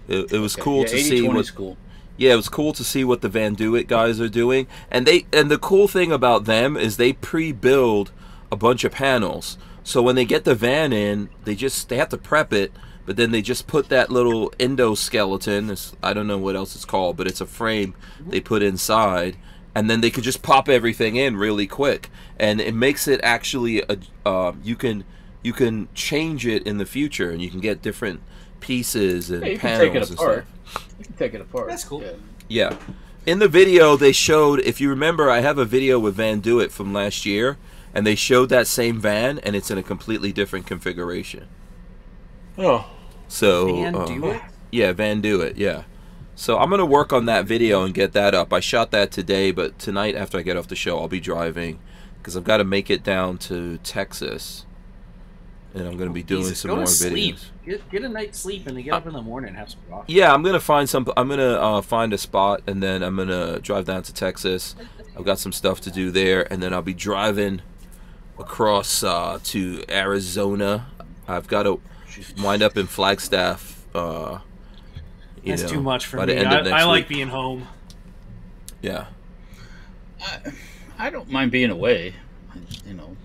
It was cool to see what. Cool. Yeah, it was cool to see what the Van Do-It guys are doing, and the cool thing about them is they pre-build a bunch of panels. So when they get the van in, they have to prep it, but then they just put that little endoskeleton. I don't know what else it's called, but it's a frame they put inside, and then they could just pop everything in really quick, and it makes it actually you can change it in the future, and you can get different pieces and panels and stuff. You can take it apart. That's cool. Yeah. In the video, they showed, if you remember, I have a video with Van Do-It from last year, and they showed that same van, and it's in a completely different configuration. Oh. So, Van Do-It? Yeah, Van Do-It, yeah. So I'm going to work on that video and get that up. I shot that today, but tonight after I get off the show, I'll be driving, because I've got to make it down to Texas, and I'm going to be doing some more videos. Get a night's sleep and then get up in the morning and have some coffee. Yeah, I'm gonna find find a spot, and then I'm gonna drive down to Texas. I've got some stuff to do there, and then I'll be driving across to Arizona. I've got to wind up in Flagstaff. That's too much for by me. the end of next I like week. being home. Yeah. I don't mind being away. You know.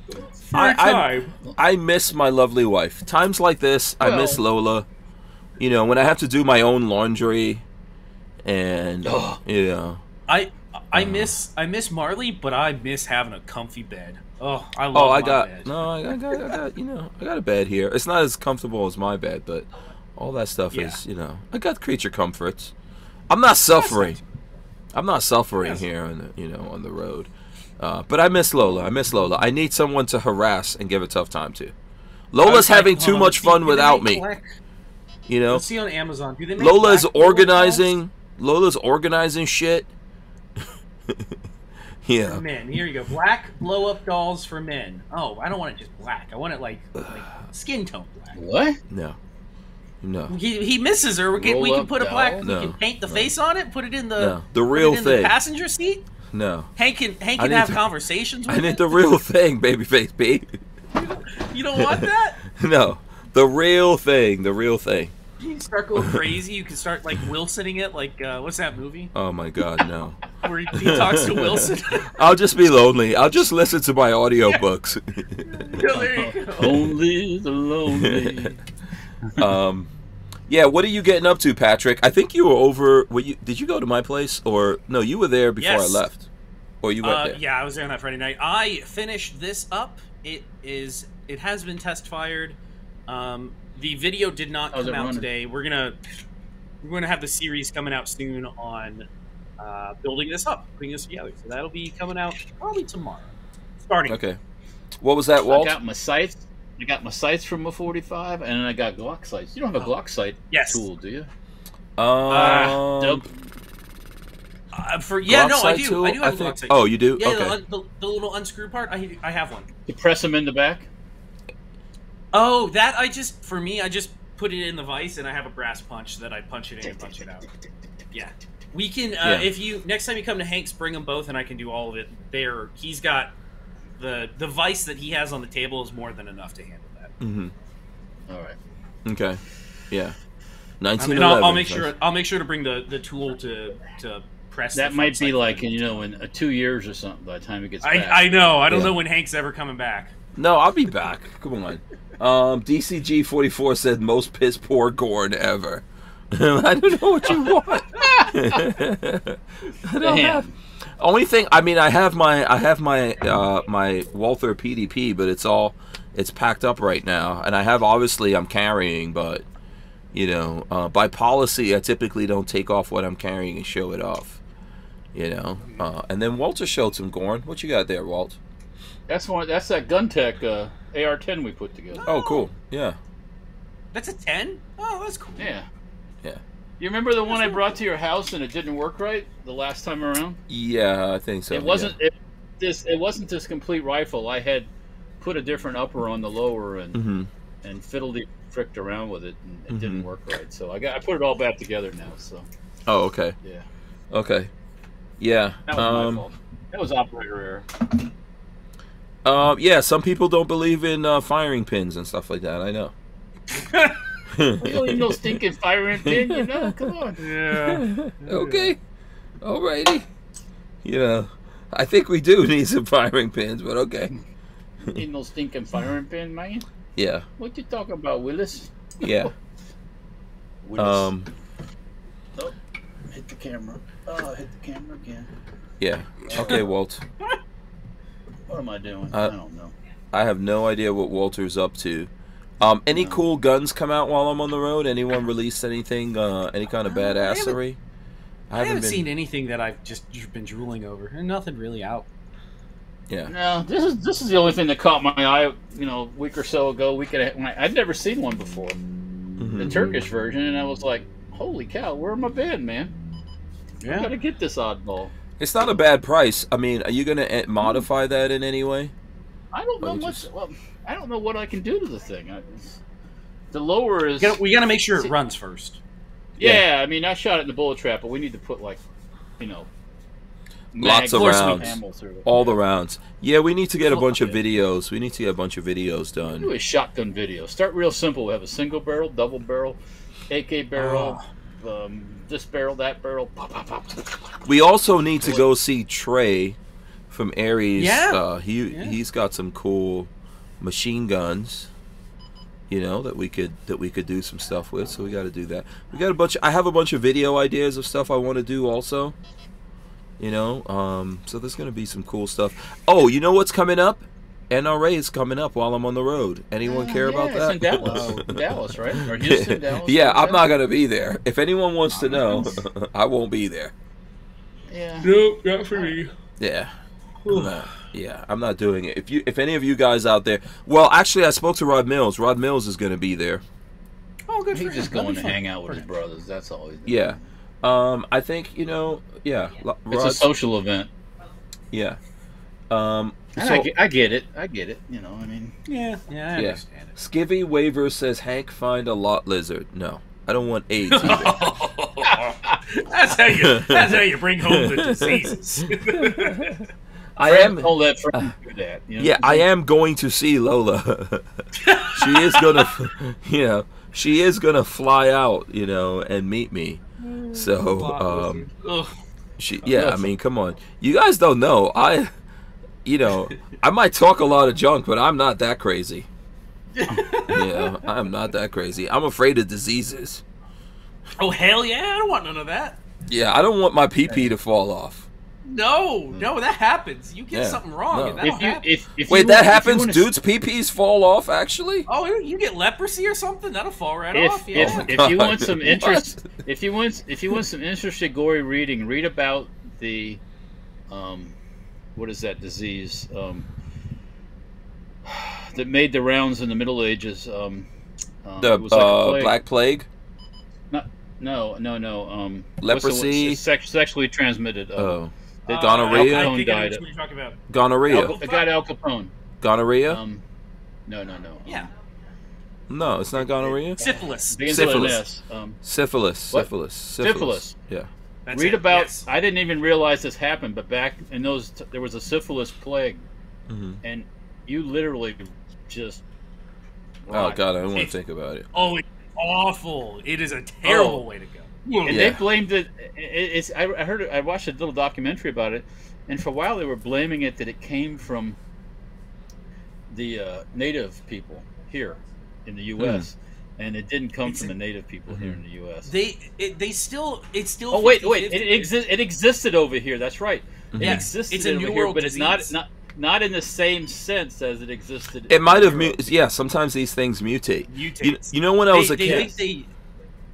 I miss my lovely wife. Times like this, I miss Lola. You know, when I have to do my own laundry, and you know, I miss Marley, but I miss having a comfy bed. Oh, I love my bed. I got you know, I got a bed here. It's not as comfortable as my bed, but all that stuff is, you know, I got creature comforts. I'm not suffering. I'm not suffering here on the, on the road. But I miss Lola. I need someone to harass and give a tough time to. Lola's having too much fun without me. You know. Let's see on Amazon. Do they make Lola's organizing. Lola's organizing shit. Yeah. For men. Here you go. Black blow-up dolls for men. Oh, I don't want it just black. I want it like skin tone black. What? No. He misses her. We can put a black. No. We can paint the face on it. Put it in the the real thing. The passenger seat. No. Hank can have conversations with I need the real thing, Babyface B. You don't want that? No. The real thing. The real thing. You can start going crazy. You can start like Wilsoning it. Like what's that movie? Oh my God, no. Where he talks to Wilson. I'll just be lonely. I'll just listen to my audiobooks. There you go. Only the lonely. Yeah, what are you getting up to, Patrick? I think you were over. Did you go to my place, or no? You were there before I left, or you went there? Yeah, I was there on that Friday night. I finished this up. It has been test fired. The video did not come out today. We're gonna we're going to have the series coming out soon on building this up, putting this together. So that'll be coming out probably tomorrow. Starting. Okay. What was that, Walt? I got my sights. I got my sights from a 45, and then I got Glock sights. You don't have a Glock sight tool, do you? Glock I do. Tool? I do have a Glock sight. Oh, you do? Yeah, okay. the little unscrew part. I have one. You press them in the back. Oh, that I just put it in the vise, and I have a brass punch that I punch it in and punch it out. Yeah. We can, if you, next time you come to Hank's, bring them both, and I can do all of it there. He's got, the vise that he has on the table is more than enough to handle that. Mm-hmm. All right. Okay. Yeah. 1911. I'll make sure to bring the tool to press. That might be like in 2 years or something by the time it gets back. I know. I don't know when Hank's ever coming back. No, I'll be back. Come on. DCG44 said most piss poor Gorn ever. I don't know what you want. I don't have. Only thing, I mean, I have my my Walther PDP, but it's packed up right now, and I have, obviously I'm carrying, but by policy I typically don't take off what I'm carrying and show it off, and then Walter showed some Gorn. What you got there, Walt? That's that GunTech AR-10 we put together. Oh, cool. Yeah. That's a 10? Oh, that's cool. Yeah. Yeah. You remember the one I brought to your house and it didn't work right the last time around? Yeah, I think so. It wasn't it wasn't this complete rifle. I had put a different upper on the lower and fiddled it, fricked around with it, and it didn't work right. So I put it all back together now. So. Oh, okay. Yeah. Okay. Yeah. That was my fault. That was operator error. Yeah, some people don't believe in firing pins and stuff like that. I know. We don't need no stinking firing pin, Come on. Yeah. Okay. Alrighty. I think we do need some firing pins, but okay. Need no stinking firing pin, man. Yeah. What you talking about, Willis? Yeah. Willis. Oh, hit the camera. Oh, hit the camera again. Yeah. Okay, Walt. What am I doing? I don't know. I have no idea what Walter's up to. Any cool guns come out while I'm on the road? Anyone release anything? Any kind of badassery? I haven't seen anything that I've just been drooling over. Nothing really out. Yeah. No, this is the only thing that caught my eye. A week or so ago. I'd never seen one before. The Turkish version, and I was like, "Holy cow! Where am I been, man? I gotta get this oddball." It's not a bad price. I mean, are you gonna modify that in any way? I don't know much. Well, I don't know what I can do to the thing. The lower is. We gotta make sure it runs first. Yeah, I mean, I shot it in the bullet trap, but we need to put lots of rounds, all the rounds. Yeah, we need to get a bunch of videos. We need to get a bunch of videos done. Do a shotgun video. Start real simple. We have a single barrel, double barrel, AK barrel, this barrel, that barrel. Pop, pop, pop. We also need to go see Trey from Aries. Yeah. He's got some cool machine guns. That we could do some stuff with. So we got to do that. We got a bunch. I have a bunch of video ideas of stuff I want to do also. So there's gonna be some cool stuff. Oh, you know what's coming up? NRA is coming up while I'm on the road. Anyone care about that? It's in Dallas. Dallas, right? Or Houston, Dallas. Yeah, I'm not gonna be there. If anyone wants to know, I won't be there. Yeah. Nope, not for me. Yeah. I'm not doing it. If any of you guys out there, well, actually, I spoke to Rod Mills. Rod Mills is going to be there. Oh, good for him. He's just going to hang out with his brothers. That's all he's doing. Yeah. I think it's a social event. Yeah. I get it. I get it. I mean. Yeah, I understand it. Skivvy Waver says Hank find a lot lizard. No, I don't want AIDS either. That's how you bring home the diseases. I am. Don't let friends do that. Yeah, I am going to see Lola. She is gonna fly out, and meet me. So, I mean, come on, you guys don't know. I might talk a lot of junk, but I'm not that crazy. I'm not that crazy. I'm afraid of diseases. Oh hell yeah! I don't want none of that. Yeah, I don't want my pee-pee to fall off. No, that happens. You get something wrong, and that'll happen. Wait, that happens? Dudes' pee-pees fall off, actually? Oh, you get leprosy or something? That'll fall right off. Yeah. If you want some interest, if you want some interesting gory reading, read about the, what is that disease? That made the rounds in the Middle Ages. The Black Plague. No. Leprosy. Sexually transmitted. Gonorrhea. Al Capone died. What are you talking about? Gonorrhea. The guy Al Capone. Gonorrhea. No. Yeah. No, it's not gonorrhea. Syphilis. Syphilis. Yeah. Read about. Yes. I didn't even realize this happened, but back in those, there was a syphilis plague, and you literally just. Oh God, I don't want to think about it. Oh, it's awful! It is a terrible way to go. And they blamed it. I watched a little documentary about it, and for a while they were blaming it that it came from the native people here in the U.S. And it didn't come from the native people here in the U.S. It's still. Oh wait! It existed over here. That's right. It existed it's a over New here, World but disease. it's not in the same sense as it existed. It might have sometimes these things mutate. You know, when I was a kid.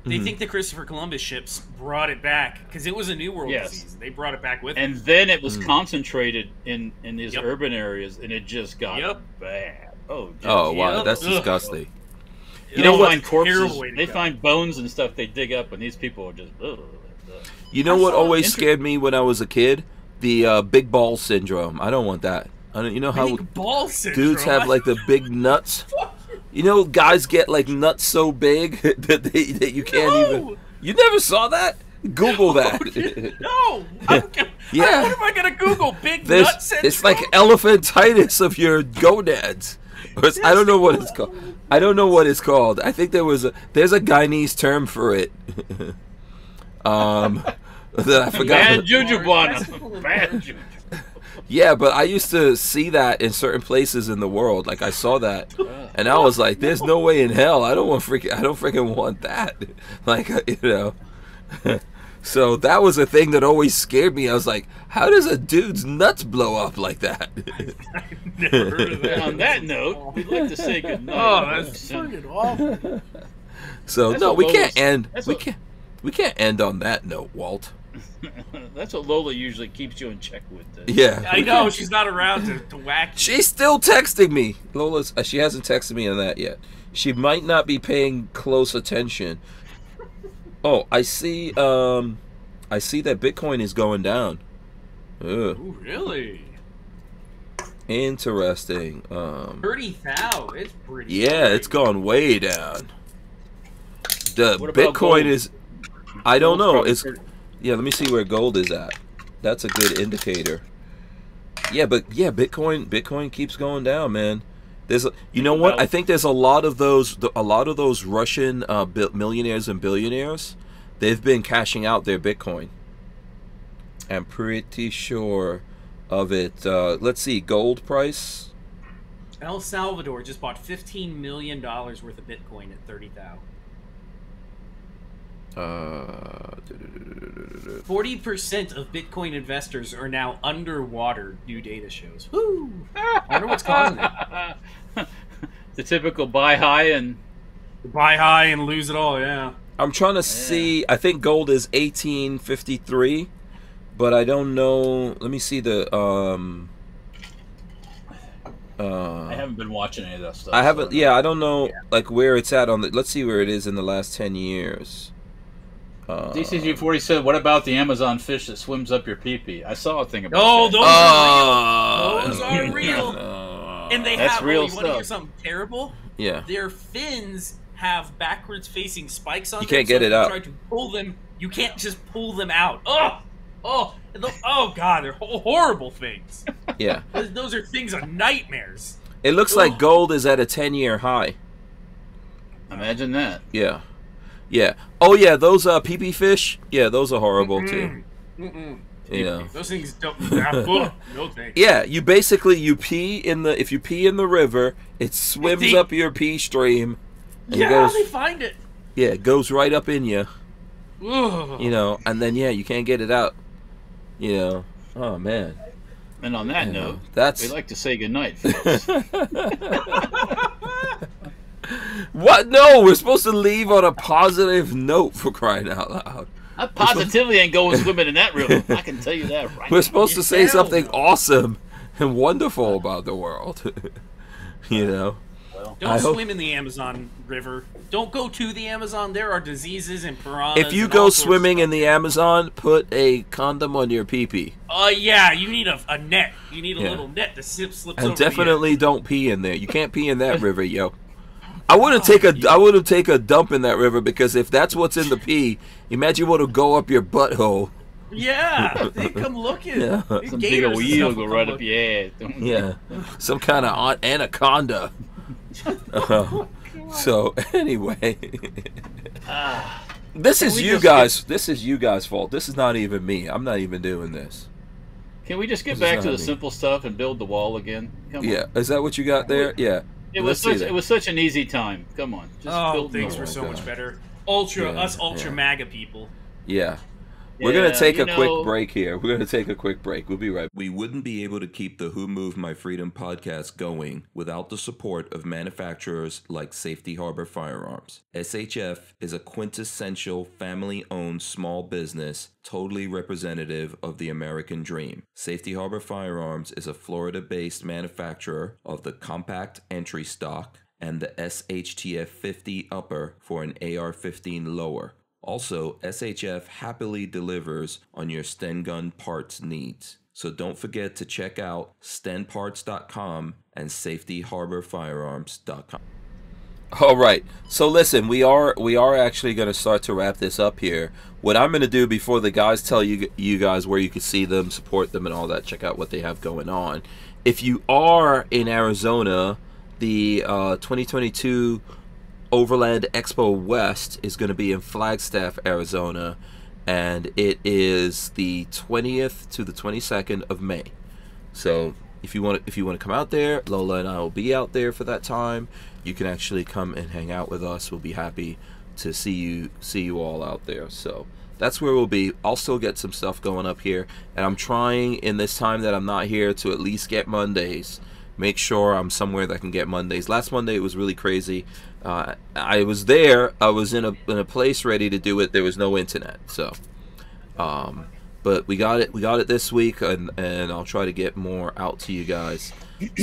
They think the Christopher Columbus ships brought it back because it was a New World disease. They brought it back with them. And then it was concentrated in these urban areas, and it just got bad. Oh wow, that's disgusting. You know what? Corpses. They find bones and stuff they dig up, and these people are just. You know what always scared me when I was a kid? The big ball syndrome. I don't want that. You know how ball syndrome? Dudes have like the big nuts. You know, guys get like nuts so big that you can't even. You never saw that? Google that. No. What am I gonna Google? Big nut syndrome? It's like elephantitis of your gonads. I don't know what it's called. I don't know what it's called. I think there's a Guyanese term for it. That I forgot. Bad juju, Buana. Bad juju. Yeah, but I used to see that in certain places in the world. Like I saw that, and I was like, "There's no way in hell I don't freaking want that." Like So that was a thing that always scared me. I was like, "How does a dude's nuts blow up like that?" I've never heard of that. On that note, we'd like to say good night. Oh, that's fucking awful. So no, we can't end. We can't end on that note, Walt. That's what Lola usually keeps you in check with. Yeah, I know she's not around to whack you. She's still texting me. She hasn't texted me on that yet. She might not be paying close attention. Oh, I see that Bitcoin is going down. Ugh. Ooh, really? Interesting. 30,000. It's pretty. Yeah, it's gone way down. The Bitcoin is. I don't know. Let me see where gold is at. That's a good indicator. Yeah, but Bitcoin keeps going down, man. You know what? I think there's a lot of those Russian millionaires and billionaires. They've been cashing out their Bitcoin. I'm pretty sure of it. Let's see, gold price. El Salvador just bought $15 million worth of Bitcoin at 30,000. 40% of Bitcoin investors are now underwater, new data shows. Woo! I wonder what's causing it. The typical buy high and lose it all. Yeah. I'm trying to see. I think gold is 1853, but I don't know. Let me see the. I haven't been watching any of that stuff. I haven't. So I don't know like where it's at on the. Let's see where it is in the last 10 years. DCG40 said, "What about the Amazon fish that swims up your pee-pee?" I saw a thing about that. Those are real. And they have real stuff. You want to hear something terrible? Yeah. Their fins have backwards-facing spikes on them. You can't get it out. Try to pull them. You can't just pull them out. Oh, God, they're horrible things. Yeah. Those are things of nightmares. It looks like gold is at a 10-year high. Imagine that. Yeah. Yeah. Oh yeah, those PP fish. Yeah, those are horrible too. Yeah. Those things don't. No thanks. Yeah, you pee in the. If you pee in the river, it swims up your pee stream. And they find it. Yeah, it goes right up in you. You know, and then you can't get it out. You know. Oh man. And on that note, we'd like to say goodnight, folks. What? No, we're supposed to leave on a positive note, for crying out loud. I positively ain't going swimming in that river. I can tell you that right We're supposed to say something awesome and wonderful about the world. You know? Well, don't swim in the Amazon River. Don't go to the Amazon. There are diseases and piranhas. If you go swimming in the Amazon, put a condom on your pee-pee. Yeah, you need a net. You need a little net that slips over. And definitely don't pee in there. You can't pee in that river, yo. I wouldn't take a dump in that river, because if that's what's in the pee, imagine what will go up your butthole. Yeah, they come looking. Yeah. Some big old eel go right up your ass. Yeah, some kind of anaconda. So anyway, this is you guys. This is you guys' fault. This is not even me. I'm not even doing this. Can we just get back to the simple stuff and build the wall again? Come on. Yeah, is that what you got there? Yeah. It was such an easy time. Come on. Just build things were so much better. Ultra MAGA people. Yeah. We're going to take a quick break here. We're going to take a quick break. We'll be right back. We wouldn't be able to keep the Who Moved My Freedom podcast going without the support of manufacturers like Safety Harbor Firearms. SHF is a quintessential family-owned small business, totally representative of the American dream. Safety Harbor Firearms is a Florida-based manufacturer of the compact entry stock and the SHTF 50 upper for an AR-15 lower. Also, SHF happily delivers on your Sten gun parts needs. So don't forget to check out stenparts.com and safetyharborfirearms.com. All right. So listen, we are actually going to start to wrap this up here. What I'm going to do before the guys tell you guys where you can see them, support them, and all that, check out what they have going on. If you are in Arizona, the 2022 Overland Expo West is going to be in Flagstaff, Arizona, and it is the 20th to the 22nd of May. So if you want to come out there, Lola and I will be out there for that time. You can actually come and hang out with us. We'll be happy to see you all out there. So that's where we'll be. I'll still get some stuff going up here, and I'm trying in this time that I'm not here to at least get Mondays. Make sure I'm somewhere that can get Mondays. Last Monday it was really crazy. I was there. I was in a place ready to do it. There was no internet. So, but we got it. We got it this week, and I'll try to get more out to you guys.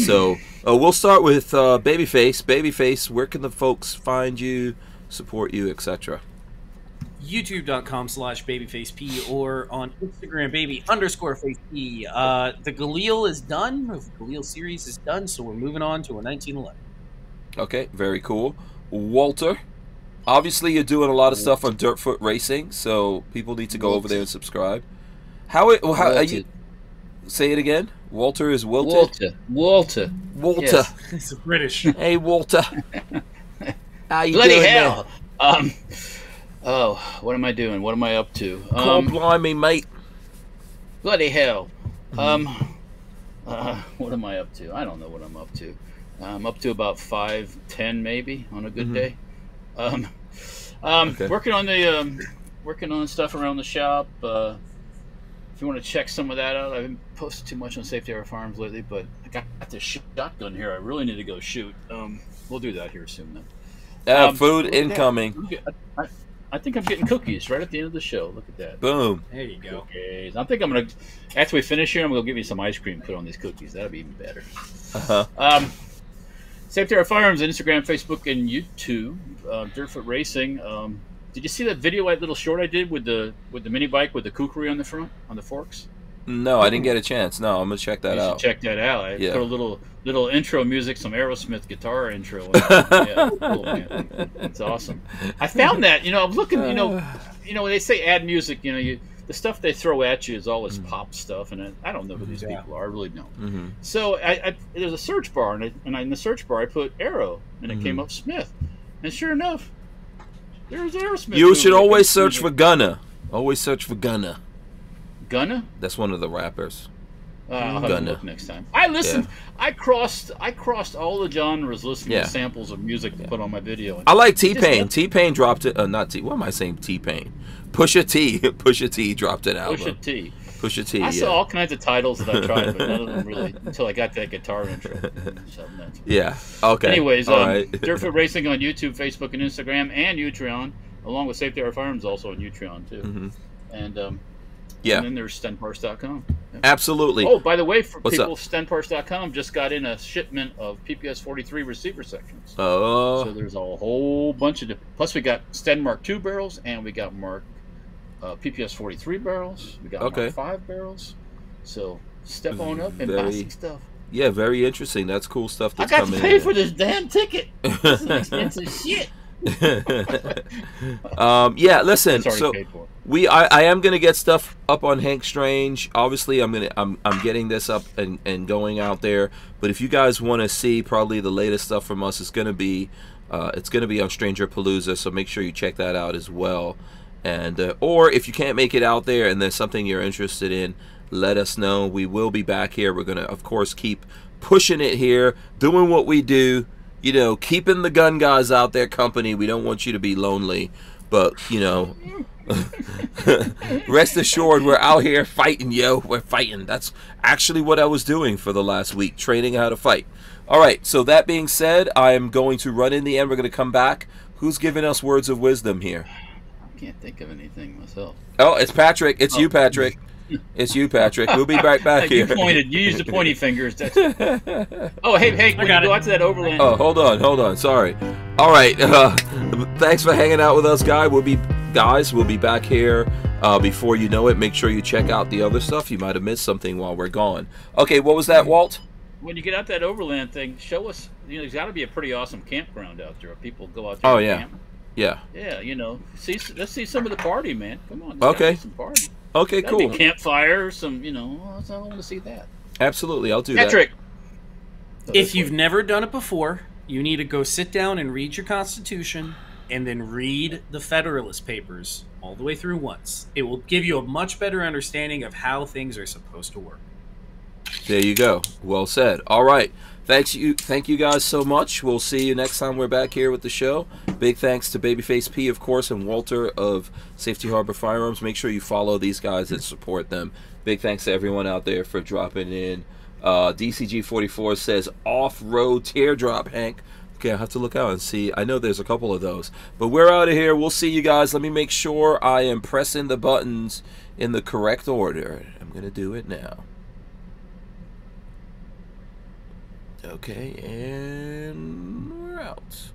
So we'll start with Babyface. Babyface, where can the folks find you, support you, etc.? YouTube.com/babyfaceP or on Instagram baby_faceph. The Galil is done. The Galil series is done, so we're moving on to a 1911. Okay, very cool. Walter, obviously you're doing a lot of stuff on Dirtfoot Racing, so people need to go over there and subscribe. How are you? Say it again. Walter is wilted? Walter. Yes. It's British. Hey, Walter. How you Bloody doing hell. Oh, what am I doing? What am I up to? Blimey, mate. Bloody hell. What am I up to? I don't know what I'm up to. I'm up to about 5:10 maybe on a good day. Okay. Working on stuff around the shop. If you want to check some of that out, I haven't posted too much on Safety Harbor Farms lately, but I got this shotgun here. I really need to go shoot. We'll do that here soon then. Food incoming. I think I'm getting cookies right at the end of the show. Look at that. Boom. There you go. Cookies. I think I'm going to, after we finish here, I'm going to give you some ice cream to put on these cookies. That'll be even better. Safety Harbor Firearms, Instagram, Facebook, and YouTube. Dirtfoot Racing. Did you see that video, that little short I did with the mini bike with the kukri on the front, on the forks? No, I didn't get a chance. No, I'm going to check that out. Check that out. I put a little intro music, some Aerosmith guitar intro. Yeah, cool, man. It's awesome. I found that, I'm looking, when they say add music, the stuff they throw at you is all this pop stuff, and I don't know who these people are. I really don't. So there's a search bar, and in the search bar I put Aero, and it came up Smith, and sure enough, there's Aerosmith. You should always search for Gunna. Always search for Gunna. Gunna? That's one of the rappers. I'll have to look next time. I listened. Yeah. I crossed all the genres listening to samples of music to put on my video. I like T-Pain. T-Pain dropped it. Not T. What am I saying? T-Pain. Pusha T dropped it out. Pusha T. Pusha T. I Yeah. saw all kinds of titles that I tried, but none of them really until I got that guitar intro. Yeah. Okay. Anyways, all right. Dirtfoot Racing on YouTube, Facebook, and Instagram, and Utreon, along with Safety Our Firearms also on Utreon too. And yeah. And then there's stenparts.com. Yeah. Absolutely. Oh, by the way, for What's people, up? stenparts.com just got in a shipment of PPS 43 receiver sections. Oh. So there's a whole bunch of plus we got Sten Mark II barrels, and we got Mark PPS 43 barrels. We got Mark 5 barrels. So step on up and buy some stuff. Yeah, very interesting. That's cool stuff that's I got coming to pay in. for this damn ticket. This is expensive shit. Yeah, listen. So paid for. I am gonna get stuff up on Hank Strange. Obviously, I'm getting this up and going out there. But if you guys want to see probably the latest stuff from us, it's gonna be on Stranger Palooza. So make sure you check that out as well. And or if you can't make it out there and there's something you're interested in, let us know. We will be back here. We're gonna, of course, keep pushing it here, doing what we do. You know, keeping the gun guys out there company. We don't want you to be lonely, but you know, rest assured, we're out here fighting, yo. We're fighting. That's actually what I was doing for the last week, training how to fight. All right. So that being said, I am going to run in the end. We're going to come back. Who's giving us words of wisdom here? I can't think of anything myself. Oh, it's Patrick. It's you, Patrick. It's you, Patrick. We'll be back here. You pointed. You used the pointy fingers. That's... Oh, hey, when you go out to that overland. Oh, hold on. Sorry. All right. Thanks for hanging out with us, guys. We'll be back here before you know it. Make sure you check out the other stuff. You might have missed something while we're gone. Okay, what was that, Walt? When you get out that overland thing, show us. You know, there's got to be a pretty awesome campground out there. People go out there. Oh, and yeah. camp. Yeah. Yeah, you know, let's see some of the party, man. Come on. Okay. Some party. Okay, That'd cool. Be campfire, some, you know, I want to see that. Absolutely, I'll do Patrick. that. If you've never done it before, you need to go sit down and read your Constitution and then read the Federalist Papers all the way through once. It will give you a much better understanding of how things are supposed to work. There you go. Well said. All right. Thank you guys so much. We'll see you next time we're back here with the show. Big thanks to Babyface P, of course, and Walter of Safety Harbor Firearms. Make sure you follow these guys and support them. Big thanks to everyone out there for dropping in. DCG44 says off-road teardrop, Hank. Okay, I'll have to look out and see. I know there's a couple of those. But we're out of here. We'll see you guys. Let me make sure I am pressing the buttons in the correct order. I'm going to do it now. Okay, and we're out.